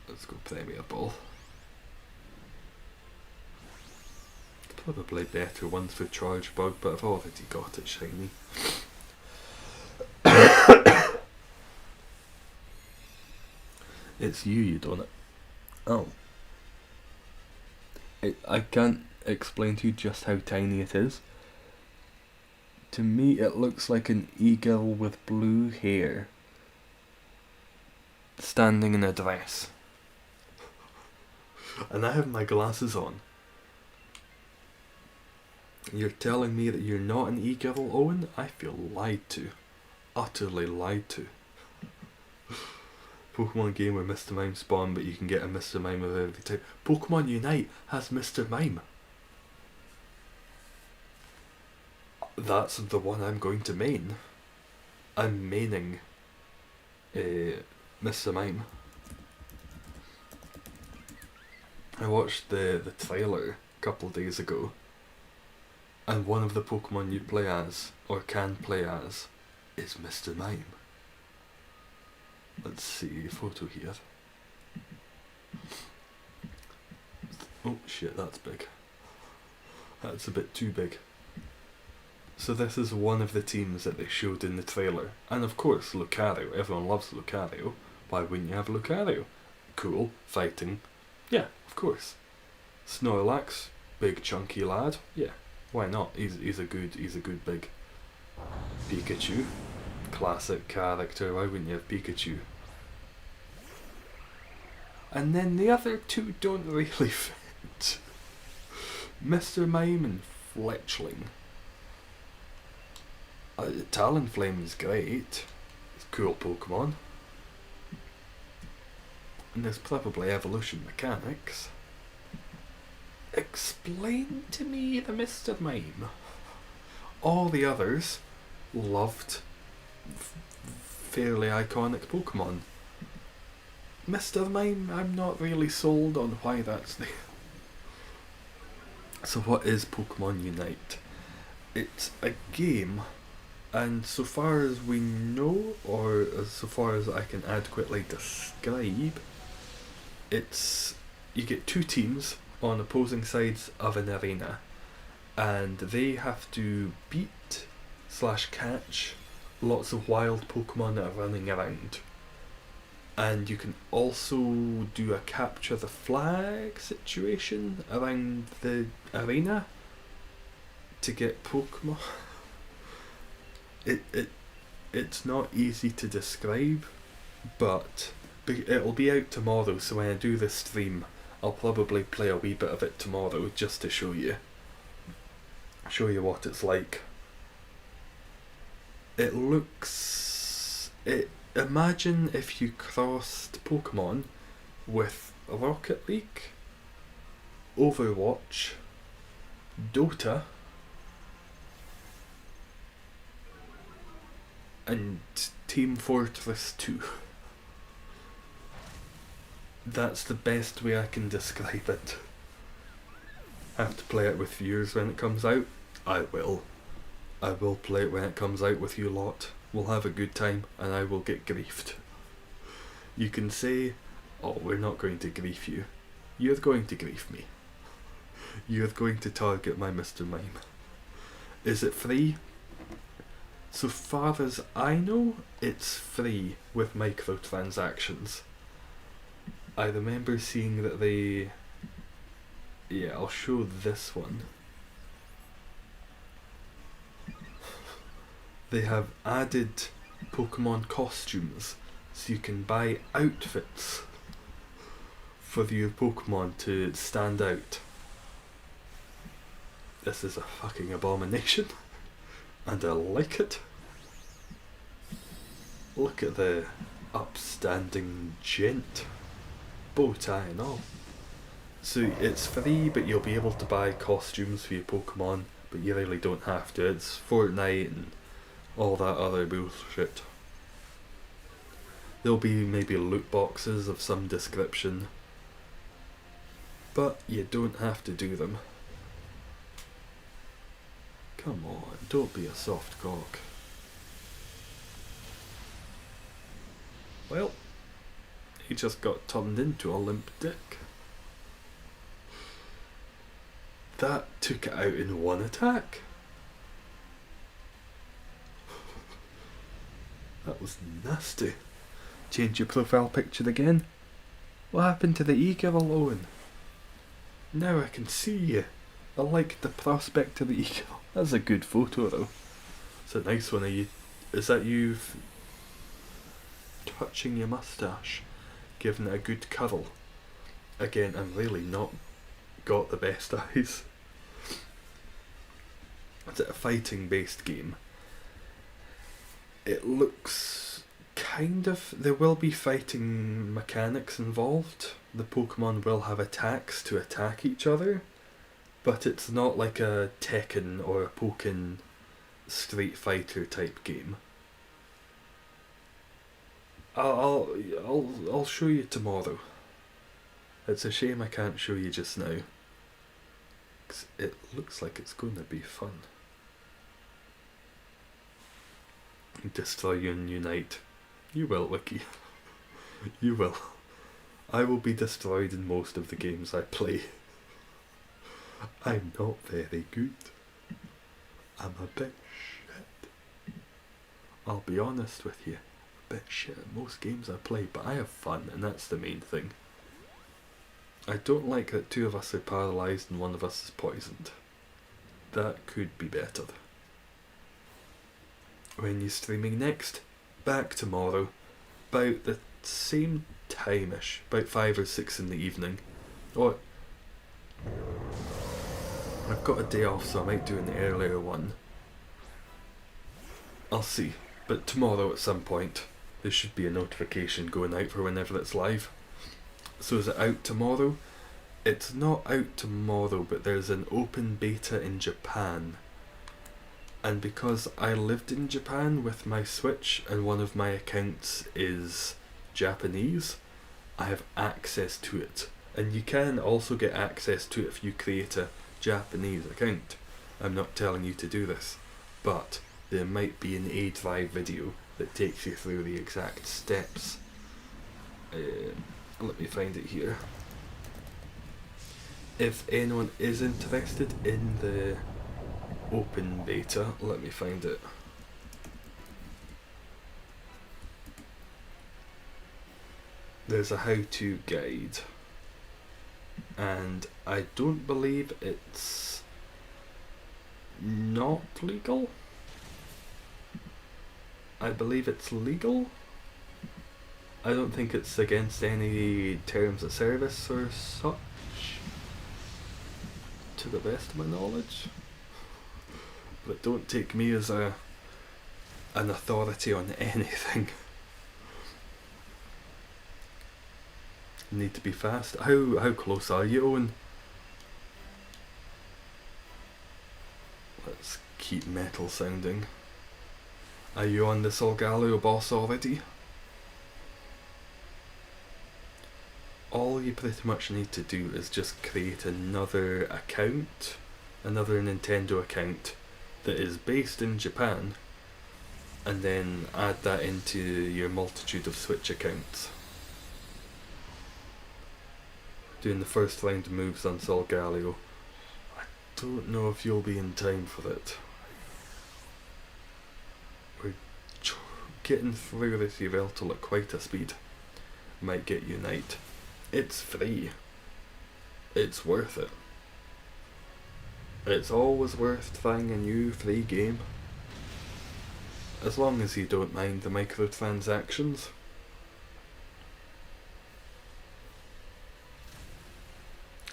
Let's go Premier Ball. Probably better ones for Charge Bug, but I've already got it shiny. It's you don't it? Oh. I can't explain to you just how tiny it is. To me it looks like an e-girl with blue hair standing in a dress. And I have my glasses on. You're telling me that you're not an e-girl, Owen? I feel lied to. Utterly lied to. Pokemon game where Mr. Mime spawn, but you can get a Mr. Mime of every type. Pokemon Unite has Mr. Mime. That's the one I'm going to main. I'm maining Mr. Mime. I watched the trailer a couple of days ago, and one of the Pokemon you play as, or can play as, is Mr. Mime. Let's see, photo here. Oh shit, that's big. That's a bit too big. So this is one of the teams that they showed in the trailer. And of course, Lucario. Everyone loves Lucario. Why wouldn't you have Lucario? Cool, fighting. Yeah, of course. Snorlax, big chunky lad. Yeah, why not? He's a good big. Pikachu, classic character. Why wouldn't you have Pikachu? And then the other two don't really fit. Mr. Mime and Fletchling. Talonflame is great. It's a cool Pokemon. And there's probably evolution mechanics. Explain to me the Mr. Mime. All the others loved fairly iconic Pokemon. Mr. Mime, I'm not really sold on why that's there. So what is Pokemon Unite? It's a game, and so far as we know, or so far as I can adequately describe, it's you get two teams on opposing sides of an arena, and they have to beat / catch lots of wild Pokemon that are running around. And you can also do a capture the flag situation around the arena to get Pokemon. It's not easy to describe, but it'll be out tomorrow, so when I do the stream, I'll probably play a wee bit of it tomorrow just to show you what it's like. It looks... Imagine if you crossed Pokemon with Rocket League, Overwatch, Dota, and Team Fortress 2. That's the best way I can describe it. Have to play it with viewers when it comes out? I will. I will play it when it comes out with you lot. We'll have a good time and I will get griefed. You can say, oh, we're not going to grief you. You're going to grief me. You're going to target my Mr. Mime. Is it free? So far as I know, it's free with microtransactions. I remember seeing that they... Yeah, I'll show this one. They have added Pokemon costumes, so you can buy outfits for your Pokemon to stand out. This is a fucking abomination, and I like it. Look at the upstanding gent, bow tie and all. So it's free, but you'll be able to buy costumes for your Pokemon, but you really don't have to. It's Fortnite and all that other bullshit. There'll be maybe loot boxes of some description, but you don't have to do them. Come on, don't be a soft cock. Well, he just got turned into a limp dick. That took it out in one attack. That was nasty. Change your profile picture again. What happened to the e-girl, Owen? Now I can see you. I like the prospect of the e-girl. That's a good photo though. It's a nice one of you. Is that you touching your moustache, giving it a good curl? Again, I'm really not got the best eyes. Is it a fighting based game? It looks kind of... There will be fighting mechanics involved. The Pokemon will have attacks to attack each other, but it's not like a Tekken or a Pokken Street Fighter type game. I'll show you tomorrow. It's a shame I can't show you just now, 'cause it looks like it's going to be fun. Destroy you and unite. You will, Wiki. You will. I will be destroyed in most of the games I play. I'm not very good. I'm a bit shit. I'll be honest with you. A bit shit at most games I play, but I have fun and that's the main thing. I don't like that two of us are paralysed and one of us is poisoned. That could be better. When you streaming next? Back tomorrow. About the same time-ish. About 5 or 6 in the evening. Or I've got a day off, so I might do an earlier one. I'll see. But tomorrow at some point, there should be a notification going out for whenever it's live. So is it out tomorrow? It's not out tomorrow, but there's an open beta in Japan. And because I lived in Japan with my Switch and one of my accounts is Japanese, I have access to it. And you can also get access to it if you create a Japanese account. I'm not telling you to do this, but there might be an A Drive video that takes you through the exact steps. Let me find it here. If anyone is interested in the open beta, let me find it. There's a how-to guide, and I don't believe it's not legal. I believe it's legal. I don't think it's against any terms of service or such, to the best of my knowledge. But don't take me as an authority on anything. Need to be fast. How close are you, Owen? Let's keep metal sounding. Are you on the Solgaleo boss already? you pretty much need to do is just create another account, another Nintendo account that is based in Japan, and then add that into your multitude of Switch accounts. Doing the first round of moves on Solgaleo. I don't know if you'll be in time for it. We're getting through this Yveltal at quite a speed. Might get Unite. It's free. It's worth it. It's always worth trying a new free game. As long as you don't mind the microtransactions.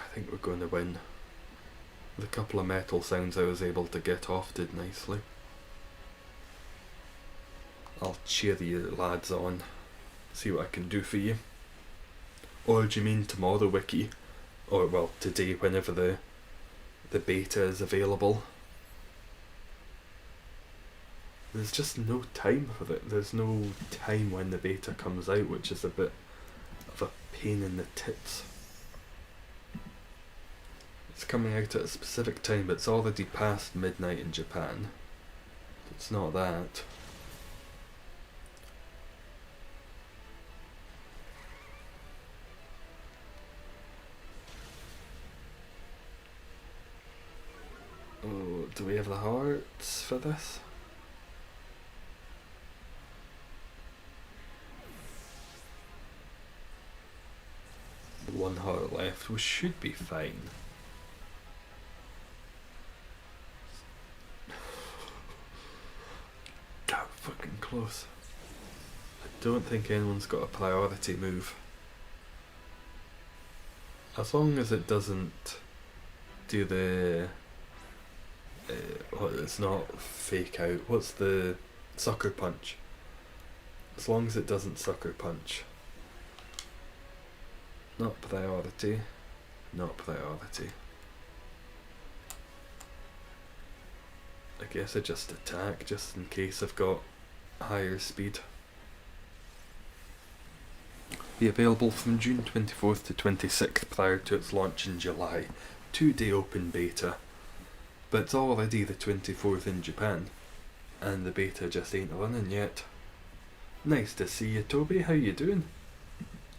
I think we're going to win. The couple of metal sounds I was able to get off did nicely. I'll cheer you lads on. See what I can do for you. Or do you mean tomorrow, Wiki? Or, well, today, whenever the beta is available. There's just no time for it. There's no time when the beta comes out, which is a bit of a pain in the tits. It's coming out at a specific time, but it's already past midnight in Japan. It's not that. Oh, do we have the hearts for this? One heart left. We should be fine. God, fucking close. I don't think anyone's got a priority move. As long as it doesn't do the... it's not fake out. What's the sucker punch? As long as it doesn't sucker punch. Not priority. Not priority. I guess I just attack just in case I've got higher speed. Be available from June 24th to 26th prior to its launch in July. 2-day open beta. But it's already the 24th in Japan, and the beta just ain't running yet. Nice to see you, Toby. How you doing?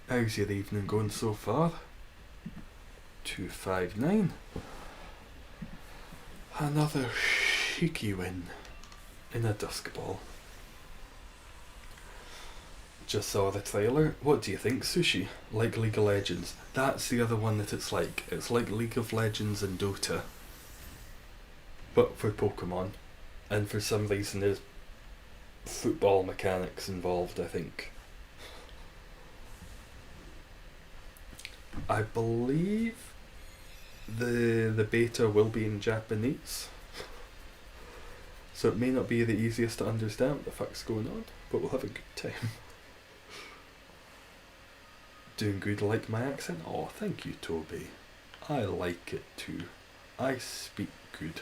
How's your evening going so far? 259. Another cheeky win in a Dusk Ball. Just saw the trailer. What do you think, Sushi? Like League of Legends. That's the other one that it's like. It's like League of Legends and Dota. But for Pokemon. And for some reason there's football mechanics involved, I think. I believe the beta will be in Japanese. So it may not be the easiest to understand what the fuck's going on, but we'll have a good time. Doing good, like my accent? Oh, thank you, Toby. I like it too. I speak good.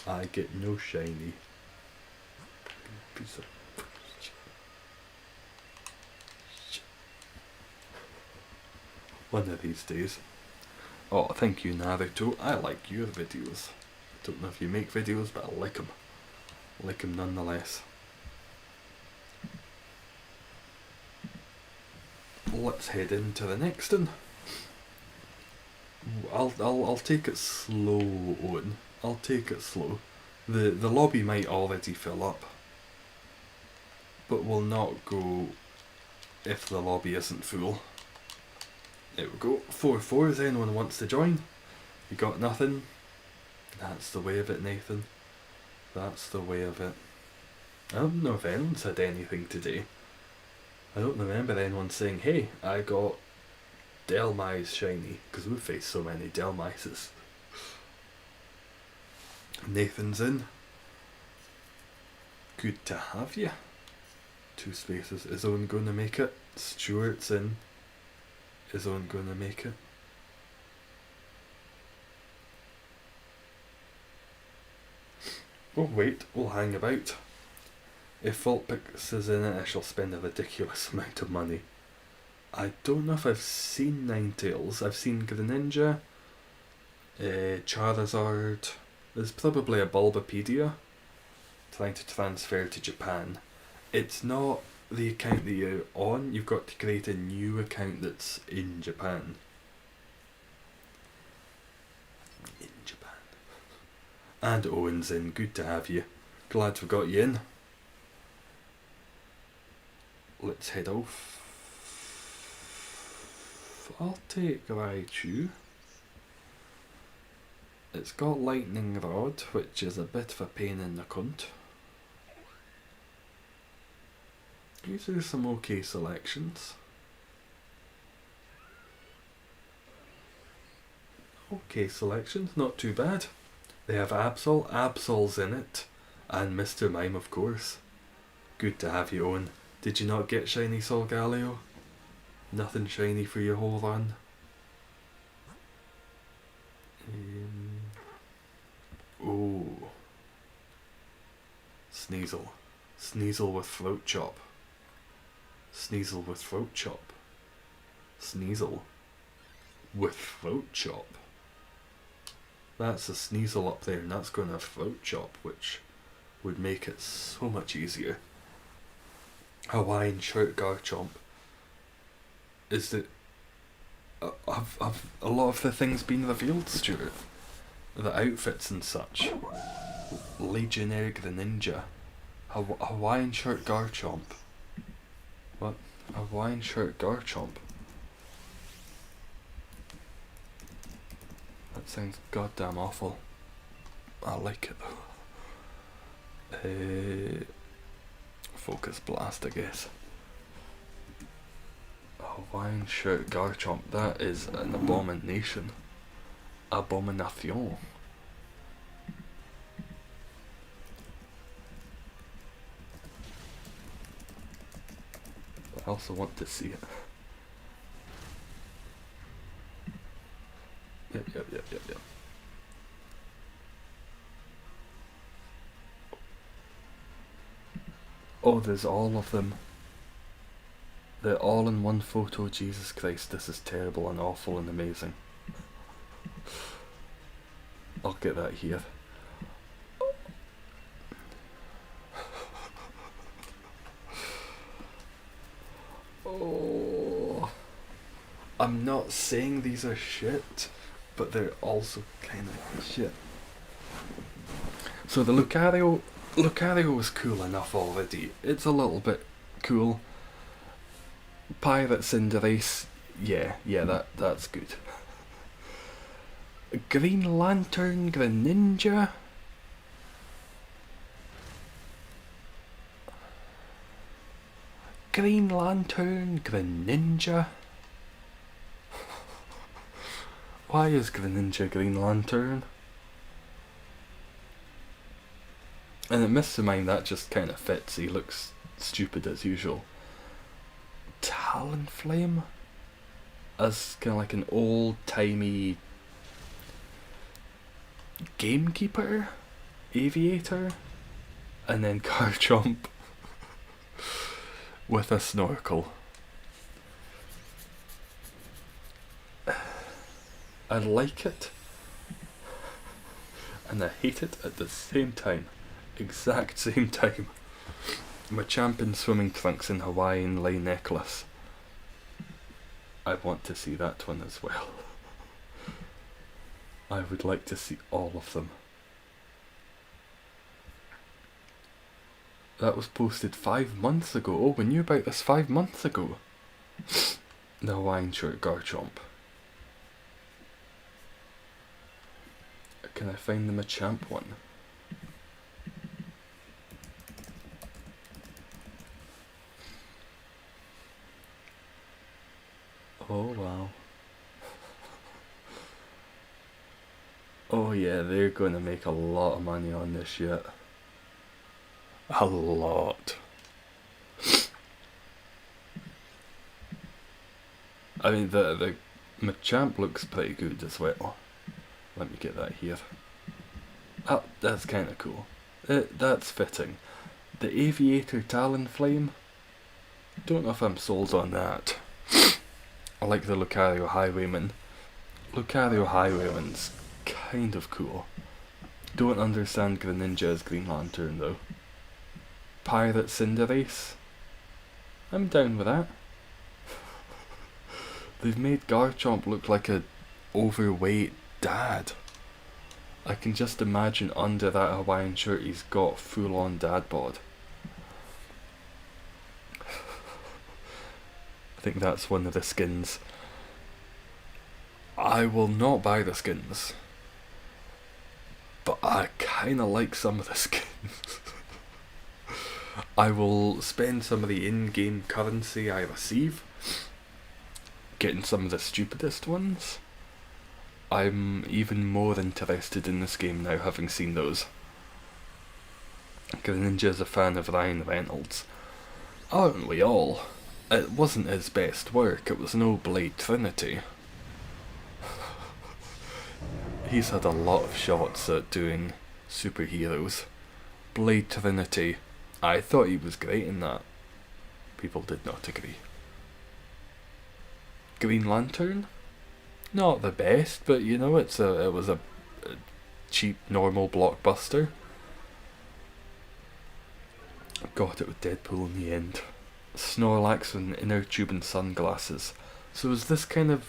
I get no shiny. Piece of shit. One of these days. Oh, thank you, Naruto. I like your videos. I don't know if you make videos, but I like them. I like them nonetheless. Let's head into the next one. I'll take it slow, Owen. I'll take it slow. The lobby might already fill up, but will not go if the lobby isn't full. There we go. 4-4. If anyone wants to join, you got nothing. That's the way of it, Nathan. That's the way of it. I don't know if anyone's had anything today. I don't remember anyone saying, hey, I got Delmise shiny, because we've faced so many Delmises. Nathan's in. Good to have you. 2 spaces. Is Owen going to make it? Stuart's in. Is Owen going to make it? Oh wait, we'll hang about. If Vulpix is in it, I shall spend a ridiculous amount of money. I don't know if I've seen Ninetales. I've seen Greninja, Charizard. There's probably a Bulbapedia trying to transfer to Japan. It's not the account that you're on, you've got to create a new account that's in Japan. In Japan. And Owen's in, good to have you. Glad we got you in. Let's head off. I'll take Raichu. It's got Lightning Rod, which is a bit of a pain in the cunt. These are some okay selections. Okay selections, not too bad. They have Absol's in it, and Mr. Mime of course. Good to have you, Owen. Did you not get shiny Solgaleo? Nothing shiny for your whole run? Oh. Sneasel. Sneasel with Throat Chop. Sneasel with Throat Chop. Sneasel with Throat Chop. That's a Sneasel up there, and that's going to have Throat Chop, which would make it so much easier. Hawaiian Shirt Garchomp. Is that... have a lot of the things been revealed, Stuart? The outfits and such. Legionnaire Greninja. Hawaiian Shirt Garchomp. What? Hawaiian Shirt Garchomp? That sounds goddamn awful. I like it though. Focus Blast, I guess. Hawaiian Shirt Garchomp, that is an abomination. Abomination. I also want to see it. Yep. Oh, there's all of them. They're all in one photo. Jesus Christ, this is terrible and awful and amazing. I'll get that here. Oh, I'm not saying these are shit, but they're also kind of shit. So the Lucario was cool enough already. It's a little bit cool. Pirates in the Race, yeah, that's good. Green Lantern Greninja. Green Lantern Greninja. Why is Greninja Green Lantern? And it Mr. Mime, that just kind of fits. He looks stupid as usual. Talonflame as kind of like an old-timey gamekeeper, aviator, and then Garchomp with a snorkel. I like it and I hate it at the same time. Exact same time. Machamp in swimming trunks and Hawaiian lei necklace. I want to see that one as well. I would like to see all of them. That was posted 5 months ago. Oh, we knew about this 5 months ago. The Hawaiian Shirt Garchomp. Can I find the Machamp one? Oh wow. Oh yeah, they're going to make a lot of money on this shit. A lot. I mean, the Machamp looks pretty good as well. Let me get that here. Oh, that's kind of cool. That's fitting. The Aviator Talonflame. Don't know if I'm sold on that. I like the Lucario Highwayman. Lucario Highwayman's kind of cool. Don't understand Greninja's Green Lantern though. Pirate Cinderace? I'm down with that. They've made Garchomp look like a overweight dad. I can just imagine under that Hawaiian shirt he's got full on dad bod. I think that's one of the skins. I will not buy the skins, but I kinda like some of the skins. I will spend some of the in-game currency I receive getting some of the stupidest ones. I'm even more interested in this game now, having seen those. Greninja's a fan of Ryan Reynolds. Aren't we all? It wasn't his best work, it was no Blade Trinity. He's had a lot of shots at doing superheroes. Blade Trinity, I thought he was great in that. People did not agree. Green Lantern? Not the best, but you know, it was a cheap, normal blockbuster. Got it with Deadpool in the end. Snorlax with an inner tube and sunglasses. So is this kind of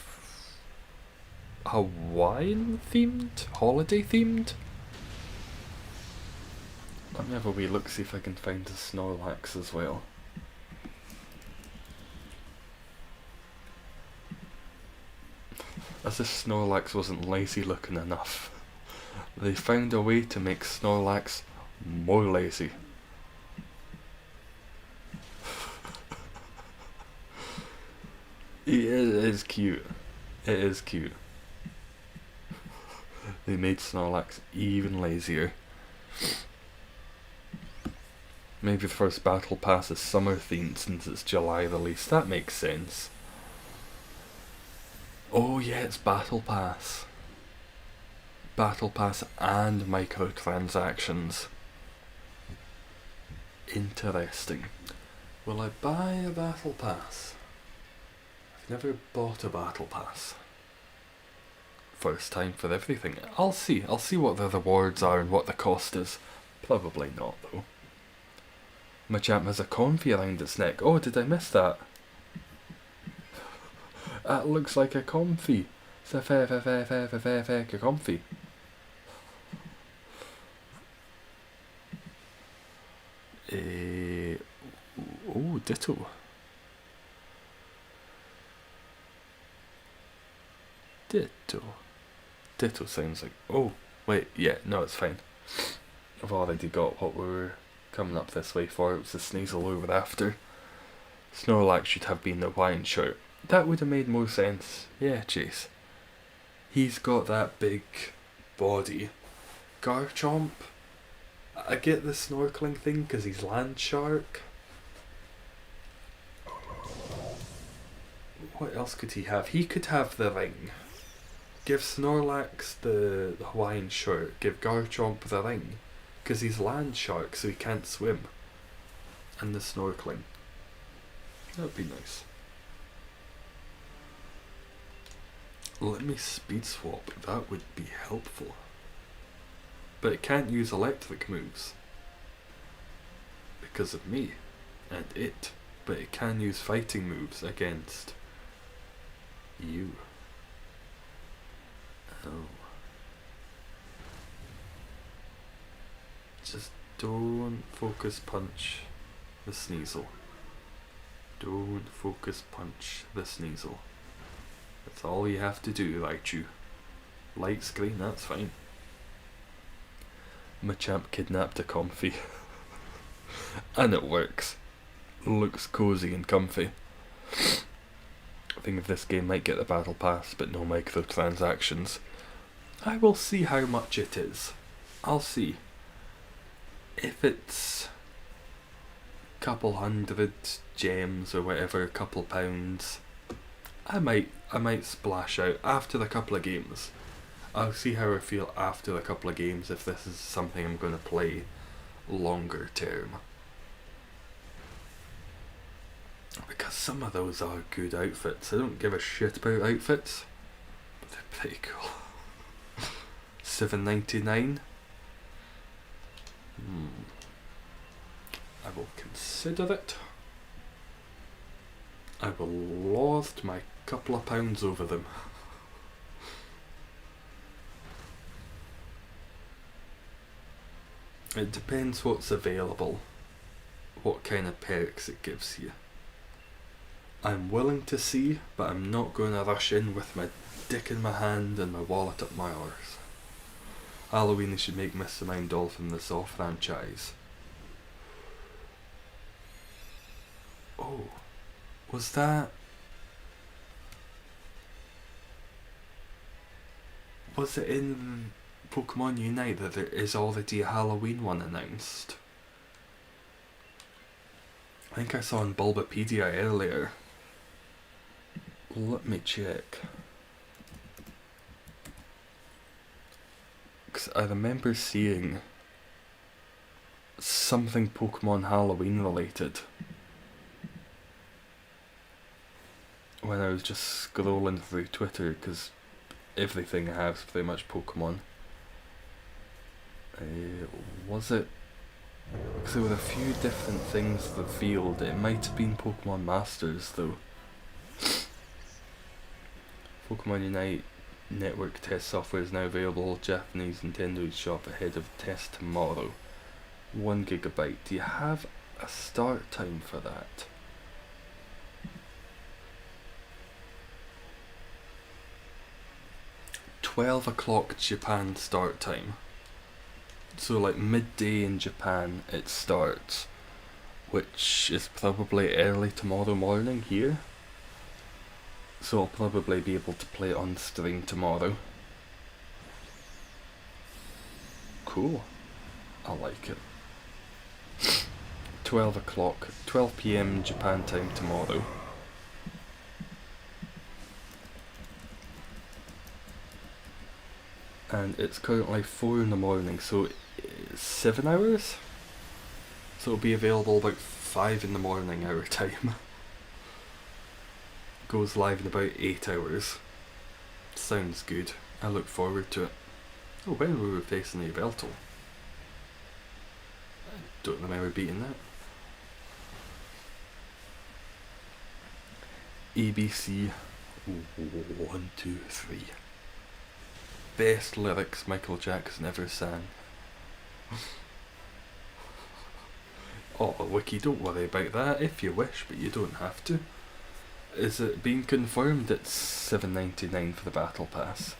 Hawaiian themed? Holiday themed? Let me have a wee look, see if I can find a Snorlax as well. As if Snorlax wasn't lazy looking enough. They found a way to make Snorlax more lazy. It is cute. It is cute. They made Snorlax even lazier. Maybe the first battle pass is summer themed since it's July release. That makes sense. Oh yeah, it's Battle Pass. Battle Pass and microtransactions. Interesting. Will I buy a Battle Pass? I've never bought a Battle Pass. First time for everything. I'll see what the rewards are and what the cost is. Probably not though. Machamp has a Comfy around its neck. Oh, did I miss that? That looks like a Comfy. It's a fair Comfy. Oh, Ditto. Ditto sounds like... Oh, wait, yeah, no, it's fine. I've already got what we were coming up this way for. It was the Sneasel we were after. Snorlax should have been the Hawaiian shirt. That would have made more sense. Yeah, Chase. He's got that big body. Garchomp, I get the snorkeling thing because he's land shark. What else could he have? He could have the ring. Give Snorlax the Hawaiian shirt. Give Garchomp the ring. Because he's land shark, so he can't swim. And the snorkeling. That would be nice. Let me speed swap. That would be helpful. But it can't use electric moves. Because of me. And it. But it can use fighting moves against you. Oh. Just don't focus punch the Sneasel. Don't focus punch the Sneasel. That's all you have to do, Raichu. Light screen, that's fine. Machamp kidnapped a Comfy. And it works. Looks cozy and comfy. I think this game might get the battle pass, but no microtransactions. I will see how much it is. I'll see. If it's couple hundred gems or whatever, a couple pounds, I might splash out after a couple of games. I'll see how I feel after a couple of games if this is something I'm going to play longer term. Because some of those are good outfits. I don't give a shit about outfits, but they're pretty cool. $7.99. I will consider it. I will lord my couple of pounds over them. It depends what's available, what kind of perks it gives you. I'm willing to see, but I'm not going to rush in with my dick in my hand and my wallet up my arse. Halloween, they should make Mr. Mime Dolphin the Saw franchise. Oh, was that... Was it in Pokemon Unite that there is already a Halloween one announced? I think I saw in Bulbapedia earlier. Let me check. Because I remember seeing something Pokemon Halloween related when I was just scrolling through Twitter, because everything I have is pretty much Pokemon. Was it? Because there were a few different things revealed. It might have been Pokemon Masters though. Pokemon Unite network test software is now available. Japanese Nintendo shop ahead of test tomorrow. 1 GB. Do you have a start time for that? $12 Japan start time. So like midday in Japan it starts, which is probably early tomorrow morning here. So I'll probably be able to play it on stream tomorrow. Cool. I like it. 12 PM Japan time tomorrow. And it's currently 4 in the morning, so it's 7 hours? So it'll be available about 5 in the morning our time. Goes live in about 8 hours. Sounds good. I look forward to it. Oh, when were we facing the Yveltal? I don't remember beating that. ABC 1, 2, 3. Best lyrics Michael Jackson ever sang. Oh, Wiki, don't worry about that if you wish, but you don't have to. Is it being confirmed it's $7.99 for the Battle Pass?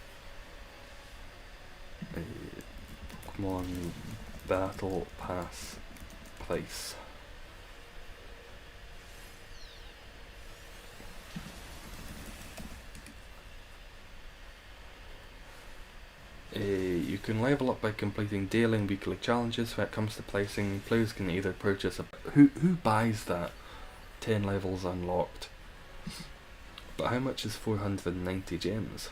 Pokemon Battle Pass price. You can level up by completing daily and weekly challenges. When it comes to pricing, players can either purchase a... Who buys that? 10 levels unlocked. But how much is 490 gems?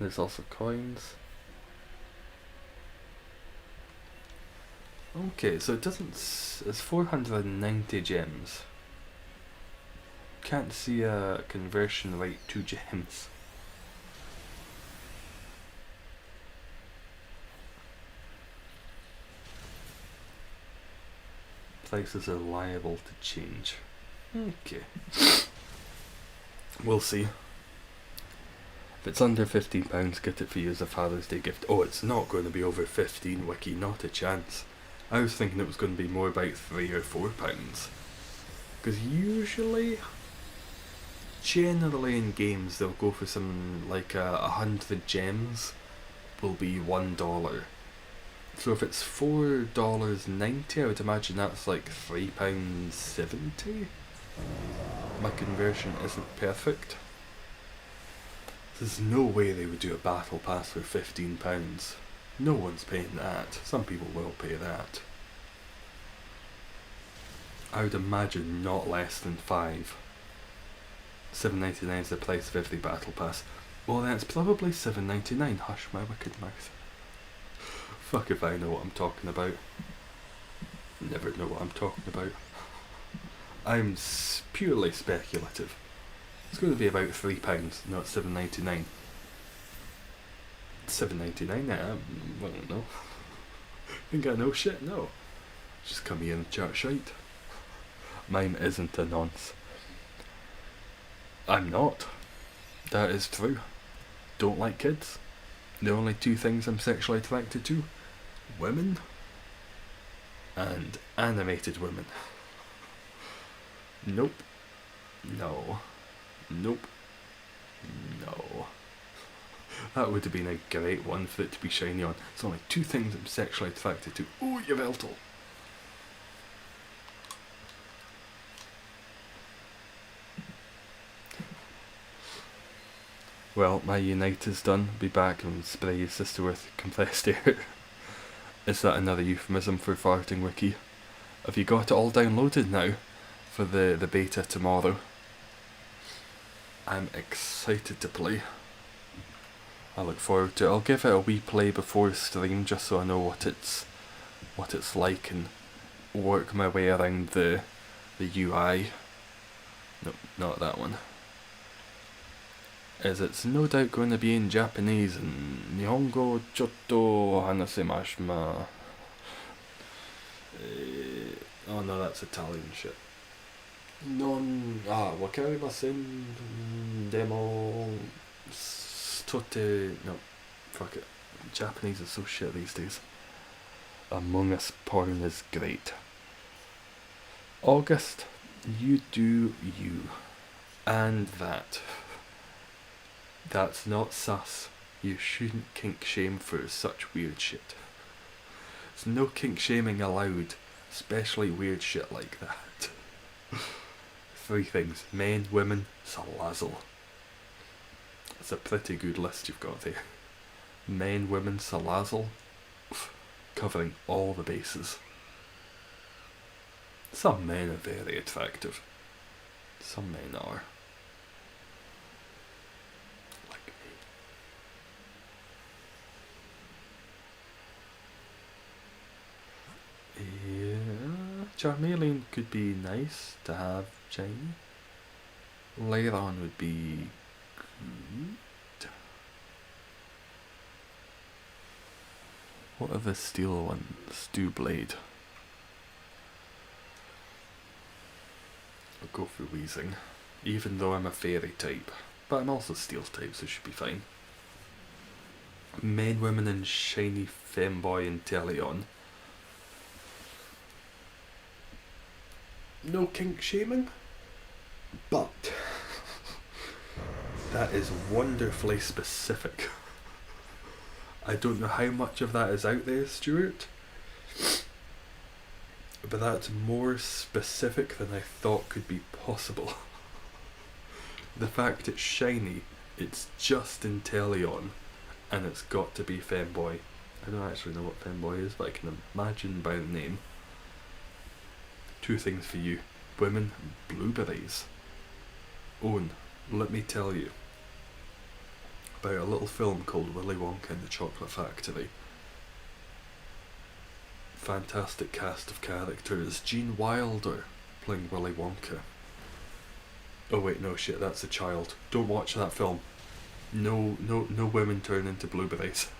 There's also coins. Okay, so it doesn't... It's 490 gems. Can't see a conversion rate to gems. Prices are liable to change. Okay. We'll see. If it's under £15, get it for you as a Father's Day gift. Oh, it's not going to be over 15, Wiki, not a chance. I was thinking it was going to be more about £3 or £4. Because usually, generally in games, they'll go for something like 100 gems will be $1. So if it's $4.90, I would imagine that's like £3.70. My conversion isn't perfect. There's no way they would do a battle pass for £15. No one's paying that. Some people will pay that. I would imagine not less than 5. $7.99 is the price of every battle pass. Well, then it's probably $7.99. Hush my wicked mouth. Fuck if I know what I'm talking about. Never know what I'm talking about. I'm purely speculative. It's going to be about £3, not £7.99. £7.99? I don't know. Think I know shit? No. Just come here and chat shite. Mine isn't a nonce. I'm not. That is true. Don't like kids. The only two things I'm sexually attracted to: women and animated women. Nope. No. Nope. No. That would have been a great one for it to be shiny on. It's only two things I'm sexually attracted to. Oh, you Veltel. Well, my unite is done. Be back and spray your sister with compressed air. Is that another euphemism for farting wiki? Have you got it all downloaded now for the beta tomorrow? I'm excited to play. I look forward to it. I'll give it a wee play before stream just so I know what it's like and work my way around the UI. Nope, not that one. As it's no doubt going to be in Japanese and Nihongo chotto hanasemasu. Oh no, that's Italian shit. Wakarimasen demo stote. No, fuck it. Japanese is so shit these days. Among Us porn is great. August, you do you. And that. That's not sus. You shouldn't kink shame for such weird shit. There's no kink shaming allowed, especially weird shit like that. 3 things: men, women, salazzle. It's a pretty good list you've got there. Men, women, salazzle, covering all the bases. Some men are very attractive. Some men are. Yeah, Charmeleon could be nice to have shiny. Leiron would be good. What are the steel ones? Blade. I'll go for Weezing, even though I'm a fairy type, but I'm also steel type, so it should be fine. Men, women, and shiny femboy and Teleon. No kink shaming, but that is wonderfully specific. I don't know how much of that is out there, Stuart, but that's more specific than I thought could be possible. The fact it's shiny, it's just in Teleon, and it's got to be femboy. I don't actually know what femboy is, but I can imagine by the name. 2 things for you: women, blueberries. Owen, let me tell you about a little film called Willy Wonka and the Chocolate Factory. Fantastic cast of characters. Gene Wilder playing Willy Wonka. Oh wait, no shit, that's a child. Don't watch that film. No women turn into blueberries.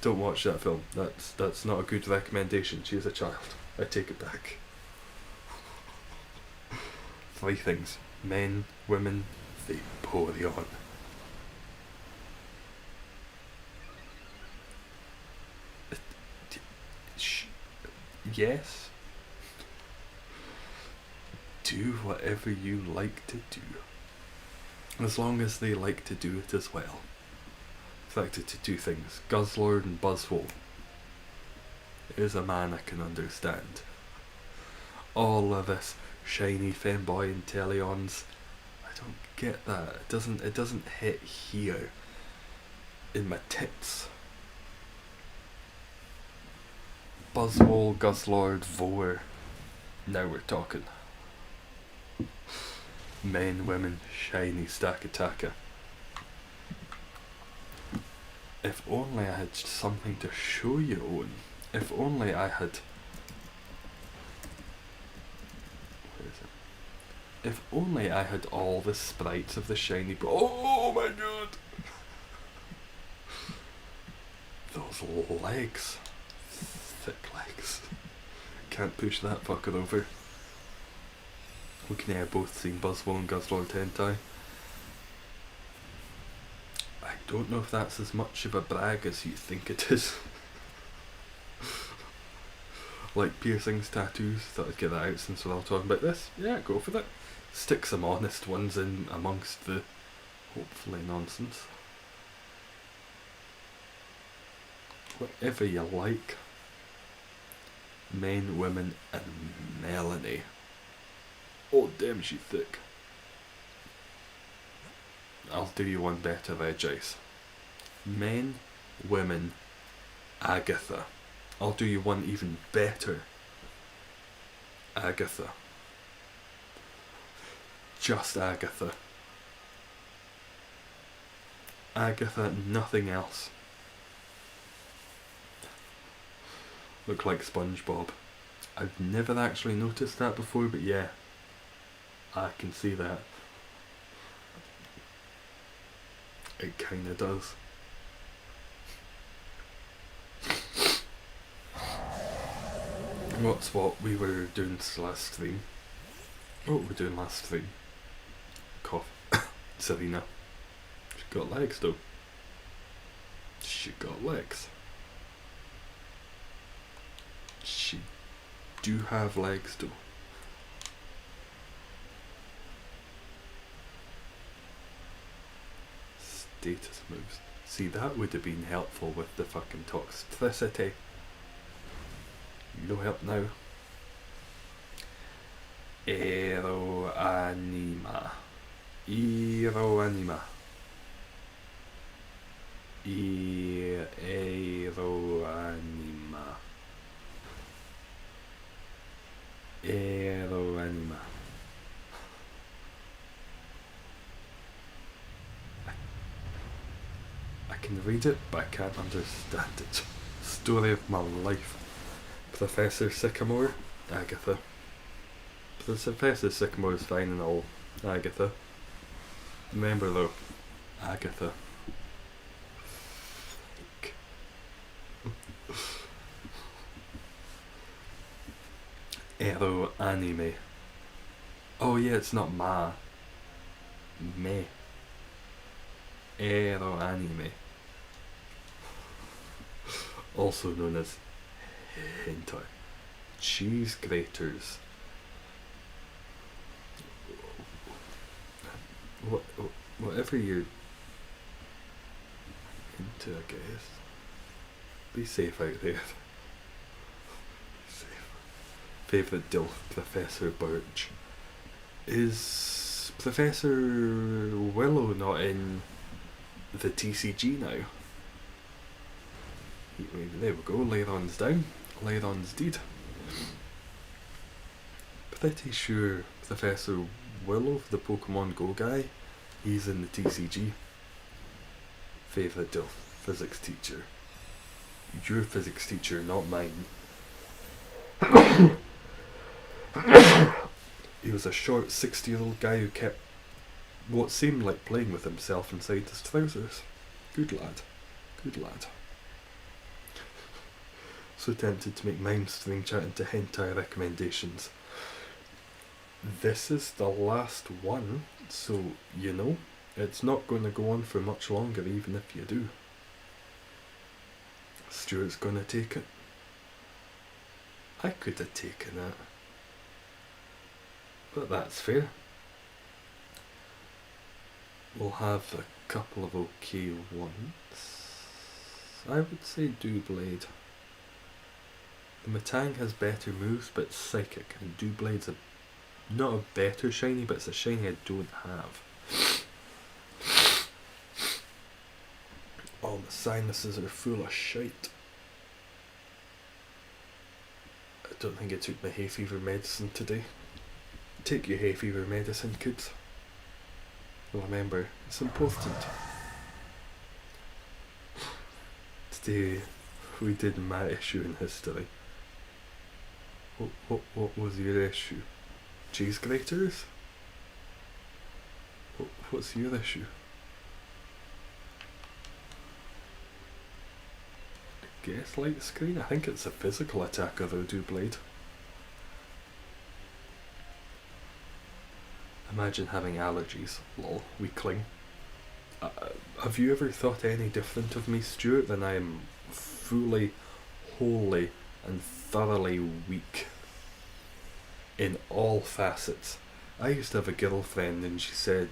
Don't watch that film. That's not a good recommendation. She is a child. I take it back. 3 things: men, women, Vaporeon. Yes. Do whatever you like to do, as long as they like to do it as well. Attracted to 2 things: Guzzlord and Buzzwole. There's a man I can understand. All of this shiny femboy and Teleons, I don't get that. It doesn't hit here in my tits. Buzzwole, Guzzlord, Vore. Now we're talking. Men, women, shiny Stakataka. If only I had something to show you, Owen. If only I had... Where is it? If only I had all the sprites of the shiny... Oh my god! Those legs. Thick legs. Can't push that fucker over. We can have both seen Buzzwole and Guzzlord hentai. I don't know if that's as much of a brag as you think it is. Like piercings, tattoos, thought I'd get that out since we're all talking about this. Yeah, go for that. Stick some honest ones in amongst the hopefully nonsense. Whatever you like. Men, women, and Melanie. Oh damn, she's thick. I'll do you one better there, Jace. Men, women, Agatha. I'll do you one even better. Agatha. Just Agatha. Agatha, nothing else. Look like SpongeBob. I've never actually noticed that before, but yeah, I can see that. It kinda does. What's what we were doing last stream? What were we doing last stream? Cough. Serena. She got legs though. She got legs. She do have legs though. Status moves. See, that would have been helpful with the fucking toxicity. No help now. Aeroanima. Aeroanima. Aeroanima. Aeroanima. I can read it, but I can't understand it. Story of my life. Professor Sycamore, Agatha. Professor Sycamore is fine and all, Agatha. Remember though, Agatha. Ero anime. Oh yeah, it's not ma. Me. Ero anime. Also known as hentai. Cheese graters. Whatever you're into, I guess. Be safe out there. Be safe. Favourite DILF, Professor Birch. Is Professor Willow not in the TCG now? There we go, Leiron's down. Leiron's dead. Pretty sure Professor Willow, the Pokemon Go guy, he's in the TCG. Favourite DILF, physics teacher. Your physics teacher, not mine. He was a short 60-year-old guy who kept what seemed like playing with himself inside his trousers. Good lad. Good lad. So tempted to make mime stream chat into hentai recommendations. This is the last one, so you know, it's not going to go on for much longer even if you do. Stuart's going to take it. I could have taken it. But that's fair. We'll have a couple of okay ones. I would say Doublade. The Matang has better moves, but it's psychic, and Doublade's not a better shiny, but it's a shiny I don't have. Oh, my sinuses are full of shite. I don't think I took my hay fever medicine today. Take your hay fever medicine, kids. Remember, it's important. last day we did my issue in history. What was your issue? Cheese graters? What's your issue? Gaslight screen? I think it's a physical attacker though, Blade. Imagine having allergies. Lol, weakling. Have you ever thought any different of me, Stuart, than I am fully, wholly, and thoroughly weak in all facets? I used to have a girlfriend and she said,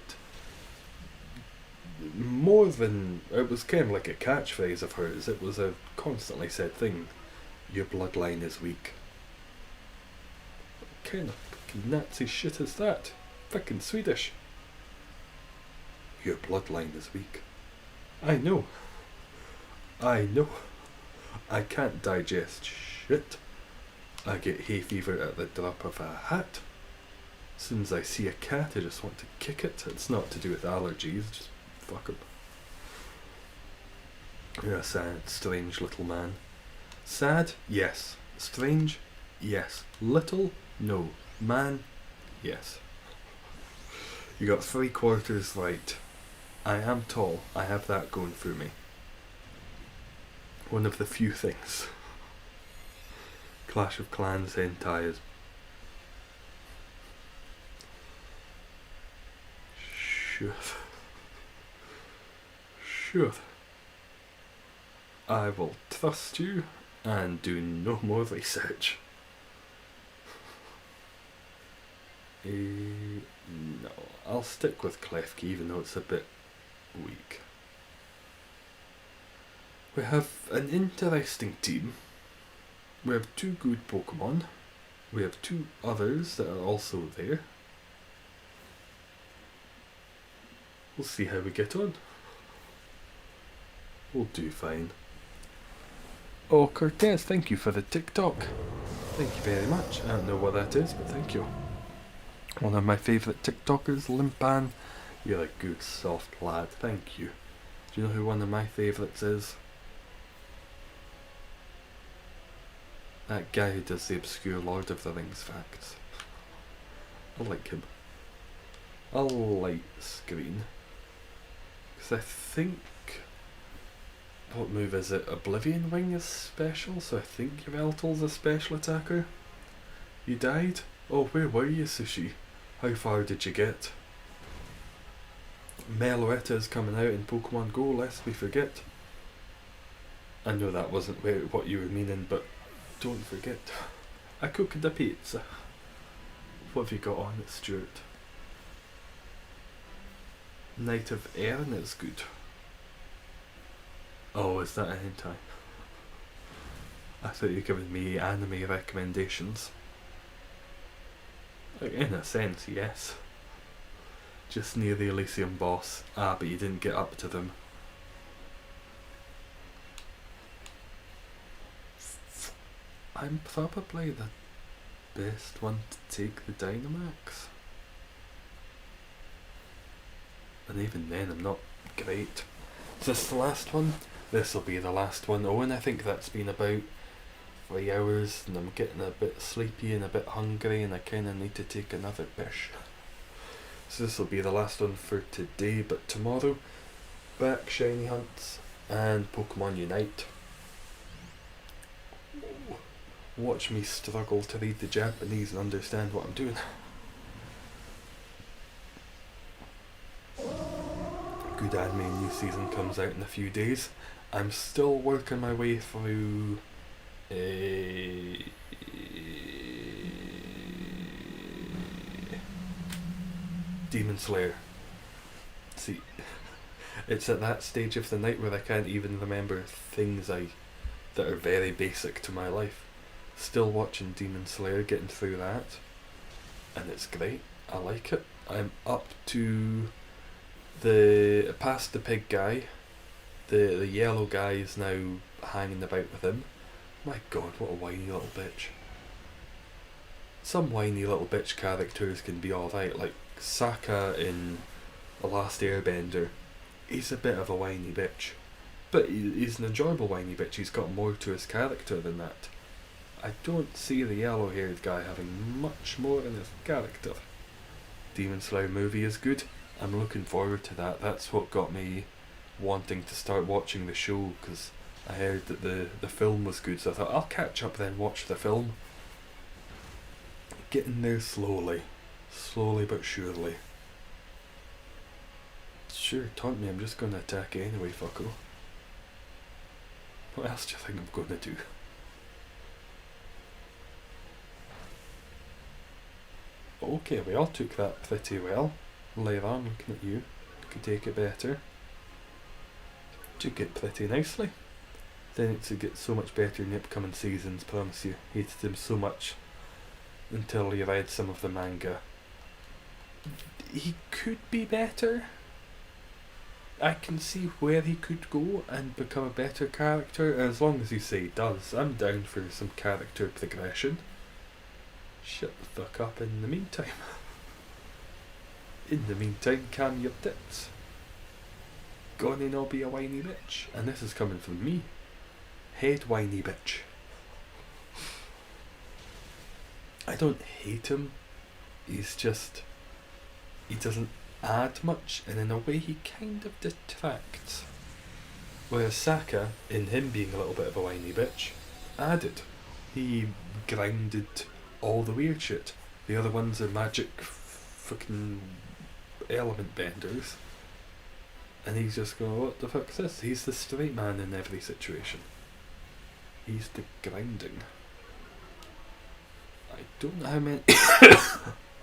more than, it was kind of like a catchphrase of hers, it was a constantly said thing, your bloodline is weak. What kind of fucking Nazi shit is that? Fucking Swedish. Your bloodline is weak. I know. I can't digest shit. I get hay fever at the drop of a hat. As soon as I see a cat, I just want to kick it. It's not to do with allergies, just fuck 'em. You're a sad, strange little man. Sad? Yes. Strange? Yes. Little? No. Man? Yes. You got 3/4 right. I am tall. I have that going for me. One of the few things. Clash of Clans hentai is... Sure. I will trust you and do no more research. No, I'll stick with Klefki even though it's a bit weak. We have an interesting team. We have 2 good Pokemon. We have 2 others that are also there. We'll see how we get on. We'll do fine. Oh, Cortez, thank you for the TikTok. Thank you very much. I don't know what that is, but thank you. One of my favourite TikTokers, Limpan. You're a good, soft lad. Thank you. Do you know who one of my favourites is? That guy who does the obscure Lord of the Rings facts. I like him. I'll light screen. Because I think... what move is it? Oblivion Wing is special, so I think Yveltal's a special attacker. You died? Oh, where were you, Sushi? How far did you get? Meloetta is coming out in Pokemon Go, lest we forget. I know that wasn't what you were meaning, but don't forget. I cooked the pizza. What have you got on it, Stuart? Knight of Erin is good. Oh, is that a hentai? I thought you were giving me anime recommendations. Like, in a sense, yes. Just near the Elysium boss. Ah, but you didn't get up to them. I'm probably the best one to take the Dynamax. And even then, I'm not great. Is this the last one? This will be the last one. Oh, and I think that's been about 3 hours, and I'm getting a bit sleepy and a bit hungry, and I kind of need to take another pish. So this will be the last one for today, but tomorrow, back shiny hunts and Pokemon Unite. Watch me struggle to read the Japanese and understand what I'm doing. Good anime new season comes out in a few days. I'm still working my way through Demon Slayer. See, it's at that stage of the night where I can't even remember things that are very basic to my life. Still watching Demon Slayer, getting through that, and it's great. I like it. I'm up to past the pig guy. The yellow guy is now hanging about with him. My god, what a whiny little bitch. Some whiny little bitch characters can be alright, like Sokka in The Last Airbender. He's a bit of a whiny bitch. But he's an enjoyable whiny bitch. He's got more to his character than that. I don't see the yellow-haired guy having much more in his character. Demon Slayer movie is good. I'm looking forward to that. That's what got me wanting to start watching the show, because I heard that the film was good, so I thought I'll catch up then, watch the film. Getting there slowly. Slowly but surely. Sure, taunt me, I'm just going to attack anyway, fucko. What else do you think I'm going to do? Okay, we all took that pretty well. Leiron, looking at you, could take it better. Took it pretty nicely. Then it would get so much better in the upcoming seasons, promise you. Hated him so much until you read some of the manga. He could be better. I can see where he could go and become a better character, as long as you say he does. I'm down for some character progression. Shut the fuck up in the meantime. In the meantime, calm your tits. Gonna not be a whiny bitch. And this is coming from me. Head whiny bitch. I don't hate him. He's just... he doesn't add much, and in a way he kind of detracts. Whereas Saka, in him being a little bit of a whiny bitch, added. He grinded all the weird shit. The other ones are magic fucking element benders. And he's just going, what the fuck's this? He's the straight man in every situation. He's the grinding. I don't know how many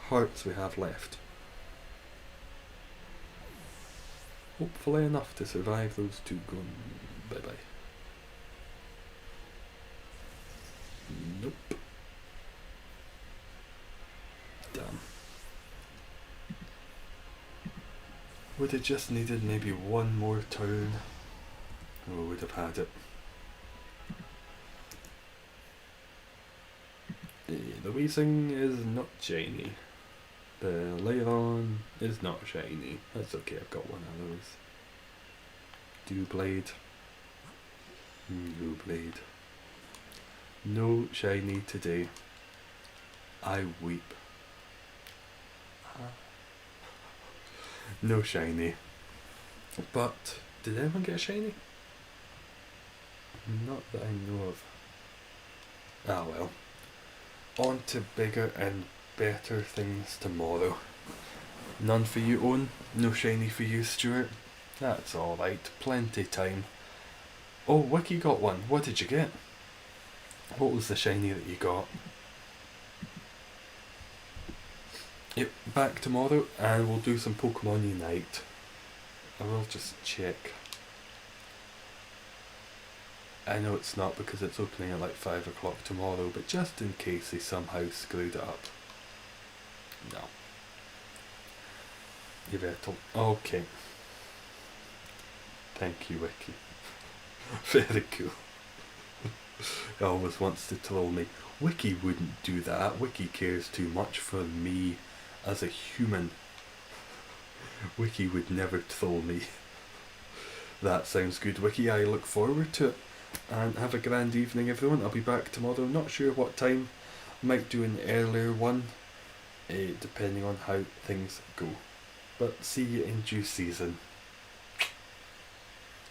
hearts we have left. Hopefully enough to survive those two going bye bye. Nope. Damn. Would have just needed maybe one more turn. Oh, would have had it. The Weezing is not shiny. The Leiron is not shiny. That's okay, I've got one of those. Doublade. Doublade. No shiny today. I weep. No shiny. But, did anyone get a shiny? Not that I know of. Ah well. On to bigger and better things tomorrow. None for you, Owen. No shiny for you, Stuart. That's alright. Plenty time. Oh, Wiki got one. What did you get? What was the shiny that you got? Yep, back tomorrow and we'll do some Pokemon Unite. I will just check. I know it's not because it's opening at like 5 o'clock tomorrow, but just in case they somehow screwed it up. No. You better. Okay. Thank you, Wiki. Very cool. He always wants to troll me. Wiki wouldn't do that. Wiki cares too much for me as a human. Wiki would never troll me. That sounds good, Wiki. I look forward to it. And have a grand evening, everyone. I'll be back tomorrow. Not sure what time. Might do an earlier one, depending on how things go. But see you in due season.